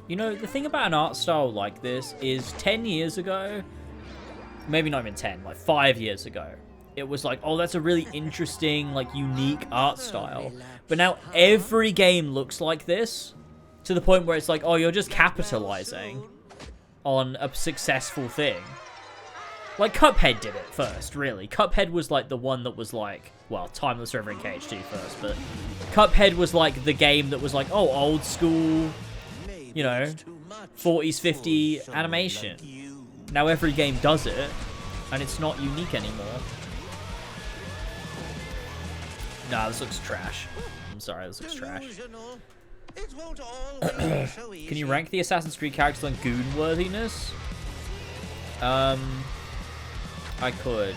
You know, the thing about an art style like this is 10 years ago, maybe not even 10, like 5 years ago, it was like, oh, that's a really interesting, like, unique art style. But now every game looks like this, to the point where it's like, oh, you're just capitalizing on a successful thing. Like, Cuphead did it first, really. Cuphead was, like, the one that was, like, well, Timeless River and KH2 first, but Cuphead was, like, the game that was, like, oh, old school, you know, 40s, 50s animation. Now every game does it, and it's not unique anymore. Nah, this looks trash. I'm sorry, this looks trash. Can you rank the Assassin's Creed characters on goon worthiness? I could.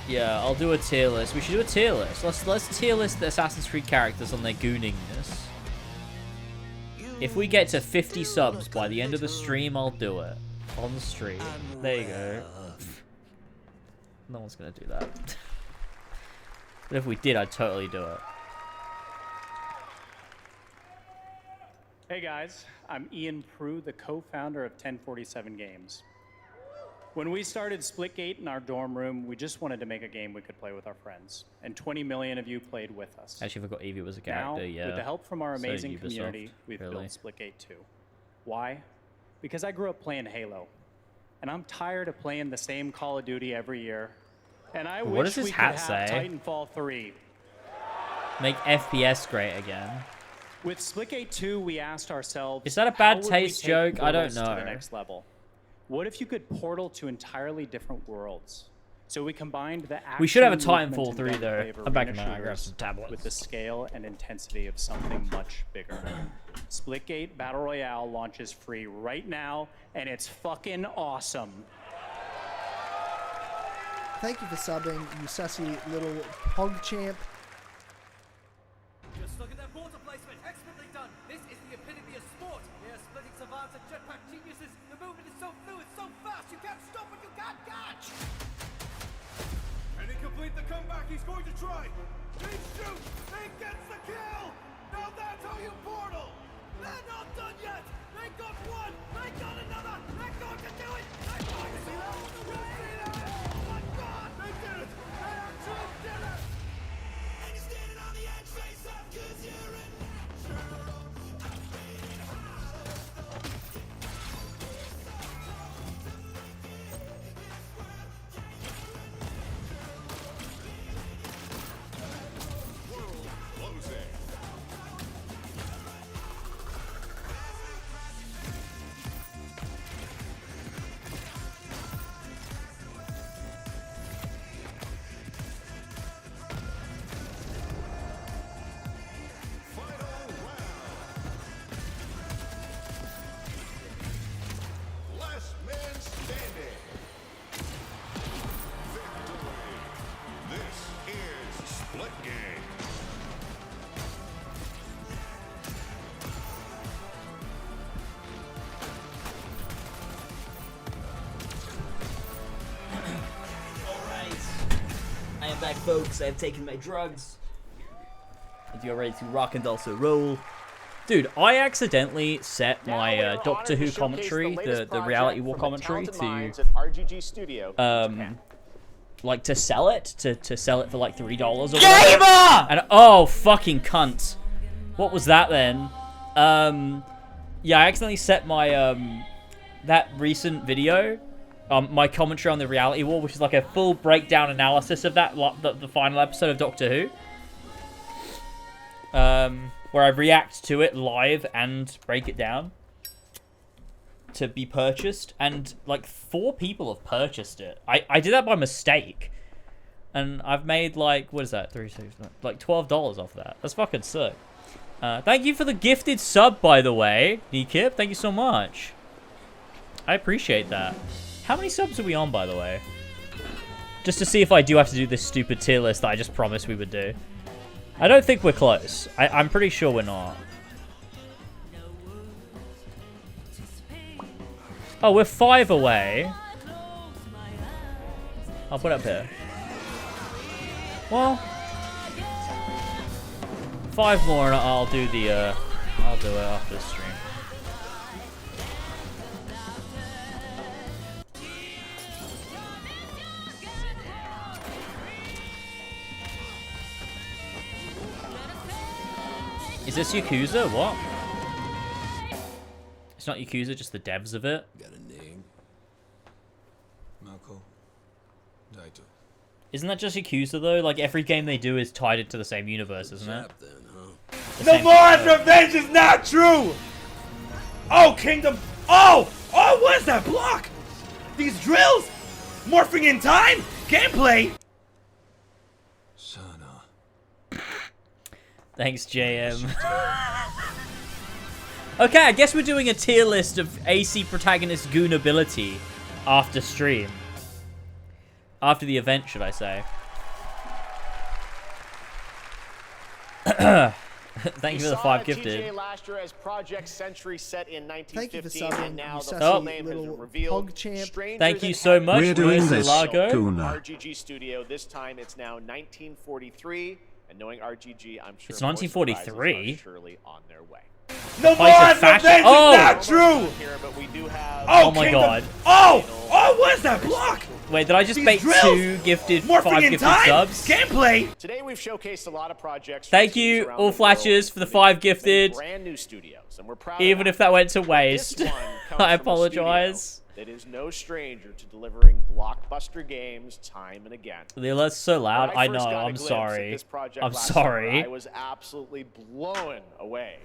Yeah, I'll do a tier list. We should do a tier list. Let's tier list the Assassin's Creed characters on their gooningness. If we get to 50 subs by the end of the stream, I'll do it. On the stream. There you go. No one's gonna do that. But if we did, I'd totally do it. Hey guys, I'm Ian Prue, the co-founder of 1047 Games. When we started Splitgate in our dorm room, we just wanted to make a game we could play with our friends. And 20 million of you played with us. Actually, I forgot Evie was a character, now, yeah. with the help from our amazing So Ubisoft, community, we've really. built Splitgate 2. Why? Because I grew up playing Halo. And I'm tired of playing the same Call of Duty every year. And I What wish does his we could hat have say? Titanfall 3. Make FPS great again. With Splitgate 2, we asked ourselves, Is that a how bad would we taste take joke? I don't portals to know. the next level? What if you could portal to entirely different worlds? So we combined the action, We should have a movement, Titanfall and 3 though. gameplay of I'm back arena in a minute. I grabbed shooters some tablets. with the scale and intensity of something much bigger. Splitgate Battle Royale launches free right now, and it's fucking awesome. Thank you for subbing, you sussy little pog champ. Just look at that water placement. Expertly done. This is the epitome of sport. We are splitting savants and jetpack geniuses. The movement is so fluid, so fast, you can't stop it, you can't catch. Can he complete the comeback? He's going to try. He shoots. He gets the kill. Now that's how you portal. They're not done yet. They got one. They got another. They're going to do it. They're going to do it. Oh my God! They did it. They actually did it. back, folks. I've taken my drugs. And you're ready to rock and also roll. Dude, I accidentally set my Doctor Who commentary, the reality war commentary, to like to sell it, to sell it for like $3 or whatever. Gamer! And oh, fucking cunt. What was that then? Yeah, I accidentally set my that recent video, my commentary on the reality war, which is like a full breakdown analysis of that, the final episode of Doctor Who. Where I react to it live and break it down to be purchased, and like 4 people have purchased it. I did that by mistake, and I've made like, what is that? Like $12 off that. That's fucking sick. Thank you for the gifted sub, by the way, Nikip. Thank you so much. I appreciate that. How many subs are we on, by the way? Just to see if I do have to do this stupid tier list that I just promised we would do. I don't think we're close. I'm pretty sure we're not. Oh, we're 5 away. I'll put it up here. Well, 5 more and I'll do the, I'll do it after the stream. Is this Yakuza? What? It's not Yakuza, just the devs of it. Got a name? Marco. Daito. Isn't that just Yakuza though? Like every game they do is tied into the same universe, isn't it? The Lord's revenge is not true! Oh, Kingdom! Oh! Oh, what is that block? These drills? Morphing in time? Gameplay? Thanks, JM. Okay, I guess we're doing a tier list of AC protagonist goon ability after stream. After the event, should I say. Thank you for the 5 gifted. TJ last year as Project Century set in 1915, for and now the subbing, full name has been revealed. Thank you so much. We're doing this, Lago. Kuna. RGG Studio. This time it's now 1943, and knowing RGG, I'm sure It's 1943. are surely on their way. The Lord's revenge is not true! Here, but we do have Oh my god. Oh! Oh, what is that block? Wait, did I just These bait drills? 2 gifted, Morphing 5 in gifted time? subs? Gameplay! Today we've showcased a lot of projects. Thank you, all flashes, for the 5 gifted. Brand new studios, and we're proud Even of if that went to waste. This one comes I from a apologize. studio that is no stranger to delivering blockbuster games time and again. That's so loud. When I know. first got a I'm glimpse at sorry. this project I'm last sorry. summer, I was absolutely blown away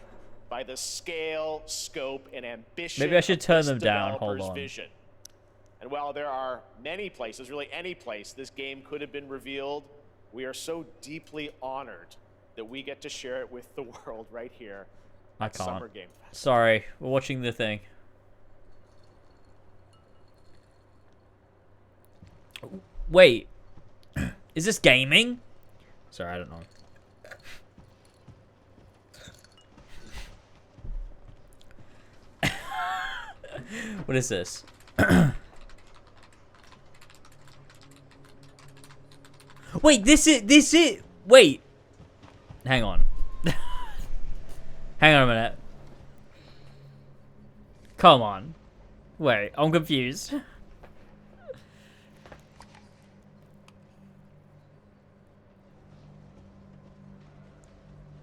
by the scale, scope, and ambition. Maybe I should of turn this them down. Hold developer's on. Vision. And while there are many places, really any place, this game could have been revealed, we are so deeply honored that we get to share it with the world right here I at can't. Summer Game Fest. Sorry. We're watching the thing. Wait. Is this gaming? Sorry, I don't know. What is this? Wait, this is wait. Hang on. Hang on a minute. Come on. Wait, I'm confused.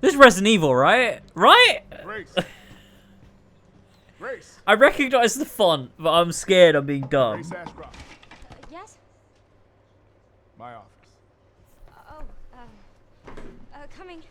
This is Resident Evil, right? Right? Grace. Grace. I recognize the font, but I'm scared I'm being dumb. Grace Ashcroft. Yes? My office. Coming.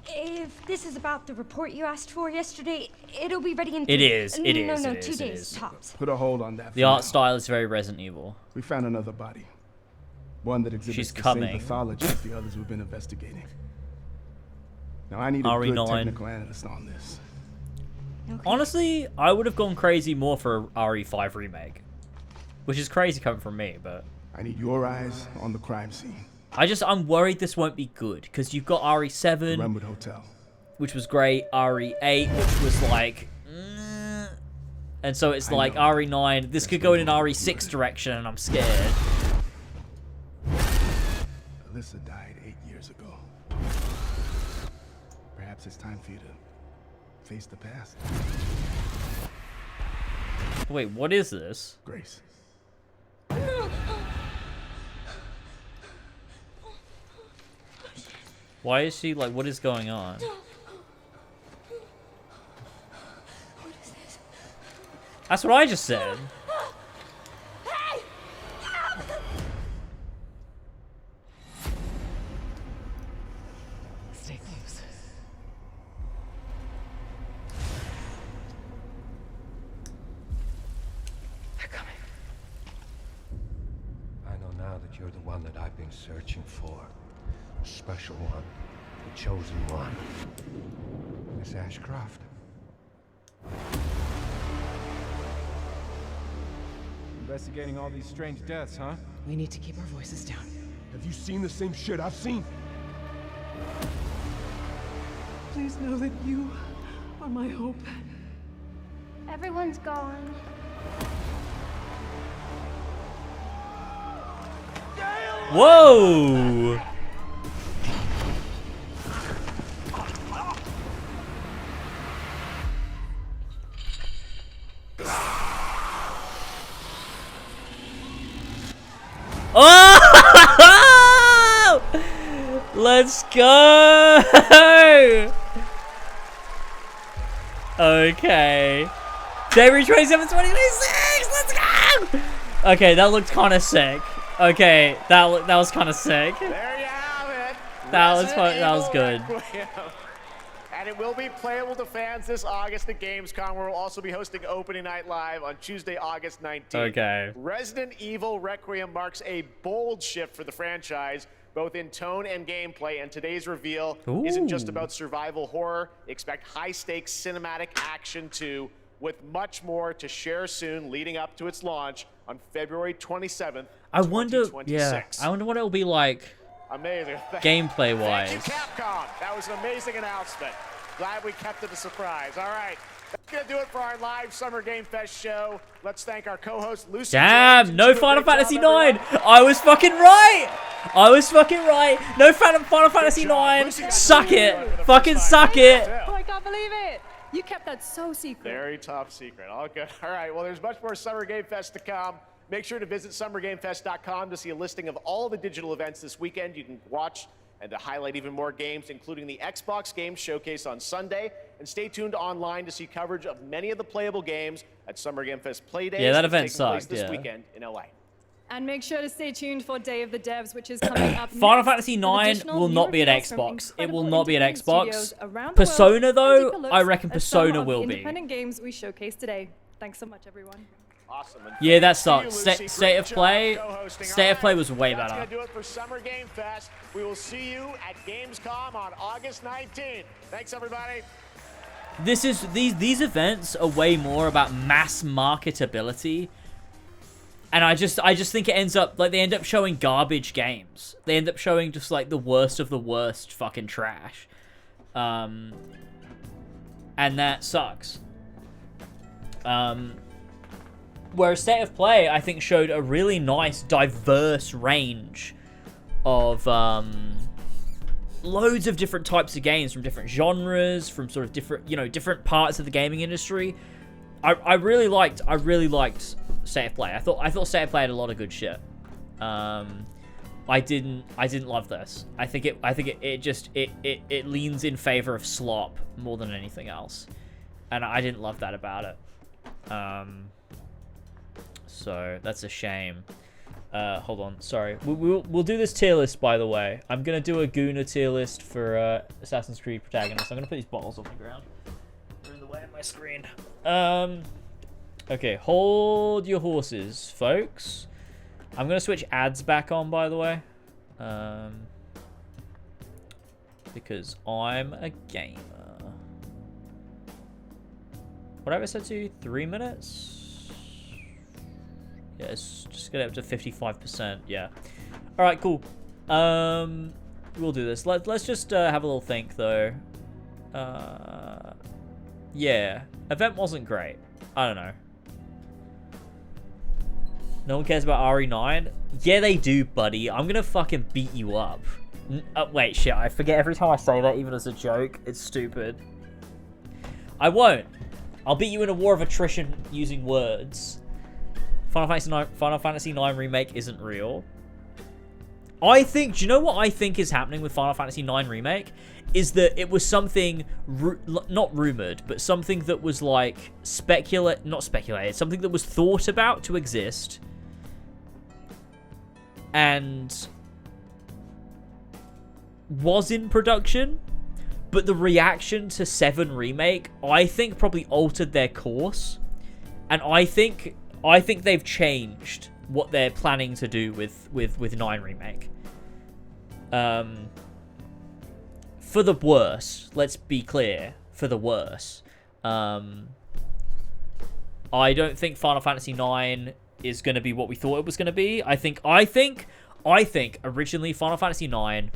If this is about the report you asked for yesterday, it'll be ready in It is, it no, is, no, it is, 2 it days is. tops. Put a hold on that. The for art now. style is very Resident Evil. We found another body. One that exhibits She's the coming. same pathology as the others we've been investigating. Now I need a good RE9. technical analyst on this. Honestly, I would have gone crazy more for a RE5 remake. Which is crazy coming from me, but... I need your eyes on the crime scene. I'm worried this won't be good because you've got RE7, Redwood Hotel, which was great, RE8, which was like, and so it's like RE9. This could go in an RE6 direction, and I'm scared. Alyssa died 8 years ago. Perhaps it's time for you to face the past. Wait, what is this? Grace. Why is she like, what is going on? That's what I just said. Stay close. They're coming. I know now that you're the one that I've been searching for. The special one. The chosen one. Miss Ashcroft. Investigating all these strange deaths, huh? We need to keep our voices down. Have you seen the same shit I've seen? Please know that you are my hope. Everyone's gone. Whoa! Oh! Let's go! Okay. January 27th, 2026! Let's go! Okay, that looked kind of sick. Okay, that was kind of sick. There you have it. That was good. And it will be playable to fans this August at Gamescom, where we'll also be hosting Opening Night Live on Tuesday, August 19th. Okay. Resident Evil Requiem marks a bold shift for the franchise, both in tone and gameplay, and today's reveal isn't just about survival horror. Expect high-stakes cinematic action too, with much more to share soon leading up to its launch on February 27th, I wonder, 2026. I wonder what it'll be like Amazing. gameplay-wise. Thank you, Capcom. That was an amazing announcement. Glad we kept it a surprise. All right. That's going to do it for our live Summer Game Fest show. Let's thank our co-host, Lucy Damn, James. no Final Fantasy 9. I was fucking right. I was fucking right. No Final Fantasy 9. Suck it. Fucking suck it. Oh, I can't believe it. You kept that so secret. Very top secret. All good. All right. Well, there's much more Summer Game Fest to come. Make sure to visit summergamefest.com to see a listing of all the digital events this weekend you can watch, and to highlight even more games, including the Xbox Games Showcase on Sunday. And stay tuned online to see coverage of many of the playable games at Summer Game Fest Playdays. Yeah, that event taking place sucked, this yeah. weekend in LA. And make sure to stay tuned for Day of the Devs, which is coming up Final next, Fantasy with 9 additional will new not be at reveals from Xbox. It will incredible not be at independent Xbox. studios around the world, Persona, and though, deeper I looks reckon at some Persona of will the be. independent games we showcased today. Thanks so much, everyone. Awesome. And Yeah, that thanks to sucked. you, Lucy. State of Great Play. job co-hosting. State All of Play right. was way That's better. going to do it for Summer Game Fest. We will see you at Gamescom on August 19th. Thanks, everybody. These events are way more about mass marketability, and I just think it ends up like they end up showing garbage games. They end up showing just like the worst of the worst fucking trash, and that sucks. Whereas State of Play, I think, showed a really nice, diverse range of loads of different types of games from different genres, from sort of different, different parts of the gaming industry. I really liked State of Play. I thought State of Play had a lot of good shit. I didn't love this. I think it leans in favor of slop more than anything else, and I didn't love that about it. So that's a shame. Hold on, sorry. We'll do this tier list, by the way. I'm gonna do a Guna tier list for Assassin's Creed Protagonist. I'm gonna put these bottles on the ground. They're in the way of my screen. Okay, hold your horses, folks. I'm gonna switch ads back on, by the way. Because I'm a gamer. What have I said to you? 3 minutes? Yeah, it's just get up to 55%. Yeah. All right, cool. We'll do this. Let's just have a little think though. Yeah, event wasn't great. I don't know. No one cares about RE9? Yeah, they do, buddy. I'm gonna fucking beat you up. Wait, shit. I forget every time I say that, even as a joke. It's stupid. I won't. I'll beat you in a war of attrition using words. Final Fantasy 9 Remake isn't real. I think... Do you know what I think is happening with Final Fantasy 9 Remake? Is that it was something... not rumored, but something that was like... Not speculated. Something that was thought about to exist. And... was in production. But the reaction to 7 Remake, I think, probably altered their course. And I think they've changed what they're planning to do with 9 Remake. For the worse, let's be clear, for the worse. I don't think Final Fantasy 9 is going to be what we thought it was going to be. I think originally Final Fantasy 9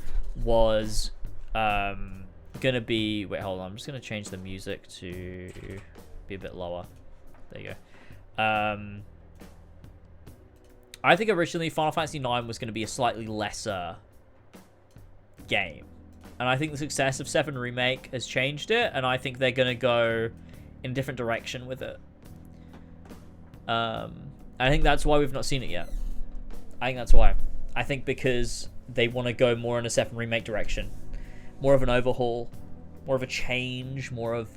was going to be... Wait, hold on. I'm just going to change the music to be a bit lower. There you go. I think originally Final Fantasy 9 was going to be a slightly lesser game. And I think the success of 7 Remake has changed it, and I think they're going to go in a different direction with it. I think that's why we've not seen it yet. I think that's why. I think because they want to go more in a 7 Remake direction. More of an overhaul. More of a change. More of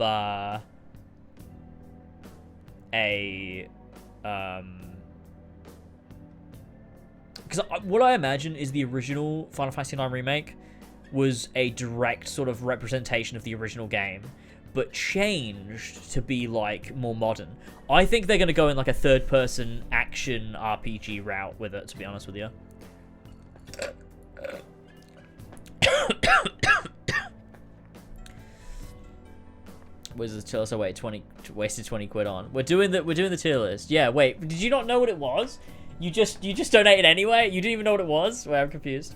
because what I imagine is the original Final Fantasy 9 Remake was a direct sort of representation of the original game, but changed to be like more modern. I think they're going to go in like a third-person action RPG route with it, to be honest with you. Wizards tell us, oh wait, wasted 20 quid on. We're doing the tier list. Yeah, wait, did you not know what it was? You just donated anyway? You didn't even know what it was? Wait, I'm confused.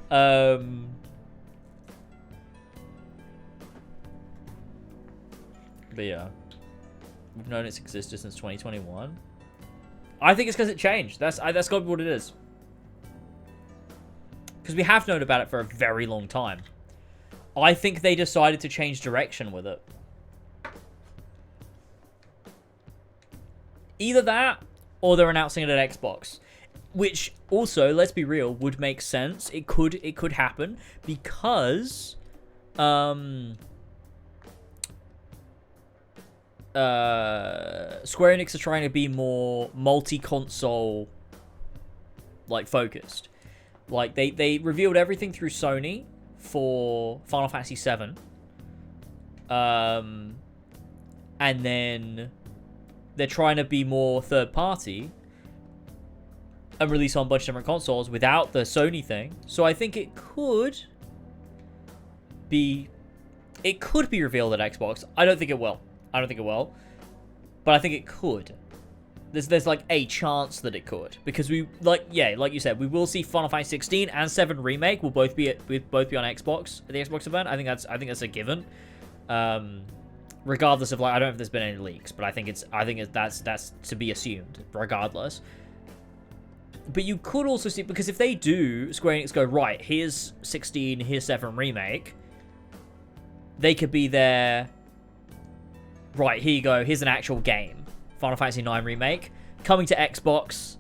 But yeah. We've known its existence since 2021. I think it's because it changed. That's got to be what it is. Because we have known about it for a very long time. I think they decided to change direction with it. Either that, or they're announcing it at Xbox. Which, also, let's be real, would make sense. It could happen, because... Square Enix are trying to be more multi-console, like, focused. Like, they revealed everything through Sony for Final Fantasy VII. And then they're trying to be more third-party and release on a bunch of different consoles without the Sony thing. So I think it could be revealed at Xbox. I don't think it will. But I think it could. There's like a chance that it could, because like you said, we will see Final Fantasy 16 and 7 Remake will both be on Xbox at the Xbox event. I think that's a given. Regardless of, like, I don't know if there's been any leaks, but I think that's to be assumed regardless. But you could also see, because if they do, Square Enix go, right, here's 16, here's 7 Remake, they could be there, right, here you go, here's an actual game, Final Fantasy 9 Remake, coming to Xbox,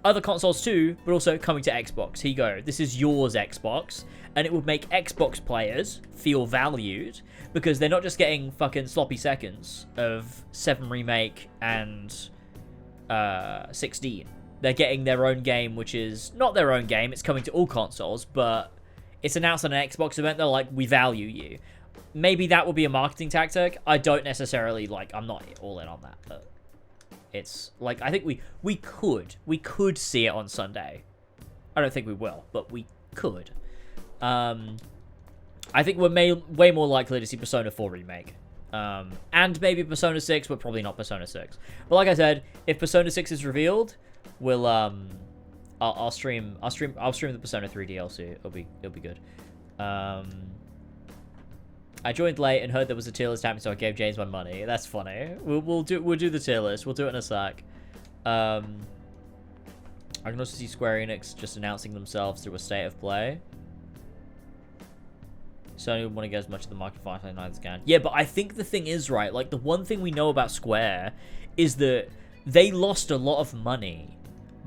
other consoles too, but also coming to Xbox. Here you go, this is yours, Xbox, and it would make Xbox players feel valued, because they're not just getting fucking sloppy seconds of 7 Remake and 16. They're getting their own game, which is not their own game. It's coming to all consoles, but it's announced at an Xbox event. They're like, we value you. Maybe that will be a marketing tactic. I don't necessarily, like, I'm not all in on that, but it's, like, I think we could see it on Sunday. I don't think we will, but we could. I think we're way more likely to see Persona 4 Remake. And maybe Persona 6, but probably not Persona 6. But like I said, if Persona 6 is revealed, I'll I'll stream the Persona 3 DLC. It'll be good. I joined late and heard there was a tier list happening, so I gave James my money. That's funny. We'll do the tier list. We'll do it in a sec. I can also see Square Enix just announcing themselves through a state of play. Sony would want to get as much of the market for Final Fantasy IX as can. Yeah, but I think the thing is, right, like, the one thing we know about Square is that they lost a lot of money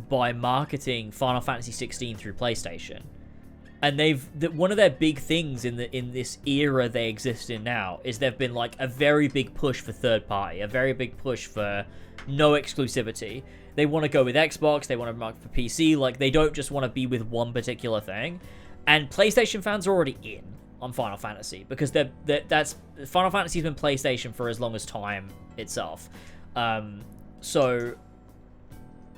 by marketing Final Fantasy 16 through PlayStation. And one of their big things in this era they exist in now is there've been like a very big push for third party, a very big push for no exclusivity. They want to go with Xbox, they want to market for PC, like they don't just want to be with one particular thing. And PlayStation fans are already in on Final Fantasy because that's Final Fantasy's been PlayStation for as long as time itself. So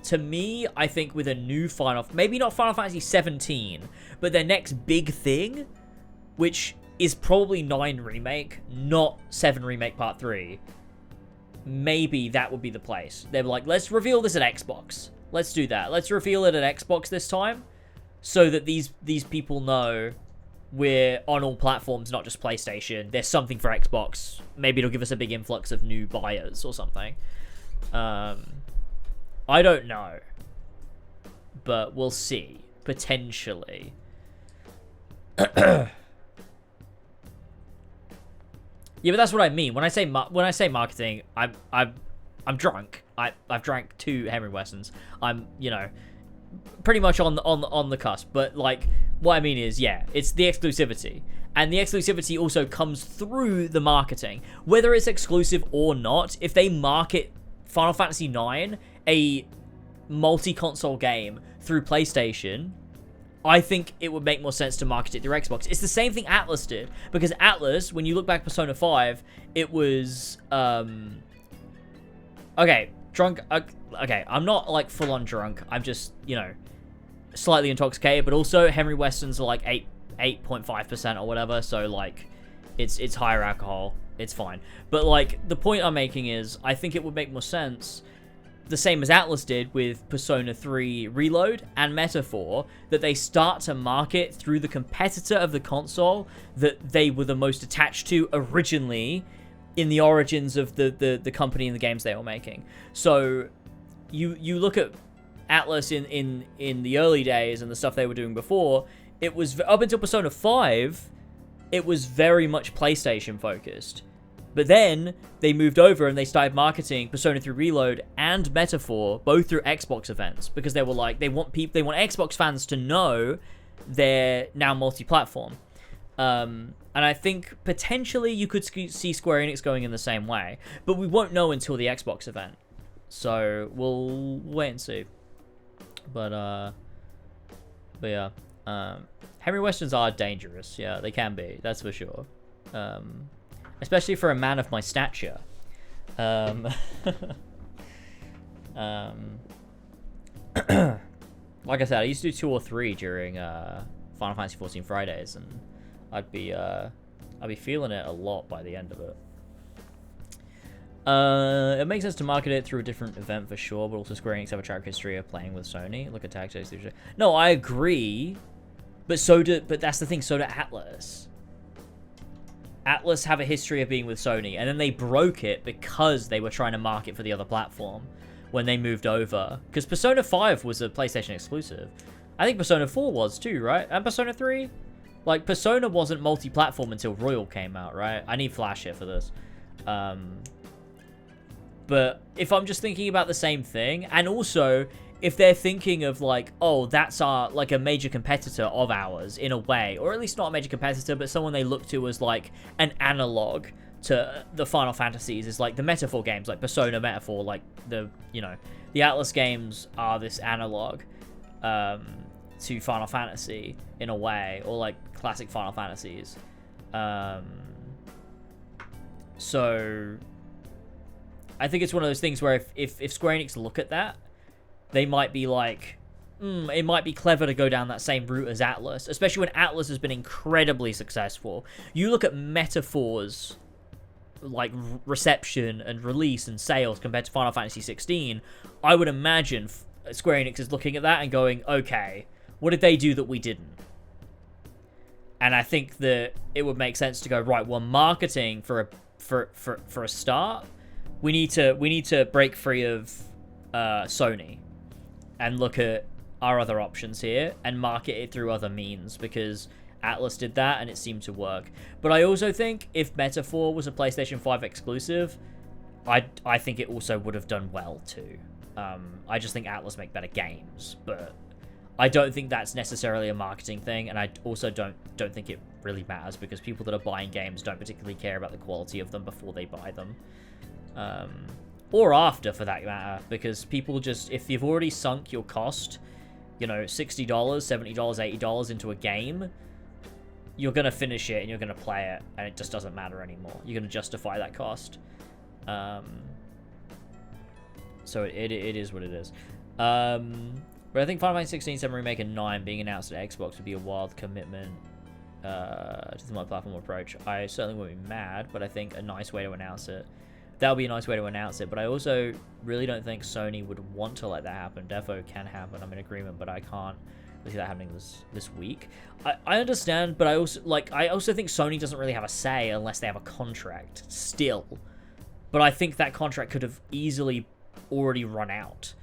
to me, I think with a new maybe not Final Fantasy 17, but their next big thing, which is probably 9 Remake, not 7 Remake Part 3, maybe that would be the place. They're like, let's reveal this at Xbox. Let's do that. Let's reveal it at Xbox this time, so that these people know we're on all platforms, not just PlayStation. There's something for Xbox. Maybe it'll give us a big influx of new buyers or something. I don't know, but we'll see. Potentially. Yeah, but that's what I mean when I say marketing. I'm drunk. I've drank 2 Henry Westons. I'm, you know, pretty much on the cusp. But like, what I mean is, yeah, it's the exclusivity, and the exclusivity also comes through the marketing, whether it's exclusive or not. If they market Final Fantasy IX, a multi-console game, through PlayStation, I think it would make more sense to market it through Xbox. It's the same thing Atlus did, because Atlus, when you look back Persona 5, it was okay, drunk. Okay, I'm not like full on drunk. I'm just, you know, slightly intoxicated, but also Henry Westons are like 8.5% or whatever, so like it's higher alcohol. It's fine. But like, the point I'm making is, I think it would make more sense, the same as Atlus did with Persona 3 Reload and Metaphor, that they start to market through the competitor of the console that they were the most attached to originally in the origins of the company and the games they were making. So you look at Atlus in the early days and the stuff they were doing before, it was up until Persona 5, it was very much PlayStation focused. But then they moved over and they started marketing Persona 3 Reload and Metaphor both through Xbox events, because they were like, they want Xbox fans to know they're now multi-platform. And I think potentially you could see Square Enix going in the same way, but we won't know until the Xbox event. So we'll wait and see. But yeah, Henry Westons are dangerous. Yeah, they can be. That's for sure. Especially for a man of my stature. Like I said, I used to do 2 or 3 during Final Fantasy 14 Fridays, and I'd be feeling it a lot by the end of it. It makes sense to market it through a different event for sure, but also Square Enix have a track history of playing with Sony. Look at Tactics. No, I agree, but that's the thing. So did Atlus. Atlus have a history of being with Sony, and then they broke it because they were trying to market for the other platform when they moved over. Because Persona 5 was a PlayStation exclusive. I think Persona 4 was too, right? And Persona 3? Like, Persona wasn't multi-platform until Royal came out, right? I need Flash here for this. But if I'm just thinking about the same thing, and also if they're thinking of like, oh, that's like a major competitor of ours in a way, or at least not a major competitor, but someone they look to as like an analog to the Final Fantasies, is like the Metaphor games, like Persona Metaphor, like the Atlus games are this analog to Final Fantasy in a way, or like classic Final Fantasies. So I think it's one of those things where if Square Enix look at that, they might be like, it might be clever to go down that same route as Atlus, especially when Atlus has been incredibly successful. You look at Metaphor's like reception and release and sales compared to Final Fantasy 16, I would imagine Square Enix is looking at that and going, okay, what did they do that we didn't? And I think that it would make sense to go, right, well, marketing for a start, we need to break free of Sony and look at our other options here and market it through other means, because Atlas did that and it seemed to work. But I also think if Metaphor was a PlayStation 5 exclusive, I think it also would have done well too. I just think Atlas make better games, but I don't think that's necessarily a marketing thing, and I also don't think it really matters, because people that are buying games don't particularly care about the quality of them before they buy them. Or after, for that matter, because people just, if you've already sunk your cost, you know, $60, $70, $80 into a game, you're going to finish it and you're going to play it, and it just doesn't matter anymore. You're going to justify that cost. So it is what it is. But I think Final Fantasy 16, 7 Remake, and 9 being announced at Xbox would be a wild commitment to the multi-platform approach. I certainly wouldn't be mad, but I think a nice way to announce it. That would be a nice way to announce it, but I also really don't think Sony would want to let that happen. Defo can happen, I'm in agreement, but I can't see that happening this week. I understand, but I also think Sony doesn't really have a say unless they have a contract still. But I think that contract could have easily already run out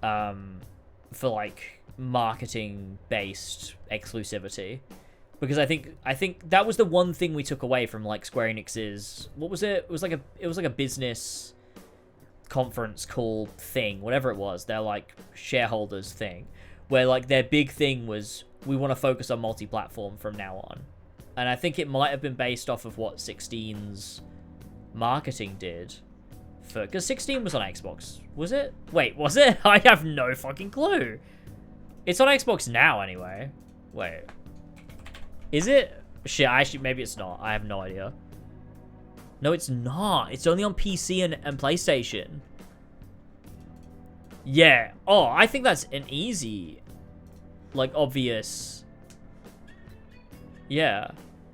for like marketing-based exclusivity. Because I think that was the one thing we took away from like Square Enix's, what was it? It was like a business conference call thing, whatever it was. Their like shareholders thing, where like their big thing was, we want to focus on multi-platform from now on. And I think it might have been based off of what 16's marketing did. Because 16 was on Xbox, was it? Wait, was it? I have no fucking clue. It's on Xbox now anyway. Wait. Is it? Shit, actually, maybe it's not. I have no idea. No, it's not. It's only on PC and PlayStation. Yeah. Oh, I think that's an easy, like, obvious. Yeah.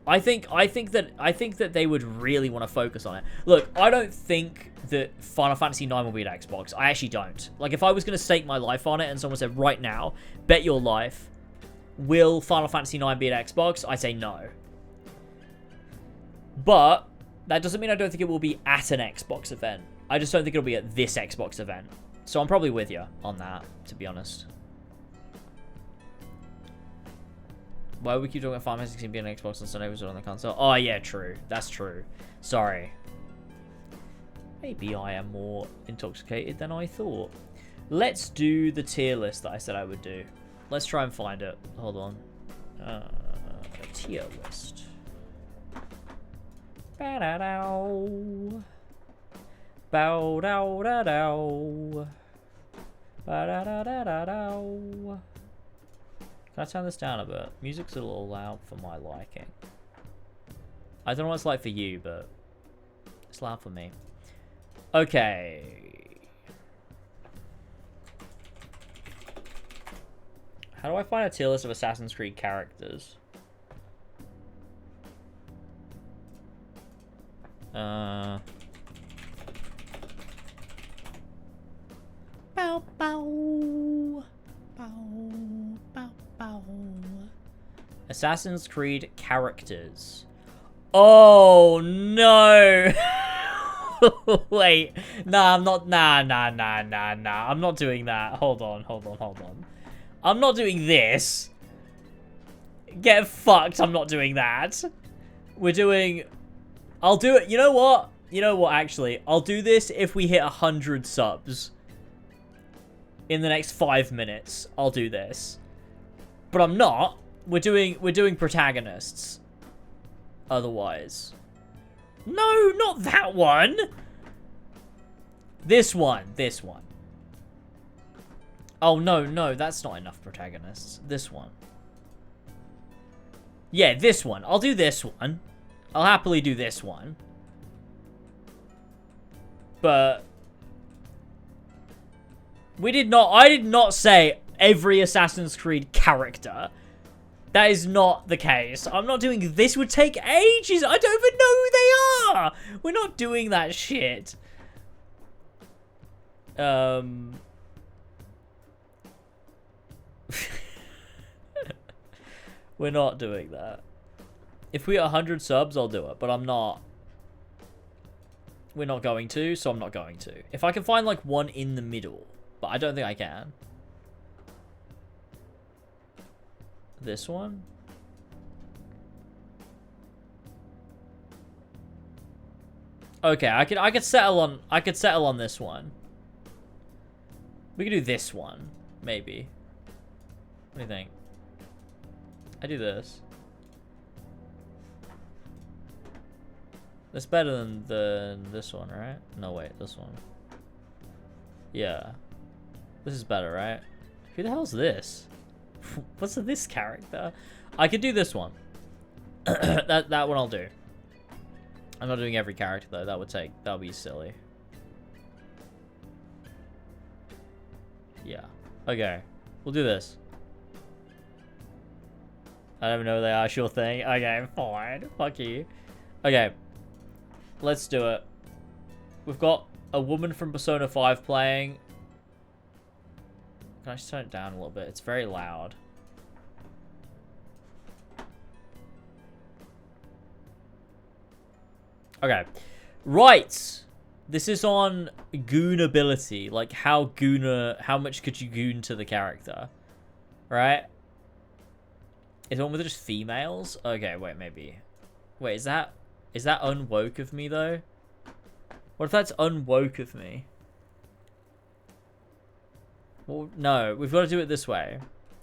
I think that they would really want to focus on it. Look, I don't think that Final Fantasy 9 will be at Xbox. I actually don't. Like, if I was going to stake my life on it and someone said, right now, bet your life, will Final Fantasy 9 be at Xbox? I say no. But that doesn't mean I don't think it will be at an Xbox event. I just don't think it'll be at this Xbox event. So I'm probably with you on that, to be honest. Why would we keep talking about Final Fantasy 16 being on Xbox and Sunday was on the console? Oh, yeah, true. That's true. Sorry. Maybe I am more intoxicated than I thought. Let's do the tier list that I said I would do. Let's try and find it. Hold on. A tier list. Ba-da-dow. Bow-dow-da-dow. Ba-da-da-da-da-dow. Can I turn this down a bit? Music's a little loud for my liking. I don't know what it's like for you, but it's loud for me. Okay. How do I find a tier list of Assassin's Creed characters? Bow, bow. Bow, bow, bow. Assassin's Creed characters. Oh, no. Wait. Nah, I'm not. Nah. I'm not doing that. Hold on. I'm not doing this. Get fucked. I'm not doing that. We're doing... I'll do it. You know what? Actually, I'll do this if we hit 100 subs. In the next 5 minutes, I'll do this. But I'm not. We're doing protagonists. Otherwise. No, not that one. This one. Oh, no, that's not enough protagonists. This one. Yeah, this one. I'll do this one. I'll happily do this one. But I did not say every Assassin's Creed character. That is not the case. I'm not doing... This would take ages. I don't even know who they are. We're not doing that shit. We're not doing that. If we are 100 subs, I'll do it, but I'm not. We're not going to, so I'm not going to. If I can find like one in the middle, but I don't think I can. This one? Okay, I could settle on this one. We could do this one, maybe. What do you think? I do this. That's better than this one, right? No, wait, this one. Yeah. This is better, right? Who the hell's this? What's this character? I could do this one. that one I'll do. I'm not doing every character though. That would be silly. Yeah. Okay. We'll do this. I don't even know who they are. Sure thing. Okay, fine. Fuck you. Okay. Let's do it. We've got a woman from Persona 5 playing. Can I just turn it down a little bit? It's very loud. Okay. Right. This is on goon ability. Like how much could you goon to the character? Right? Is it one with just females? Okay, wait, maybe. Wait, is that unwoke of me though? What if that's unwoke of me? Well, no, we've got to do it this way.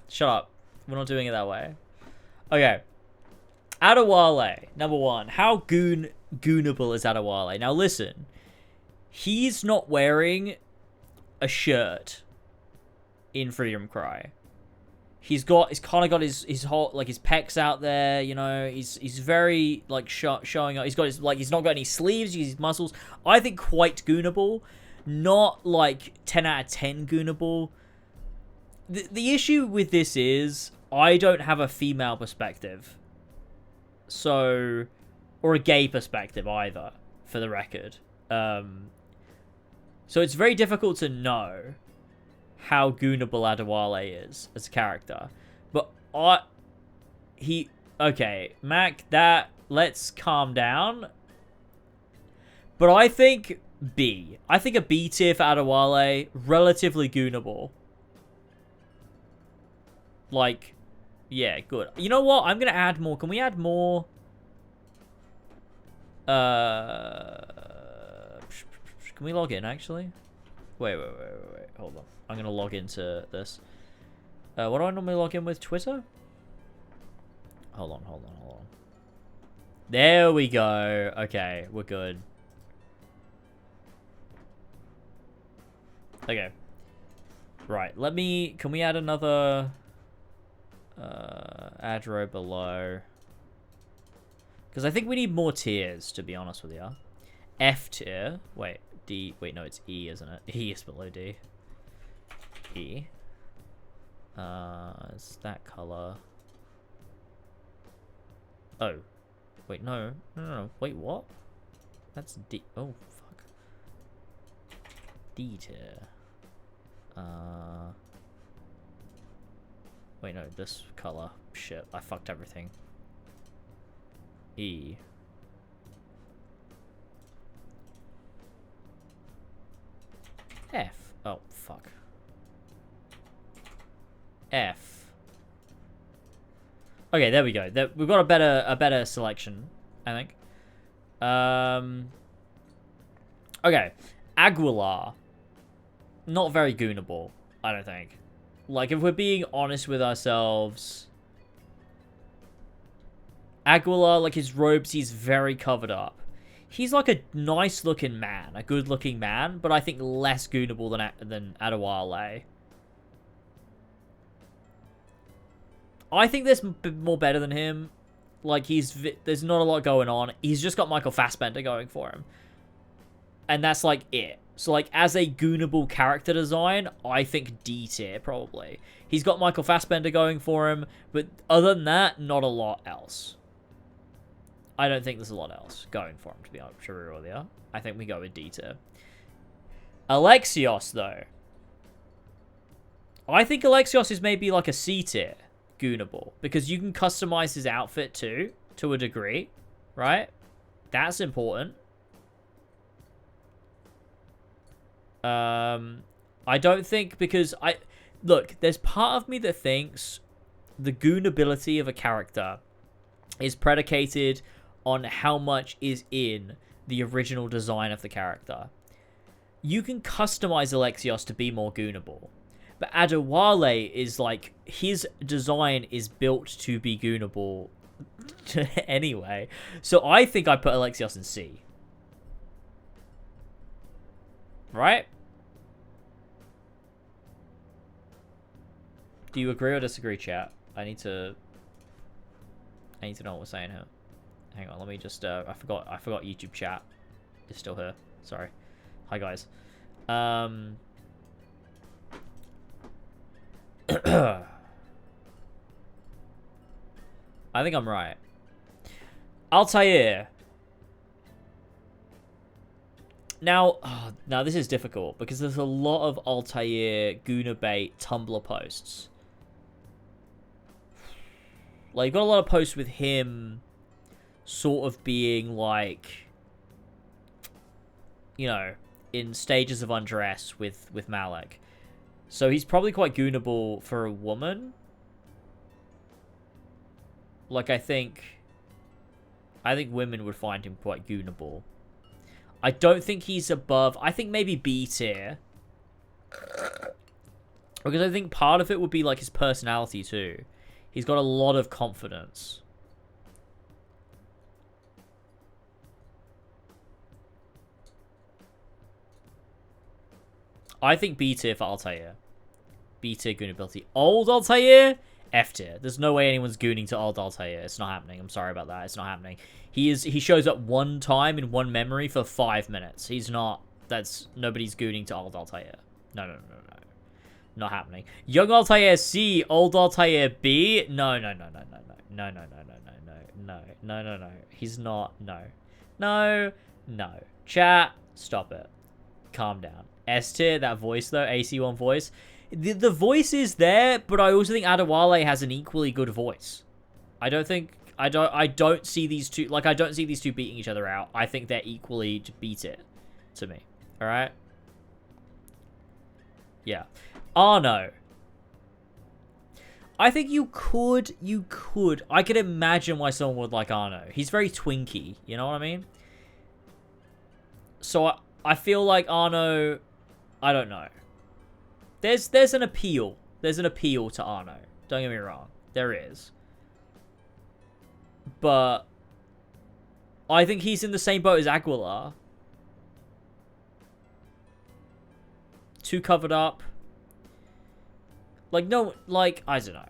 Shut up. We're not doing it that way. Okay. Adewale, number one. How goonable is Adewale? Now listen. He's not wearing a shirt in Freedom Cry. He's kind of got his whole, like, his pecs out there, you know. He's very, like, showing up. He's got his, like, he's not got any sleeves, his muscles. I think quite goonable. Not, like, 10 out of 10 goonable. The issue with this is, I don't have a female perspective. So, or a gay perspective either, for the record. So it's very difficult to know how goonable Adewale is as a character. But okay, Mac, let's calm down. But I think B. I think a B tier for Adewale, relatively goonable. Like, yeah, good. You know what? I'm going to add more. Can we add more? Can we log in, actually? Wait. Hold on. I'm going to log into this. What do I normally log in with? Twitter? Hold on. There we go. Okay, we're good. Okay. Right, can we add another add row below? Because I think we need more tiers, to be honest with you. F tier. Wait, D. Wait, no, it's E, isn't it? E is below D. E. It's that color. Oh. Wait, no. Wait, what? That's D. Oh, fuck. D tier. Wait, no, this color. Shit, I fucked everything. E. F. Oh, fuck. F. Okay, there we go. We've got a better selection, I think. Okay. Aguilar. Not very goonable, I don't think. Like, if we're being honest with ourselves, Aguilar, like, his robes, he's very covered up. He's like a nice looking man, a good looking man, but I think less goonable than Adewale. I think there's more better than him. Like, there's not a lot going on. He's just got Michael Fassbender going for him. And that's, like, it. So, like, as a goonable character design, I think D tier, probably. He's got Michael Fassbender going for him, but other than that, not a lot else. I don't think there's a lot else going for him, to be honest with you. I think we go with D tier. Alexios, though. I think Alexios is maybe like a C tier Goonable, because you can customize his outfit too, to a degree, right? That's important. I don't think, because look, there's part of me that thinks the goonability of a character is predicated on how much is in the original design of the character. You can customize Alexios to be more goonable, but Adewale is like, his design is built to be goonable anyway. So I think I put Alexios in C. Right? Do you agree or disagree, chat? I need to know what we're saying here. Hang on, let me just I forgot YouTube chat is still here. Sorry. Hi guys. I think I'm right. Altair. Now this is difficult because there's a lot of Altair Goonabait Tumblr posts. Like, you've got a lot of posts with him sort of being like, you know, in stages of undress with Malik. So he's probably quite goonable for a woman. Like, I think women would find him quite goonable. I don't think he's above... I think maybe B tier. Because I think part of it would be, like, his personality, too. He's got a lot of confidence. I think B tier for Altair. B tier goonability. Old Altair? F tier. There's no way anyone's gooning to old Altair. It's not happening. I'm sorry about that. It's not happening. He shows up one time in one memory for 5 minutes. He's not... Nobody's gooning to old Altair. No. Not happening. Young Altair C, old Altair B. No. He's not. No. Chat, stop it. Calm down. S tier, that voice though, AC1 voice. The voice is there, but I also think Adewale has an equally good voice. I don't see these two, like, I don't see these two beating each other out. I think they're equally to beat it to me. All right? Yeah. Arno. I think you could. I could imagine why someone would like Arno. He's very twinky, you know what I mean? So I feel like Arno, I don't know. There's an appeal. There's an appeal to Arno. Don't get me wrong. There is. But I think he's in the same boat as Aguilar. Too covered up. Like, no, like, I don't know.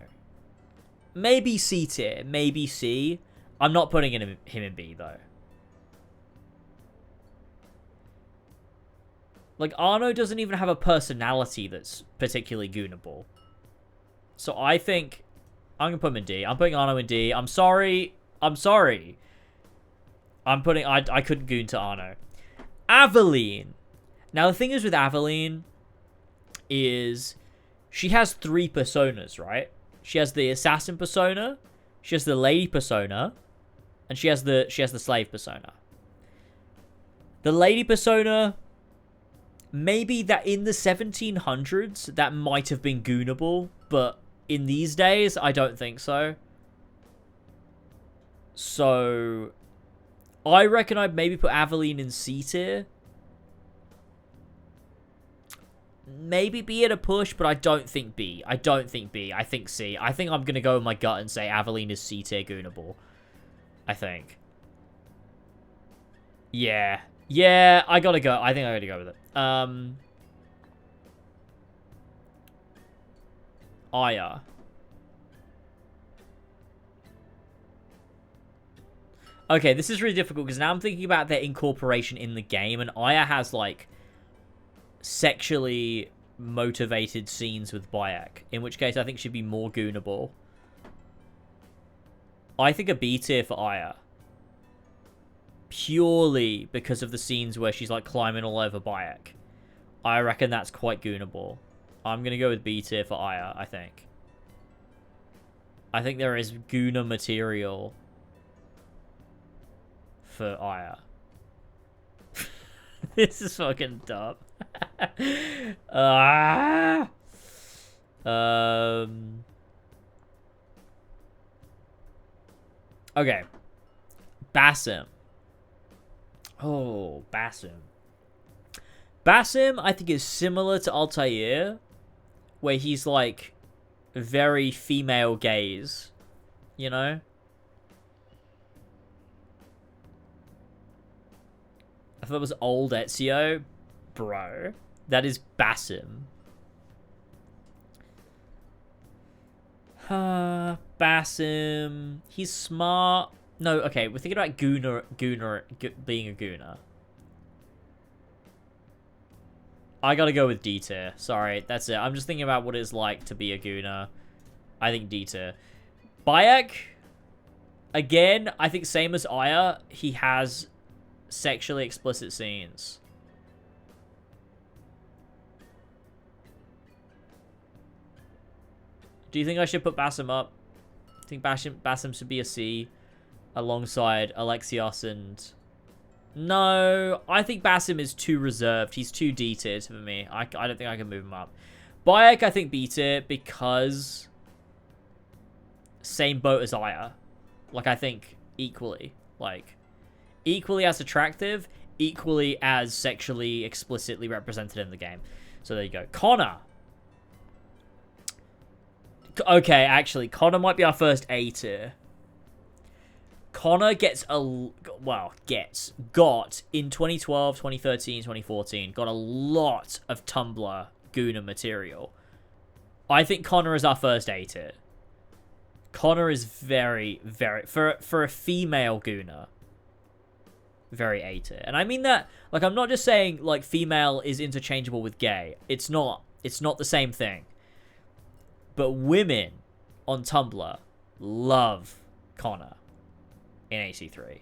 Maybe C tier. Maybe C. I'm not putting him in B, though. Like, Arno doesn't even have a personality that's particularly goonable. So I think I'm going to put him in D. I'm putting Arno in D. I'm sorry. I couldn't goon to Arno. Aveline. Now, the thing is with Aveline is she has 3 personas, right? She has the assassin persona, she has the lady persona, and she has the slave persona. The lady persona, maybe that in the 1700s, that might have been goonable, but in these days, I don't think so. So, I reckon I'd maybe put Aveline in C tier. Maybe B at a push, but I don't think B. I think C. I think I'm going to go with my gut and say Aveline is C tier goonable. I think. Yeah. Yeah, I gotta go. I think I gotta go with it. Aya. Okay, this is really difficult because now I'm thinking about their incorporation in the game, and Aya has, like, sexually motivated scenes with Bayek, in which case I think she'd be more goonable. I think a B tier for Aya. Purely because of the scenes where she's, like, climbing all over Bayek. I reckon that's quite goonable. I'm going to go with B tier for Aya, I think. I think there is Guna material for Aya. This is fucking dumb. Ah! Okay. Basim. Oh, Basim. Basim, I think, is similar to Altair, where he's, like, very female gaze, you know? I thought it was old Ezio. Bro, that is Basim. Basim. He's smart. No, okay, we're thinking about Guna being a Guna. I gotta go with D tier. Sorry, that's it. I'm just thinking about what it's like to be a Guna. I think D tier. Bayek, again, I think same as Aya, he has sexually explicit scenes. Do you think I should put Basim up? I think Basim should be a C alongside Alexios and... No, I think Basim is too reserved. He's too D tier for me. I don't think I can move him up. Bayek, I think B tier because same boat as Aya. Like, I think equally. Like, equally as attractive, equally as sexually explicitly represented in the game. So there you go. Connor. Okay, actually, Connor might be our first A tier. Connor gets got in 2012, 2013, 2014, got a lot of Tumblr Guna material. I think Connor is our first A tier. Connor is very, very, for a female Guna, very A tier. And I mean that, like, I'm not just saying, like, female is interchangeable with gay. It's not the same thing. But women on Tumblr love Connor in AC3.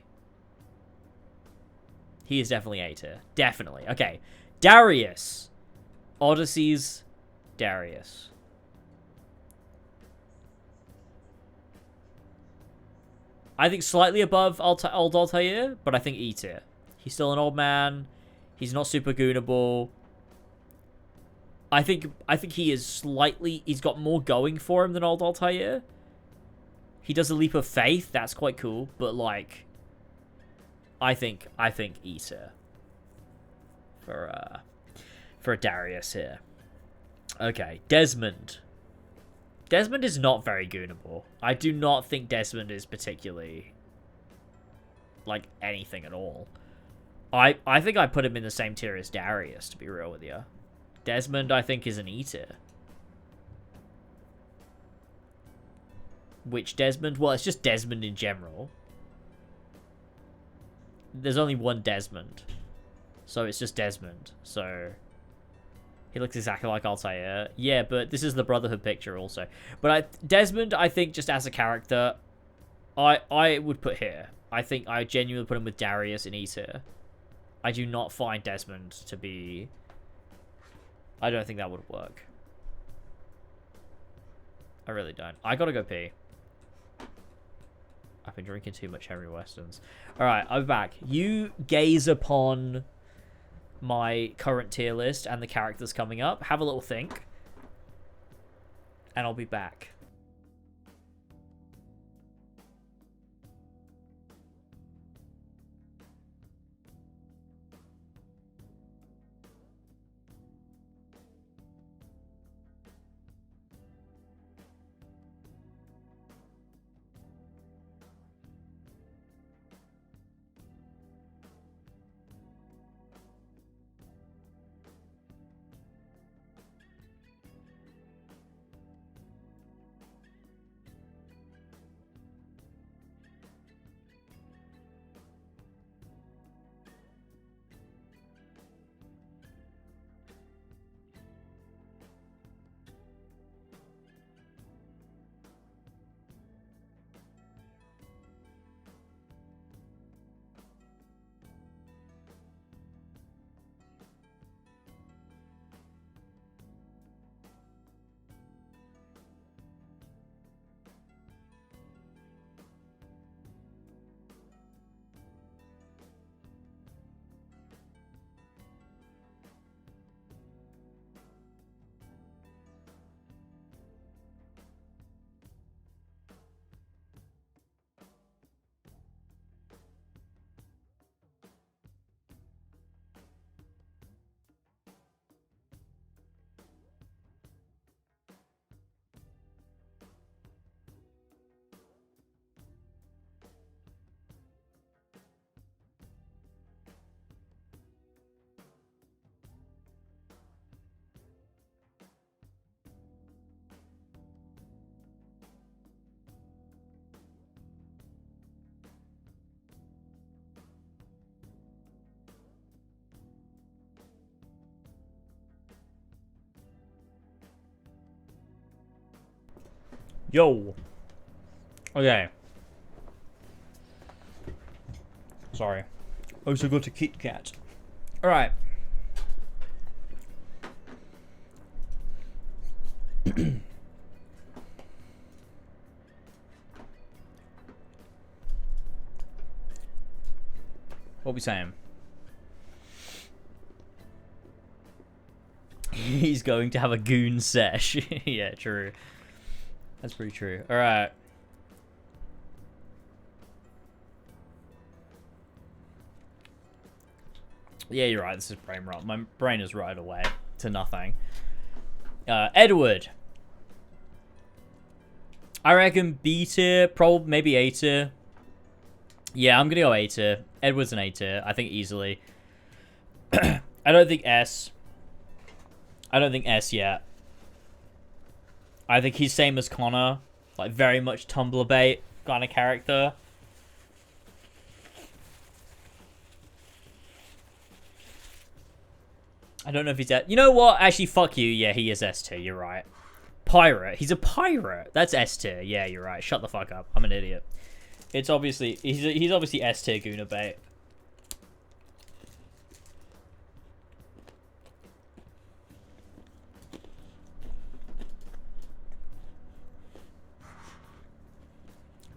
He is definitely A tier. Definitely. Okay. Darius. Odyssey's Darius. I think slightly above old Altair, but I think E tier. He's still an old man. He's not super goonable. I think he is slightly... He's got more going for him than old Altair. He does a leap of faith. That's quite cool. But, like... I think E tier. For Darius here. Okay. Desmond. Desmond is not very goonable. I do not think Desmond is particularly... like, anything at all. I think I put him in the same tier as Darius, to be real with you. Desmond, I think, is an E tier. Which Desmond? Well, it's just Desmond in general. There's only one Desmond. So it's just Desmond. So he looks exactly like Altair. Yeah, but this is the Brotherhood picture also. But Desmond, I think, just as a character, I would put here. I think I genuinely put him with Darius in E tier. I do not find Desmond to be... I don't think that would work. I really don't. I gotta go pee. I've been drinking too much Henry Westerns. Alright, I'm back. You gaze upon my current tier list and the characters coming up. Have a little think. And I'll be back. Yo. Okay. Sorry. Also got a Kit Kat. Alright. What we saying? He's going to have a goon sesh. Yeah, true. That's pretty true. Alright. Yeah, you're right. This is brain rot. My brain is right away to nothing. Edward. I reckon B tier, probably maybe A tier. Yeah, I'm gonna go A tier. Edward's an A tier, I think easily. I don't think S. I don't think S yet. I think he's same as Connor, like very much Tumblr bait kind of character. I don't know if he's at. You know what? Actually, fuck you. Yeah, he is S tier. You're right. Pirate. He's a pirate. That's S tier. Yeah, you're right. Shut the fuck up. I'm an idiot. It's obviously he's obviously S tier Guna bait.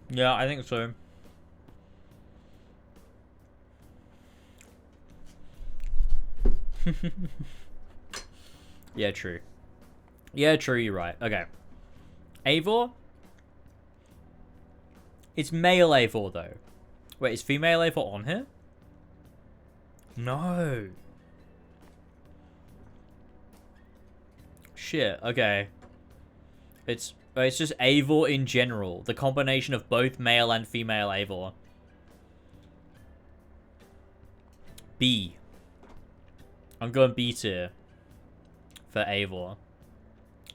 Yeah, I think so. Yeah, true. Yeah, true, you're right. Okay. Eivor? It's male Eivor, though. Wait, is female Eivor on here? No. Shit, okay. It's just Eivor in general. The combination of both male and female Eivor. B. I'm going B tier for Eivor.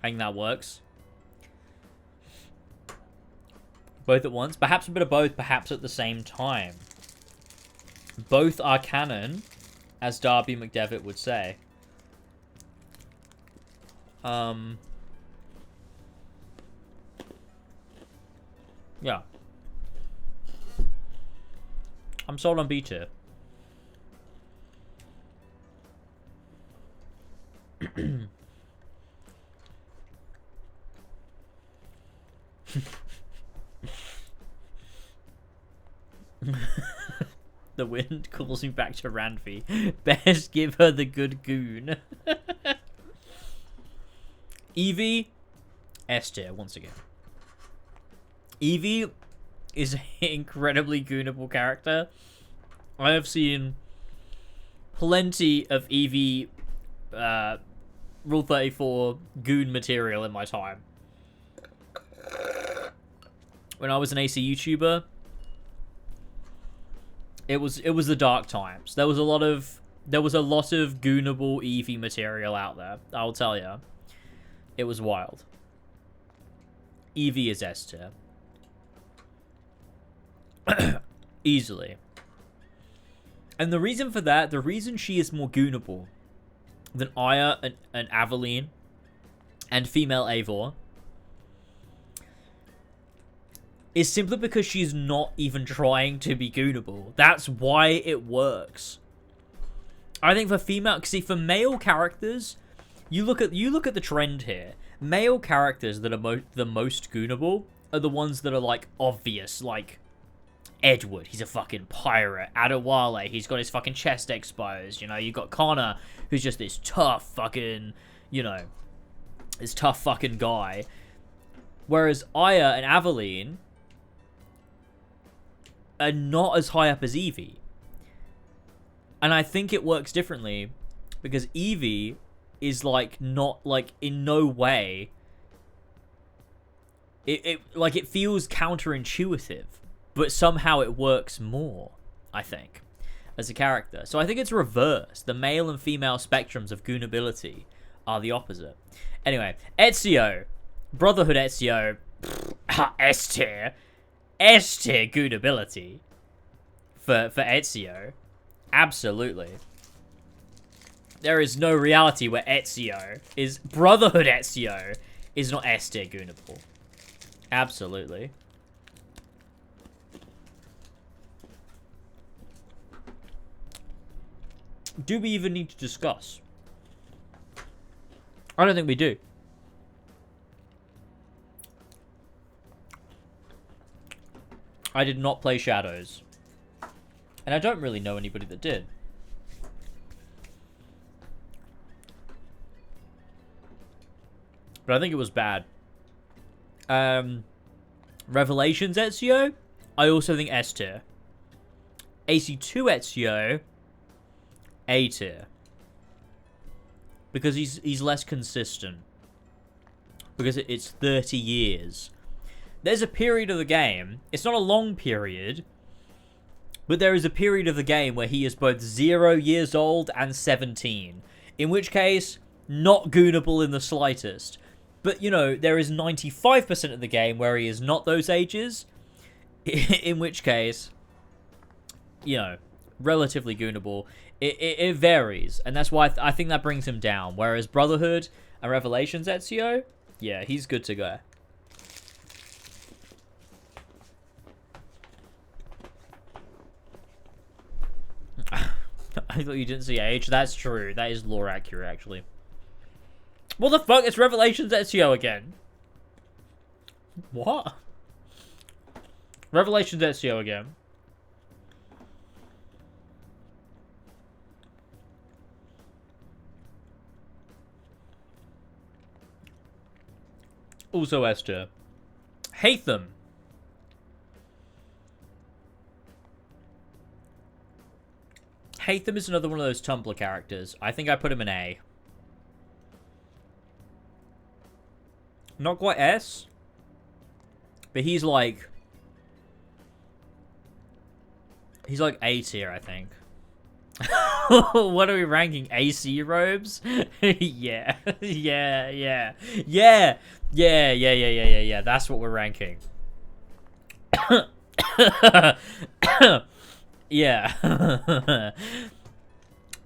I think that works. Both at once. Perhaps a bit of both, perhaps at the same time. Both are canon, as Darby McDevitt would say. Yeah. I'm sold on B tier. The wind calls me back to Ranfi. Best give her the good goon. Evie, S tier once again. Evie is an incredibly goonable character. I have seen plenty of Evie Rule 34 goon material in my time. When I was an AC YouTuber, it was the dark times. There was a lot of goonable Eevee material out there. I'll tell you, it was wild. Eevee is S tier. Easily. And the reason for that, the reason she is more goonable than Aya and Aveline and female Eivor is simply because she's not even trying to be goonable. That's why it works. I think for female, see, for male characters, you look at the trend here. Male characters that are the most goonable are the ones that are like obvious, like Edward, he's a fucking pirate. Adewale, he's got his fucking chest exposed. You know, you got Connor, who's just this tough fucking, you know, this tough fucking guy. Whereas Aya and Aveline are not as high up as Eevee. And I think it works differently because Eevee is like not like in no way it feels counterintuitive, but somehow it works more, I think, as a character. So I think it's reversed. The male and female spectrums of goonability are the opposite. Anyway, Ezio, Brotherhood Ezio, S tier. S tier goonability for Ezio. Absolutely. There is no reality where Ezio is Brotherhood Ezio is not S tier goonable. Absolutely. Do we even need to discuss? I don't think we do. I did not play Shadows. And I don't really know anybody that did. But I think it was bad. Revelations Ezio, I also think S tier. AC2 Ezio, A tier. Because he's less consistent. Because it's 30 years. There's a period of the game, it's not a long period, but there is a period of the game where he is both 0 years old and 17. In which case, not goonable in the slightest. But, you know, there is 95% of the game where he is not those ages. In which case, you know, relatively goonable. It varies. And that's why I think that brings him down. Whereas Brotherhood and Revelations Ezio, yeah, he's good to go. I thought you didn't see age. That's true. That is lore accurate, actually. What the fuck? It's Revelations Ezio again. What? Revelations Ezio again. Also Esther. Hatham. Hatham is another one of those Tumblr characters. I think I put him in A. Not quite S. But he's like... he's like A tier, I think. What are we ranking? AC robes? Yeah. Yeah. That's what we're ranking. Yeah.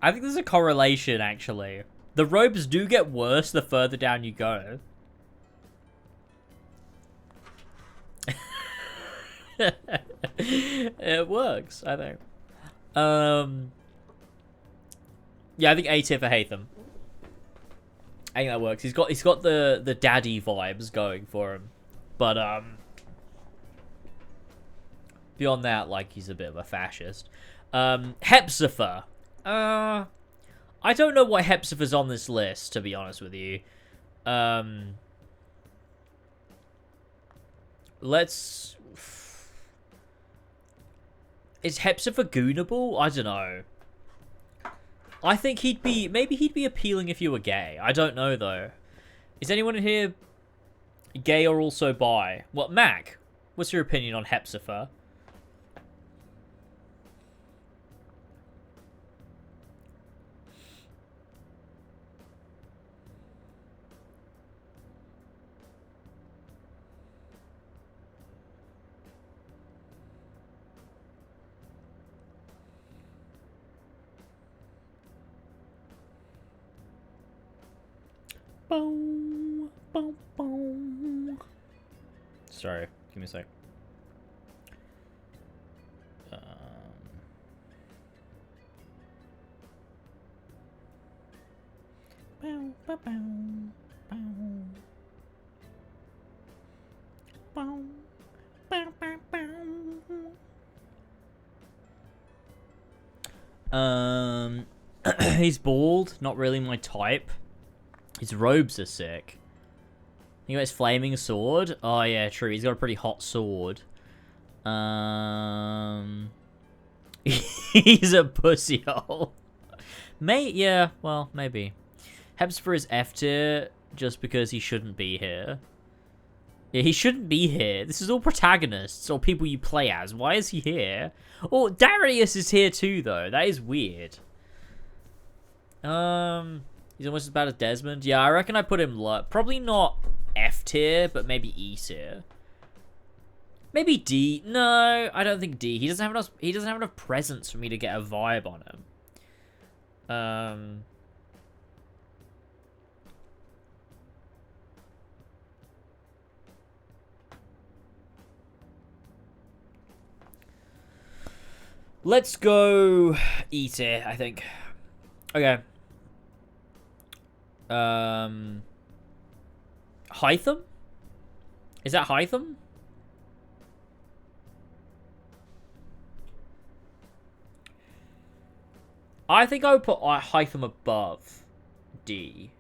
I think there's a correlation, actually. The robes do get worse the further down you go. It works, I think. Yeah, I think A tier for Hatham. I think that works. He's got the daddy vibes going for him. But beyond that, like, he's a bit of a fascist. Hepzibah. I don't know why Hepzibah's on this list, to be honest with you. Let's... is Hepzibah goonable? I don't know. I think he'd be... maybe he'd be appealing if you were gay. I don't know, though. Is anyone in here gay or also bi? What, Mac? What's your opinion on Hepzibah? Boom, boom, boom. Sorry, give me a sec. Bow, bow, bow, bow. Bow, bow, bow, bow. He's bald, not really my type. His robes are sick. He got his flaming sword. Oh yeah, true. He's got a pretty hot sword. He's a pussy hole. Yeah, well, maybe. Hepzibah is F tier just because he shouldn't be here. Yeah, he shouldn't be here. This is all protagonists or people you play as. Why is he here? Oh, Darius is here too, though. That is weird. He's almost as bad as Desmond. Yeah, I reckon I put him low. Probably not F tier, but maybe E tier. Maybe D. No, I don't think D. He doesn't have enough. He doesn't have enough presence for me to get a vibe on him. Let's go E tier, I think. Okay. Hytham? Is that Hytham? I think I would put Hytham above D.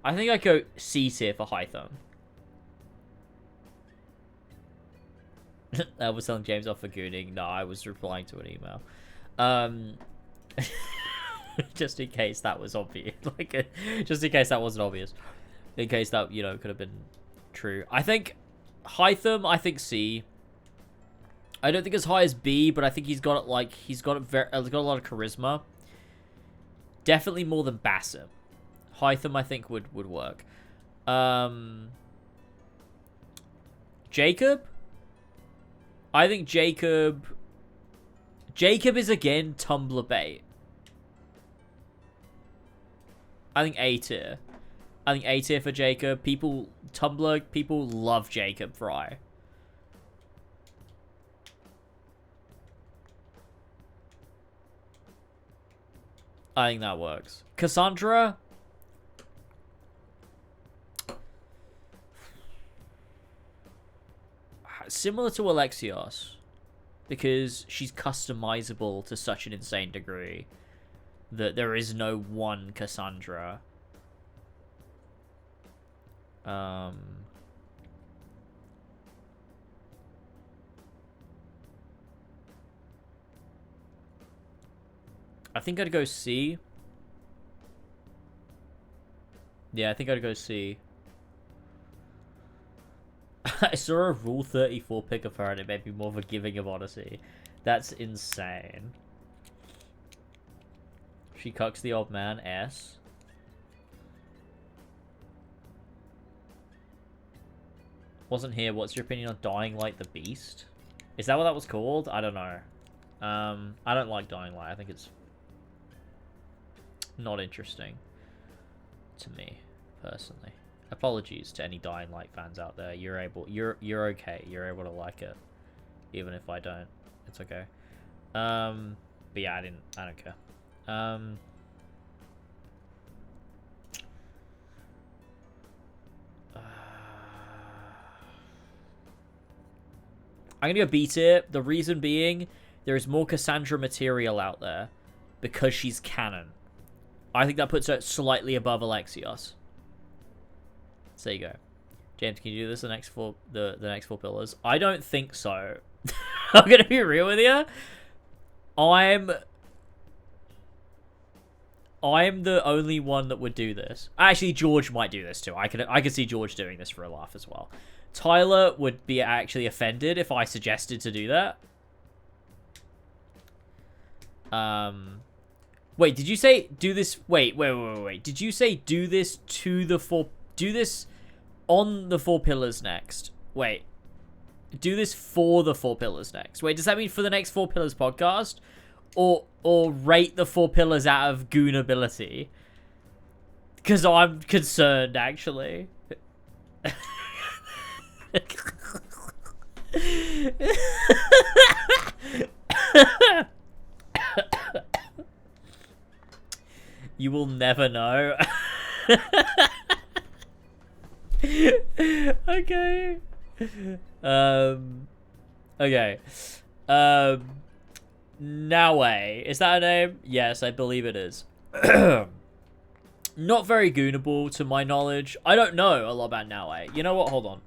I think I'd go C tier for Hytham. I was telling James off for gooning. No, I was replying to an email. Just in case that was obvious. Just in case that wasn't obvious. In case that, you know, could have been true. I think Hytham, I think C. I don't think as high as B, but I think he's got a lot of charisma. Definitely more than Bassett. Hytham, I think, would work. Jacob? I think Jacob is, again, Tumblr bait. I think A tier. I think A tier for Jacob. Tumblr people love Jacob Fry. I think that works. Cassandra? Similar to Alexios, because she's customizable to such an insane degree that there is no one Cassandra. I think I'd go C. Yeah, I think I'd go C. I saw a Rule 34 pic of her and it made me more forgiving of Odyssey. That's insane. She cucks the old man, S. Wasn't here. What's your opinion on Dying Light the Beast? Is that what that was called? I don't know. I don't like Dying Light. I think it's not interesting to me, personally. Apologies to any Dying Light fans out there. You're okay. You're able to like it, even if I don't. It's okay. But yeah, I don't care. I'm gonna go B tier. The reason being, there is more Cassandra material out there because she's canon. I think that puts her slightly above Alexios. So there you go. James, can you do this the next four pillars? I don't think so. I'm gonna be real with you. I'm the only one that would do this. Actually, George might do this too. I could see George doing this for a laugh as well. Tyler would be actually offended if I suggested to do that. Wait, did you say do this? Wait. Did you say do this to the do this on the 4 pillars next? Wait. Do this for the 4 pillars next. Wait, does that mean for the next 4 pillars podcast? Or rate the 4 pillars out of goonability? Because I'm concerned, actually. You will never know. Okay. Okay. Naue. Is that a name? Yes, I believe it is. Not very goonable to my knowledge. I don't know a lot about Naue. You know what? Hold on.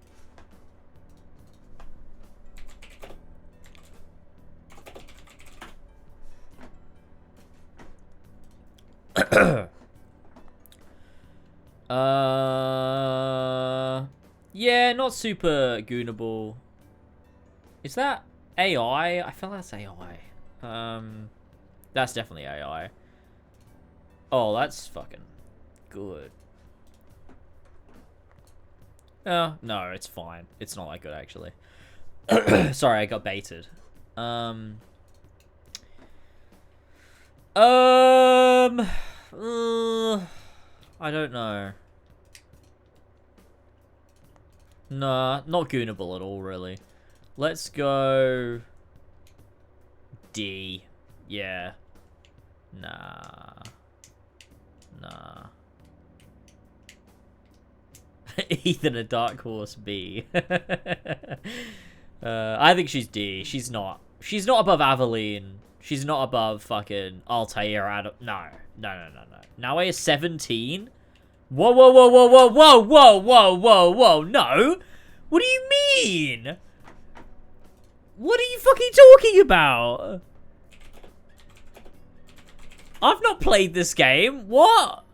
Yeah, not super goonable. Is that AI? I feel that's AI. That's definitely AI. Oh, that's fucking good. Oh, no, it's fine. It's not that good, actually. Sorry, I got baited. I don't know. Nah, not goonable at all, really. Let's go D. Yeah. Nah. Ethan a dark horse B. I think she's D. She's not above Aveline. She's not above fucking Altair. Adam. No. Now is 17. Whoa. No. What do you mean? What are you fucking talking about? I've not played this game. What?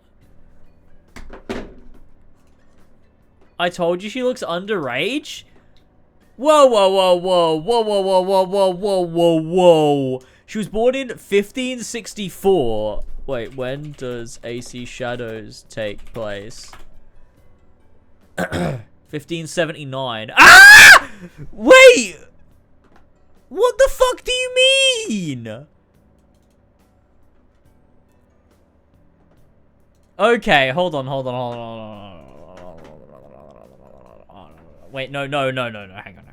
I told you she looks underage. Whoa. She was born in 1564. Wait, when does AC Shadows take place? 1579. Ah! Wait! What the fuck do you mean? Okay, hold on. Wait, no. Hang on.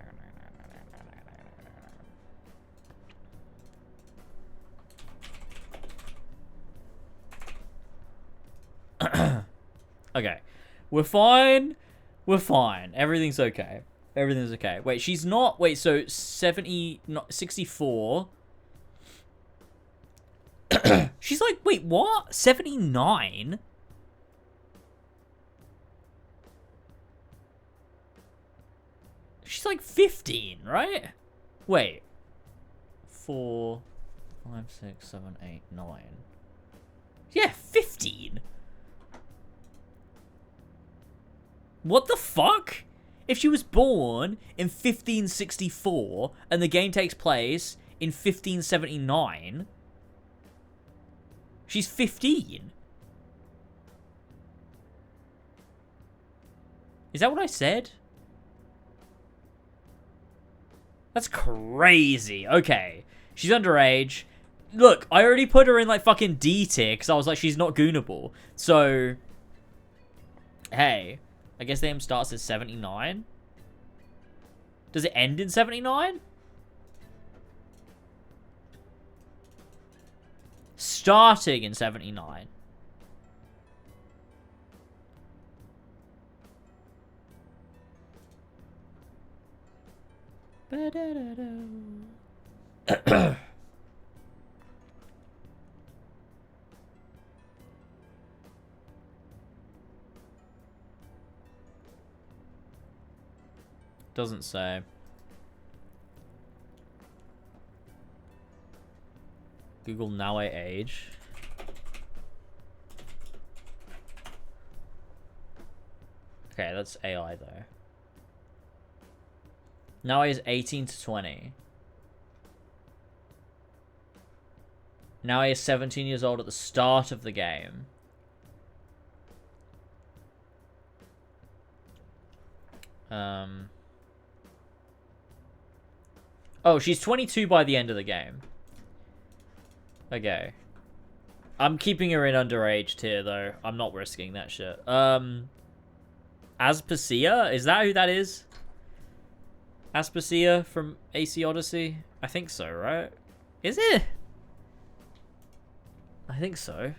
Okay. We're fine. Everything's okay. Wait, she's not... Wait, so 64... She's like... Wait, what? 79? She's like 15, right? Wait. 4, 5, 6, 7, 8, 9. Yeah, 15. What the fuck? If she was born in 1564 and the game takes place in 1579, she's 15. Is that what I said? That's crazy. Okay. She's underage. Look, I already put her in like fucking D tier because I was like, she's not goonable. So, hey, I guess the game starts at 79. Does it end in 79? Starting in 79. Doesn't say. Google now I age. Okay, that's AI though. Now he is 18 to 20. Now he is 17 years old at the start of the game. Oh, she's 22 by the end of the game. Okay. I'm keeping her in underage tier, though. I'm not risking that shit. Aspasia? Is that who that is? Aspasia from AC Odyssey? I think so, right? Is it? I think so.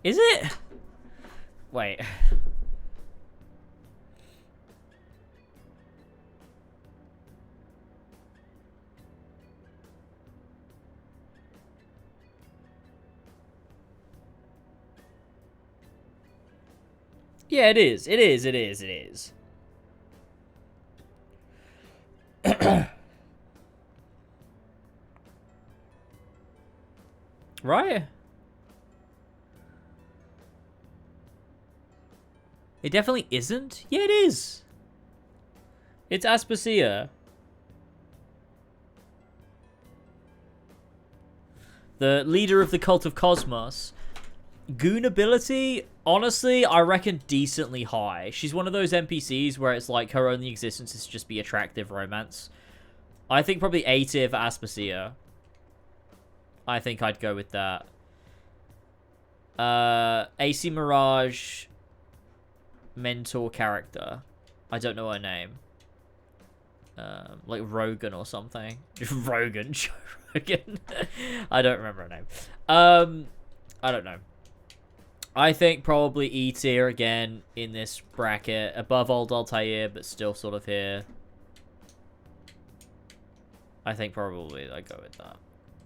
Is it? Wait. Yeah, it is. It is. Right? It definitely isn't? Yeah, it is. It's Aspasia. The leader of the cult of Cosmos. Goon ability, honestly, I reckon decently high. She's one of those NPCs where it's like her only existence is to just be attractive romance. I think probably A tier for Aspasia. I think I'd go with that. AC Mirage mentor character. I don't know her name. Like Rogan or something. Rogan, Joe Rogan. I don't remember her name. I don't know. I think probably E tier again in this bracket. Above old Altair, but still sort of here. I think probably I go with that.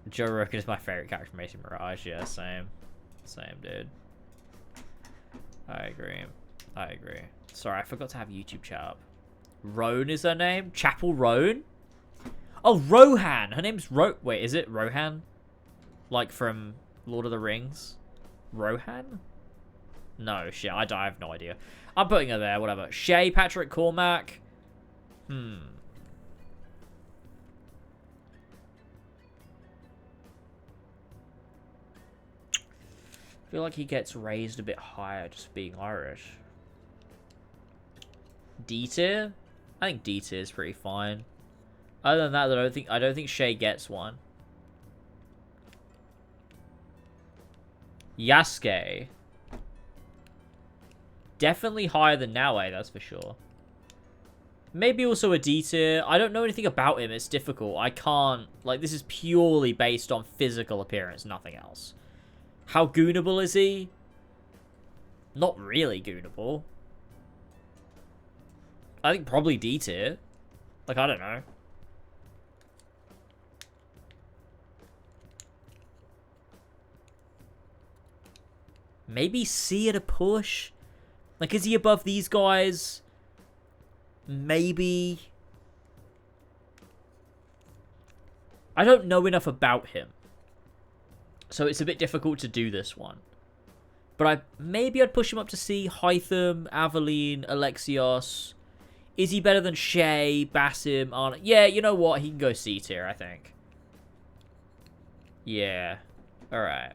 Joe Rogan is my favorite character from Mason Mirage. Yeah, same. Same, dude. I agree. I agree. Sorry, I forgot to have YouTube chat up. Roan is her name? Chapel Roan? Oh, Rohan! Her name's Wait, is it Rohan? Like from Lord of the Rings? Rohan? No, shit, I have no idea. I'm putting her there, whatever. Shay Patrick Cormac. I feel like he gets raised a bit higher just being Irish. D tier? I think D tier is pretty fine. Other than that, I don't think Shay gets one. Yasuke. Definitely higher than Naue, that's for sure. Maybe also a D tier. I don't know anything about him. It's difficult. I can't... Like, this is purely based on physical appearance, nothing else. How goonable is he? Not really goonable. I think probably D tier. Like, I don't know. Maybe C at a push? Like, is he above these guys? Maybe. I don't know enough about him. So it's a bit difficult to do this one. But maybe I'd push him up to C. Hytham, Aveline, Alexios. Is he better than Shay, Basim, Arnold? Yeah, you know what? He can go C tier, I think. Yeah. Alright.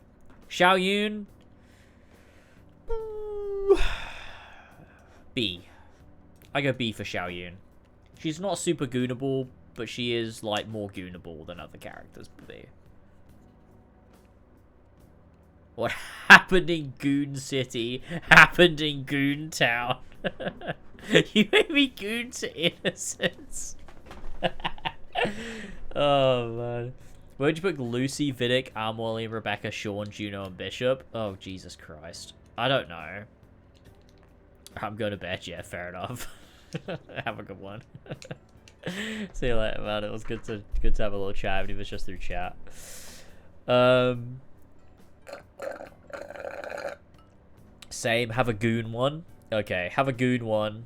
Xiao Yun. B. I go B for Xiao Yun. She's not super goonable, but she is, like, more goonable than other characters would be. What happened in Goon City happened in Goon Town. You made me goon to innocence. Oh, man. Where'd you put Lucy, Vidic, Armwally, Rebecca, Sean, Juno, and Bishop? Oh, Jesus Christ. I don't know. I'm going to bed. Yeah, fair enough. Have a good one. See you later, man. It was good to have a little chat, even if it's just through chat. Same. Have a goon one. Okay, have a goon one.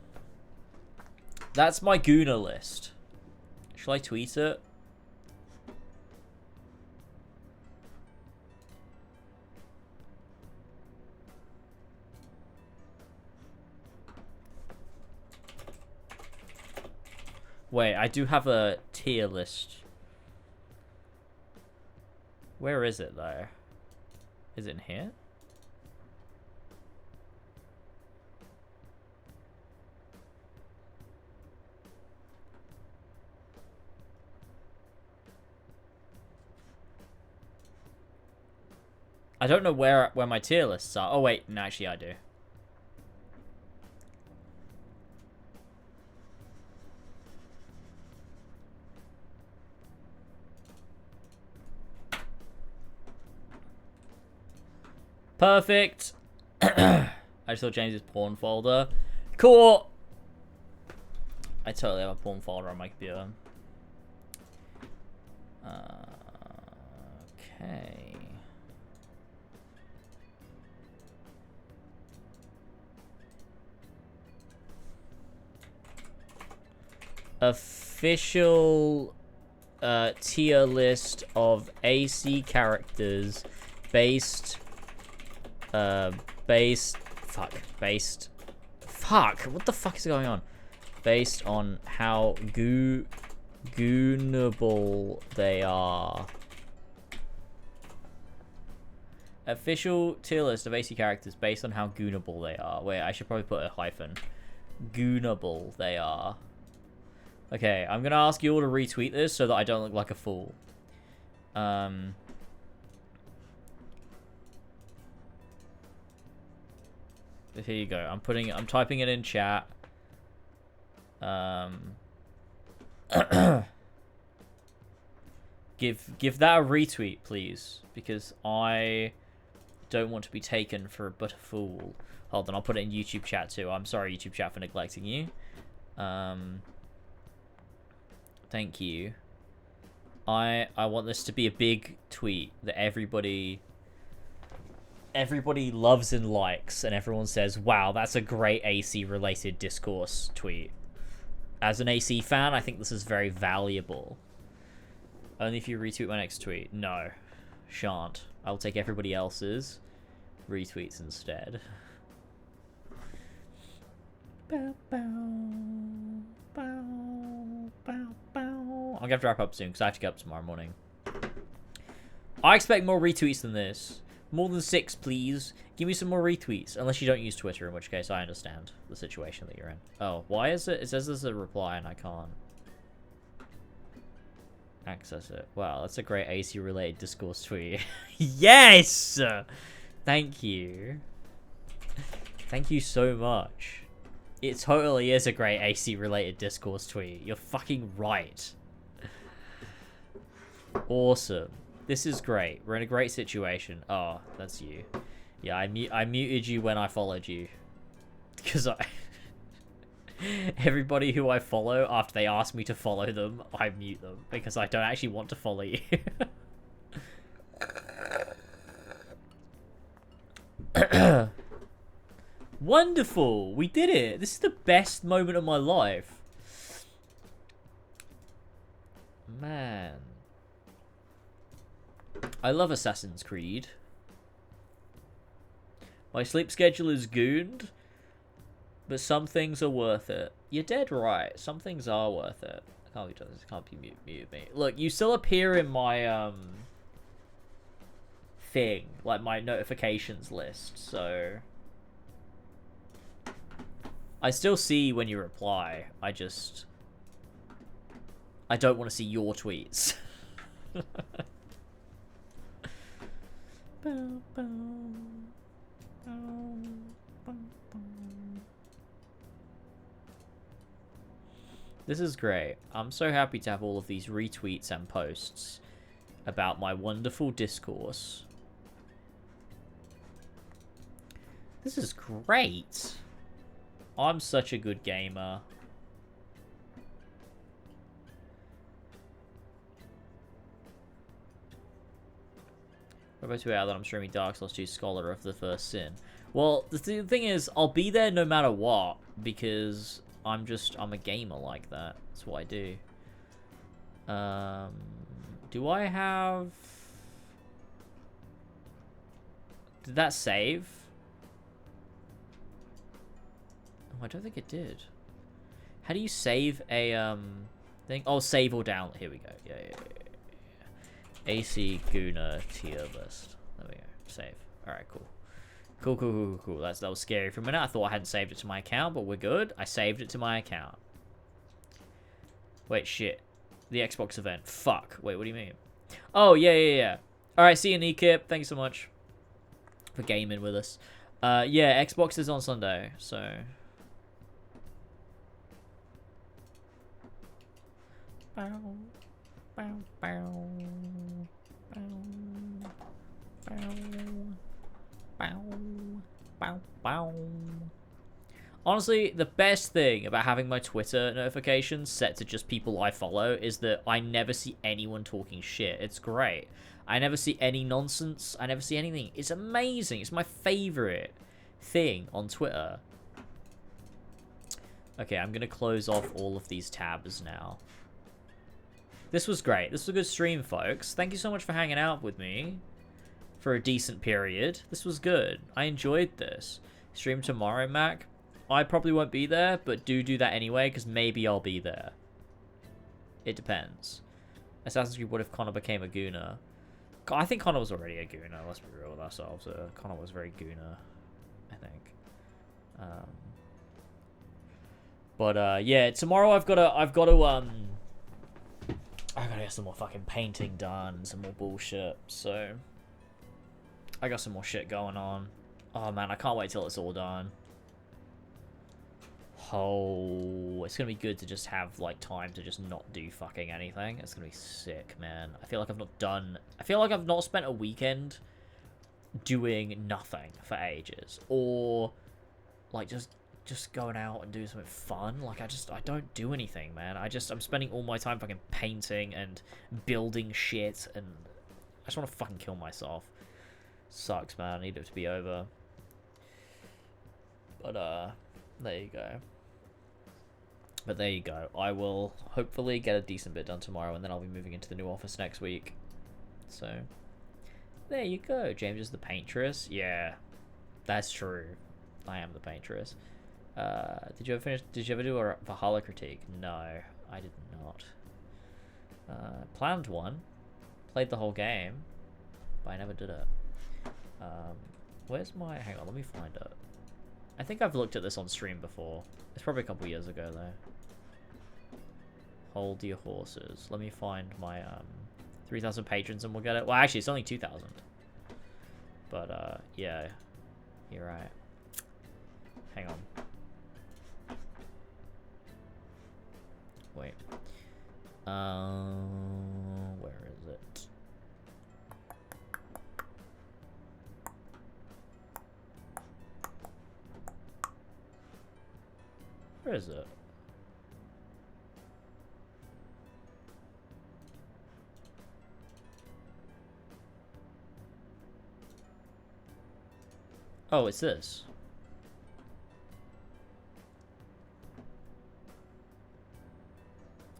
That's my gooner list. Shall I tweet it? Wait, I do have a tier list. Where is it, though? Is it in here? I don't know where my tier lists are. Oh, wait. No, actually, I do. Perfect. I just saw James's porn folder. Cool. I totally have a porn folder on my computer. Okay. Official tier list of AC characters based what the fuck is going on? Based on how goonable they are. Official tier list of AC characters based on how goonable they are. Wait, I should probably put a hyphen. Goonable they are. Okay, I'm gonna ask you all to retweet this so that I don't look like a fool. Here you go. I'm typing it in chat. Give that a retweet, please, because I don't want to be taken for but a fool. Hold on, I'll put it in YouTube chat too. I'm sorry, YouTube chat, for neglecting you. Thank you. I want this to be a big tweet that everybody loves and likes, and everyone says, wow, that's a great AC related discourse tweet. As an AC fan, I think this is very valuable. Only if you retweet my next tweet. No, shan't. I'll take everybody else's retweets instead. Bow, bow, bow, bow, bow. I'm gonna have to wrap up soon because I have to get up tomorrow morning. I expect more retweets than this. More than 6, please. Give me some more retweets. Unless you don't use Twitter, in which case I understand the situation that you're in. Oh, why is it? It says there's a reply and I can't access it. Wow, that's a great AC-related discourse tweet. Yes! Thank you. Thank you so much. It totally is a great AC-related discourse tweet. You're fucking right. Awesome. This is great. We're in a great situation. Oh, that's you. Yeah, I muted you when I followed you. Because everybody who I follow, after they ask me to follow them, I mute them. Because I don't actually want to follow you. Wonderful! We did it! This is the best moment of my life. Man. I love Assassin's Creed. My sleep schedule is gooned, but some things are worth it. You're dead right. Some things are worth it. I can't be done this. Can't be muted me. Look, you still appear in my thing, like my notifications list, so I still see when you reply. I don't want to see your tweets. This is great. I'm so happy to have all of these retweets and posts about my wonderful discourse. This is great. I'm such a good gamer. We're about 2 hours that I'm streaming Dark Souls 2 Scholar of the First Sin. Well, the thing is, I'll be there no matter what, because I'm a gamer like that. That's what I do. Do I have... Did that save? Oh, I don't think it did. How do you save a, thing? Oh, save or download. Here we go. Yeah. AC Guna tier list. There we go. Save. Alright, cool. Cool. That was scary for a minute. I thought I hadn't saved it to my account, but we're good. I saved it to my account. Wait, shit. The Xbox event. Fuck. Wait, what do you mean? Oh, yeah. Alright, see you, Nikip. Thank you so much for gaming with us. Yeah, Xbox is on Sunday, so... Honestly, the best thing about having my Twitter notifications set to just people I follow is that I never see anyone talking shit. It's great. I never see any nonsense. I never see anything. It's amazing. It's my favorite thing on Twitter. Okay, I'm gonna close off all of these tabs now. This was great. This was a good stream, folks. Thank you so much for hanging out with me for a decent period. This was good. I enjoyed this. Stream tomorrow, Mac. I probably won't be there, but do that anyway, because maybe I'll be there. It depends. Assassin's Creed, what if Connor became a Gooner? I think Connor was already a Gooner, let's be real with ourselves. Connor was very Gooner, I think. Yeah, tomorrow I've got to get some more fucking painting done, some more bullshit, so I got some more shit going on. Oh man, I can't wait till it's all done. Oh, it's gonna be good to just have like time to just not do fucking anything. It's gonna be sick, man. I feel like I've not spent a weekend doing nothing for ages, or like just going out and doing something fun. Like I don't do anything, man. I'm spending all my time fucking painting and building shit, and I just want to fucking kill myself. Sucks, man. I need it to be over. But there you go. But there you go. I will hopefully get a decent bit done tomorrow, and then I'll be moving into the new office next week. So there you go. James is the paintress. Yeah, that's true. I am the paintress. Did you ever do a Valhalla critique? No, I did not. Planned one. Played the whole game, but I never did it. Where's my... Hang on, let me find it. I think I've looked at this on stream before. It's probably a couple years ago, though. Hold your horses. Let me find my 3,000 patrons and we'll get it. Well, actually, it's only 2,000. But, yeah. You're right. Hang on. Wait. Where is it? Where is it? Oh, it's this.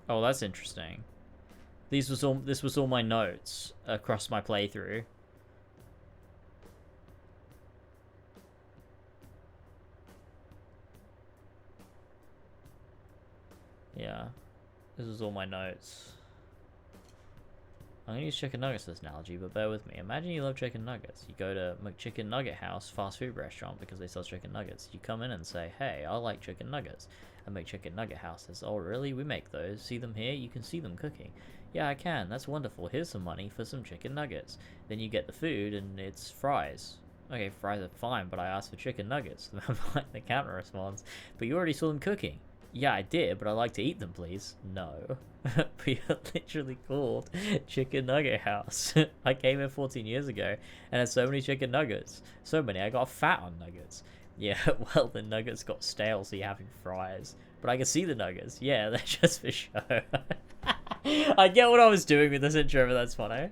Oh, that's interesting. This was all my notes across my playthrough. Yeah, this is all my notes. I'm gonna use chicken nuggets for this analogy, but bear with me. Imagine you love chicken nuggets. You go to McChicken Nugget House fast food restaurant because they sell chicken nuggets. You come in and say, hey, I like chicken nuggets. And McChicken Nugget House says, oh really? We make those. See them here? You can see them cooking. Yeah, I can. That's wonderful. Here's some money for some chicken nuggets. Then you get the food and it's fries. Okay, fries are fine, but I asked for chicken nuggets. The counter responds, but you already saw them cooking. Yeah, I did, but I'd like to eat them, please. No. We are literally called Chicken Nugget House. I came here 14 years ago and had so many chicken nuggets. So many, I got fat on nuggets. Yeah, well, the nuggets got stale, so you're having fries. But I can see the nuggets. Yeah, they're just for show. I get what I was doing with this intro, but that's funny.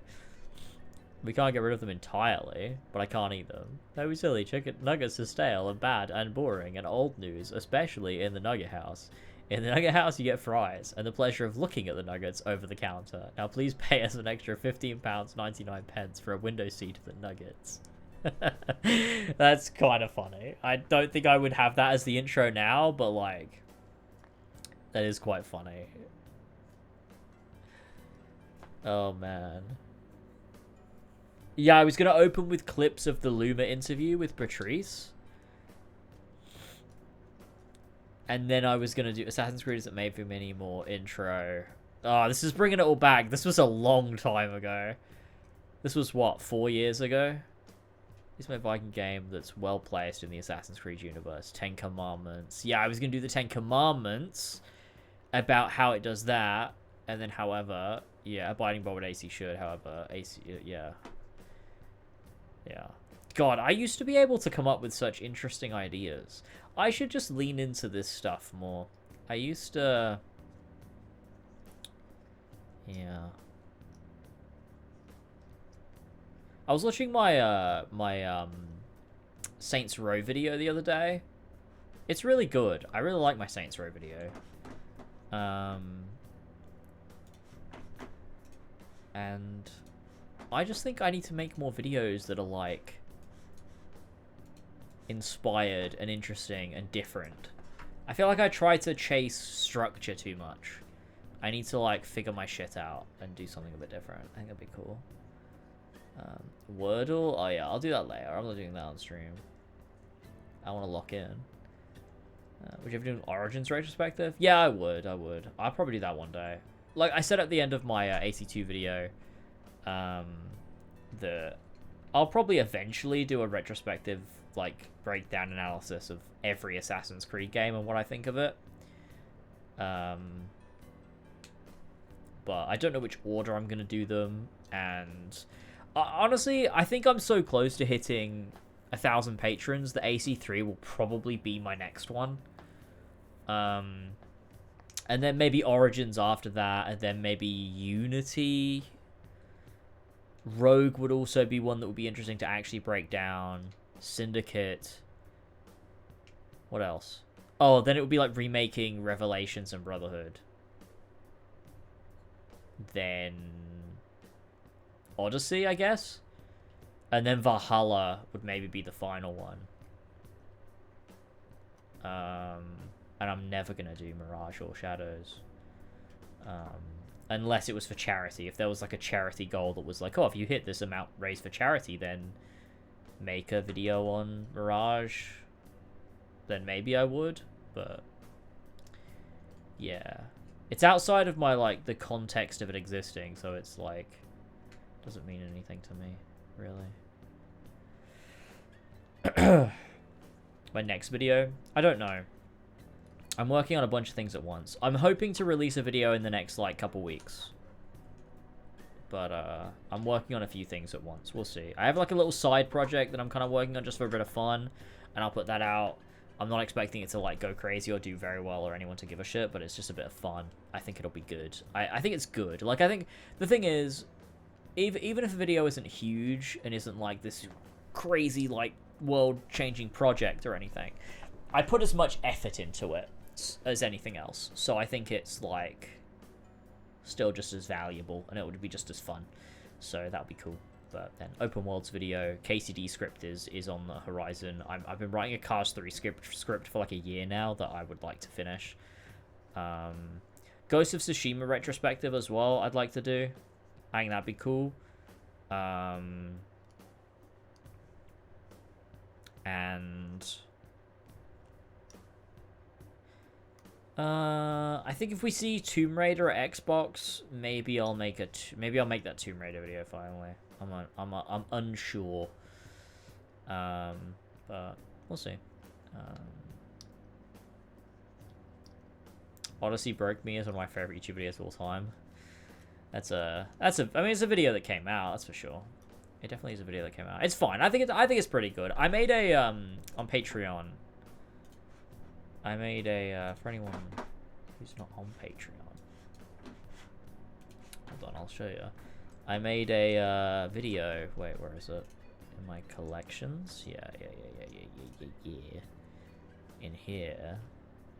We can't get rid of them entirely, but I can't eat them. Don't be silly, chicken nuggets are stale and bad and boring and old news, especially in the Nugget House. In the Nugget House, you get fries and the pleasure of looking at the nuggets over the counter. Now, please pay us an extra £15.99 for a window seat of the nuggets. That's kind of funny. I don't think I would have that as the intro now, but, like, that is quite funny. Oh, man. Yeah, I was going to open with clips of the Luma interview with Patrice. And then I was going to do Assassin's Creed Isn't Made For Me Anymore intro. Oh, this is bringing it all back. This was a long time ago. This was, what, 4 years ago? This is my Viking game that's well placed in the Assassin's Creed universe. 10 Commandments. Yeah, I was going to do the 10 Commandments about how it does that. And then, however, yeah, abiding by what AC should, however, AC, yeah. Yeah. God, I used to be able to come up with such interesting ideas. I should just lean into this stuff more. I used to... Yeah. I was watching my, Saints Row video the other day. It's really good. I really like my Saints Row video. And I just think I need to make more videos that are, like, inspired and interesting and different. I feel like I try to chase structure too much. I need to, like, figure my shit out and do something a bit different. I think that'd be cool. Wordle? Oh, yeah, I'll do that later. I'm not doing that on stream. I want to lock in. Would you ever do an Origins retrospective? Yeah, I would. I'll probably do that one day. Like I said at the end of my AC2 video, I'll probably eventually do a retrospective, like, breakdown analysis of every Assassin's Creed game and what I think of it. But I don't know which order I'm going to do them, and honestly, I think I'm so close to hitting 1,000 patrons that AC3 will probably be my next one. And then maybe Origins after that, and then maybe Unity. Rogue would also be one that would be interesting to actually break down. Syndicate. What else? Oh, then it would be like remaking Revelations and Brotherhood. Then Odyssey, I guess. And then Valhalla would maybe be the final one. And I'm never going to do Mirage or Shadows. Unless it was for charity. If there was like a charity goal that was like, oh, if you hit this amount raised for charity, then make a video on Mirage. Then maybe I would. But yeah. It's outside of my, like, the context of it existing. So it's like, doesn't mean anything to me, really. My next video? I don't know. I'm working on a bunch of things at once. I'm hoping to release a video in the next, like, couple weeks. But, I'm working on a few things at once. We'll see. I have, like, a little side project that I'm kind of working on just for a bit of fun. And I'll put that out. I'm not expecting it to, like, go crazy or do very well or anyone to give a shit. But it's just a bit of fun. I think it'll be good. I think it's good. Like, I think the thing is, even if a video isn't huge and isn't, like, this crazy, like, world-changing project or anything, I put as much effort into it as anything else, so I think it's like still just as valuable and it would be just as fun, so that would be cool. But then open worlds video, KCD script is on the horizon. I've been writing a Cars 3 script for like a year now that I would like to finish. Ghost of Tsushima retrospective as well I'd like to do. I think that'd be cool. And I think if we see Tomb Raider at Xbox, maybe I'll make that Tomb Raider video finally. I'm unsure. But we'll see. Odyssey Broke Me is one of my favorite YouTube videos of all time. I mean, it's a video that came out, that's for sure. It definitely is a video that came out. It's fine. I think it's pretty good. I made a on Patreon. I made a for anyone who's not on Patreon. Hold on, I'll show you. I made a video. Wait, where is it? In my collections? Yeah. In here,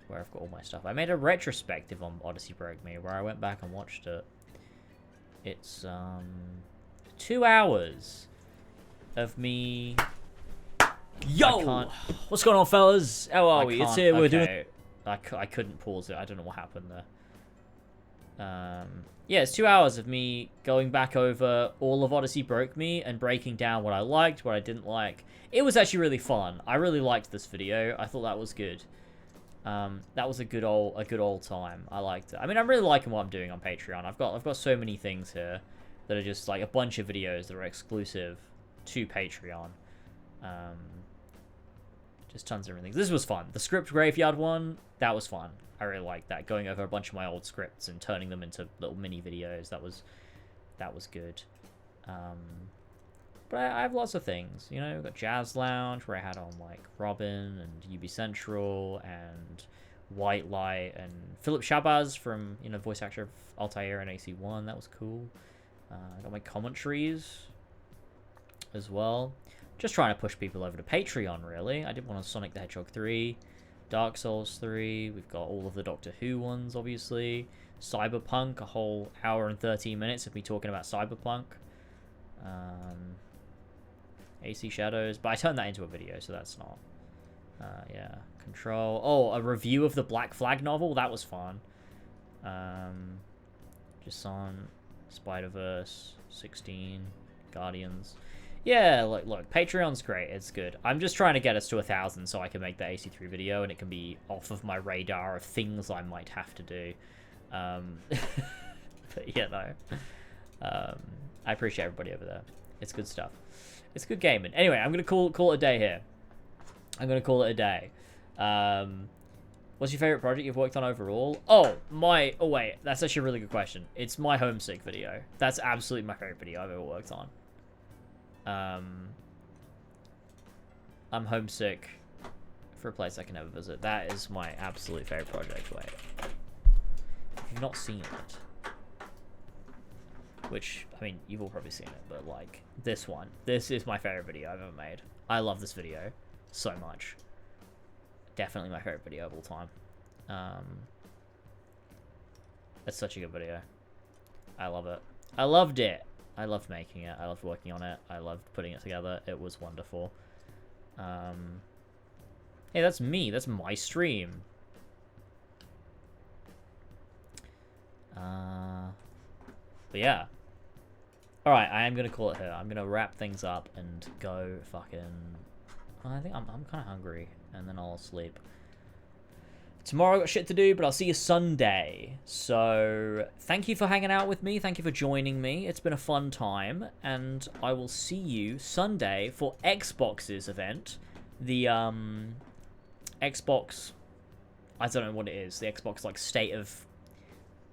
where I've got all my stuff. I made a retrospective on Odyssey Broke Me, where I went back and watched it. It's 2 hours of me. Yo! What's going on, fellas? How are we? It's here. We're doing. I couldn't pause it. I don't know what happened there. Yeah, it's 2 hours of me going back over all of Odyssey Broke Me and breaking down what I liked, what I didn't like. It was actually really fun. I really liked this video. I thought that was good. That was a good old time. I liked it. I mean, I'm really liking what I'm doing on Patreon. I've got so many things here that are just like a bunch of videos that are exclusive to Patreon. Just tons of different things. This was fun. The script graveyard one, that was fun. I really liked that. Going over a bunch of my old scripts and turning them into little mini videos. That was good. But I have lots of things. You know, we've got Jazz Lounge where I had on like Robin and UB Central and White Light and Philip Shabazz from, you know, voice actor of Altair and AC1. That was cool. I got my commentaries as well. Just trying to push people over to Patreon, really. I did one on Sonic the Hedgehog 3, Dark Souls 3. We've got all of the Doctor Who ones, obviously. Cyberpunk, a whole hour and 13 minutes of me talking about Cyberpunk. AC Shadows, but I turned that into a video, so that's not. Yeah, Control. Oh, a review of the Black Flag novel. That was fun. Just on Spider-Verse, 16, Guardians. Yeah, look, Patreon's great. It's good. I'm just trying to get us to 1,000 so I can make the AC3 video and it can be off of my radar of things I might have to do. But yeah, no. I appreciate everybody over there. It's good stuff. It's good gaming. Anyway, I'm gonna call it a day here. I'm gonna call it a day. What's your favorite project you've worked on overall? Oh wait, that's actually a really good question. It's my homesick video. That's absolutely my favorite video I've ever worked on. I'm homesick for a place I can never visit. That is my absolute favorite project. Wait, if you've not seen it, which, I mean, you've all probably seen it, but like this is my favorite video I've ever made. I love this video so much. Definitely my favorite video of all time. It's such a good video. I love it. I loved it. I loved making it. I loved working on it. I loved putting it together. It was wonderful. Hey, that's me. That's my stream. But yeah. Alright, I am going to call it here. I'm going to wrap things up and go fucking... I think I'm kind of hungry. And then I'll sleep. Tomorrow I've got shit to do, but I'll see you Sunday. So, thank you for hanging out with me. Thank you for joining me. It's been a fun time. And I will see you Sunday for Xbox's event. The, Xbox... I don't know what it is. The Xbox, like, State of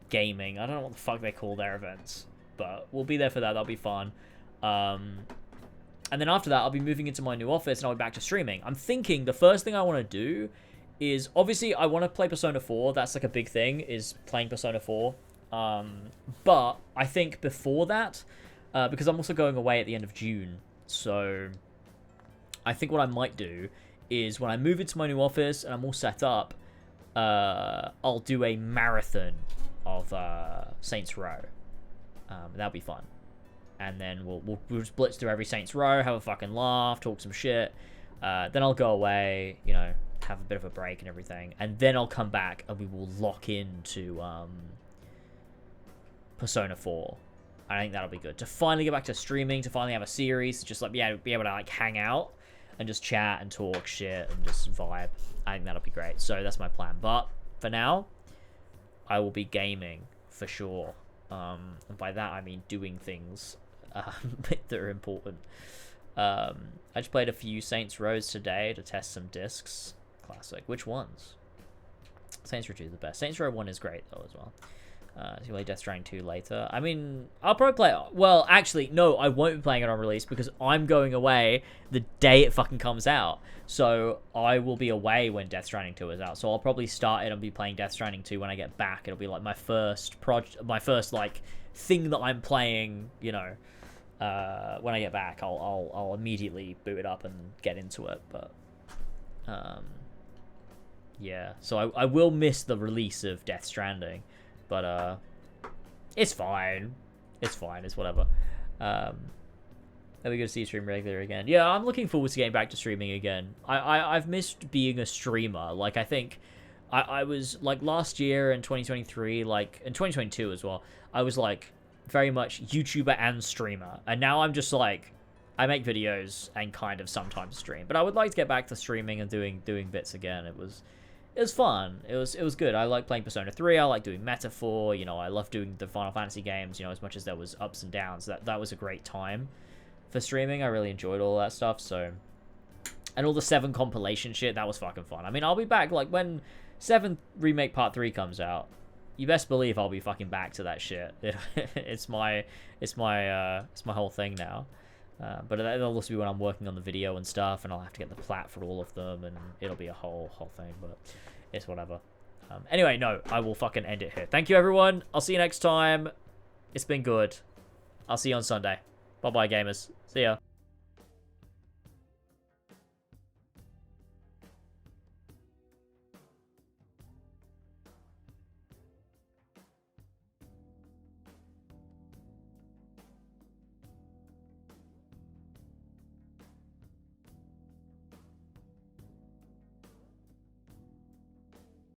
Gaming. I don't know what the fuck they call their events. But we'll be there for that. That'll be fun. And then after that, I'll be moving into my new office and I'll be back to streaming. I'm thinking the first thing I want to do is, obviously, I want to play Persona 4. That's like a big thing, is playing Persona 4. But I think before that, because I'm also going away at the end of June, so I think what I might do is when I move into my new office and I'm all set up, I'll do a marathon of Saints Row. That'll be fun. And then we'll just blitz through every Saints Row, have a fucking laugh, talk some shit. Then I'll go away, you know, have a bit of a break and everything. And then I'll come back and we will lock into Persona 4. I think that'll be good. To finally get back to streaming, to finally have a series, to just like be able to like hang out and just chat and talk shit and just vibe. I think that'll be great. So that's my plan. But for now, I will be gaming for sure. And by that I mean doing things that are important. I just played a few Saints Rows today to test some discs. Classic. Which ones? Saints Row 2 is the best. Saints Row 1 is great though as well. So you play Death Stranding 2 later. I mean, I'll probably play it. Well, actually, no, I won't be playing it on release because I'm going away the day it fucking comes out. So I will be away when Death Stranding 2 is out. So I'll probably start it and be playing Death Stranding 2 when I get back. It'll be like my first project, my first like thing that I'm playing, you know, when I get back. I'll immediately boot it up and get into it. But yeah, so I will miss the release of Death Stranding. But, it's fine. It's fine. It's whatever. Are we going to see you stream regular again? Yeah, I'm looking forward to getting back to streaming again. I've missed being a streamer. Like, I think I was, like, last year in 2023, like, in 2022 as well, I was, like, very much YouTuber and streamer. And now I'm just, like, I make videos and kind of sometimes stream. But I would like to get back to streaming and doing bits again. It was fun. It was good. I like playing Persona 3. I like doing Metaphor. You know, I love doing the Final Fantasy games. You know, as much as there was ups and downs, that was a great time for streaming. I really enjoyed all that stuff. So, and all the 7 compilation shit, that was fucking fun. I mean, I'll be back like when 7 Remake Part 3 comes out. You best believe I'll be fucking back to that shit. It's my whole thing now. But that'll also be when I'm working on the video and stuff, and I'll have to get the plat for all of them, and it'll be a whole thing, but it's whatever. Anyway, no, I will fucking end it here. Thank you, everyone. I'll see you next time. It's been good. I'll see you on Sunday. Bye-bye, gamers. See ya.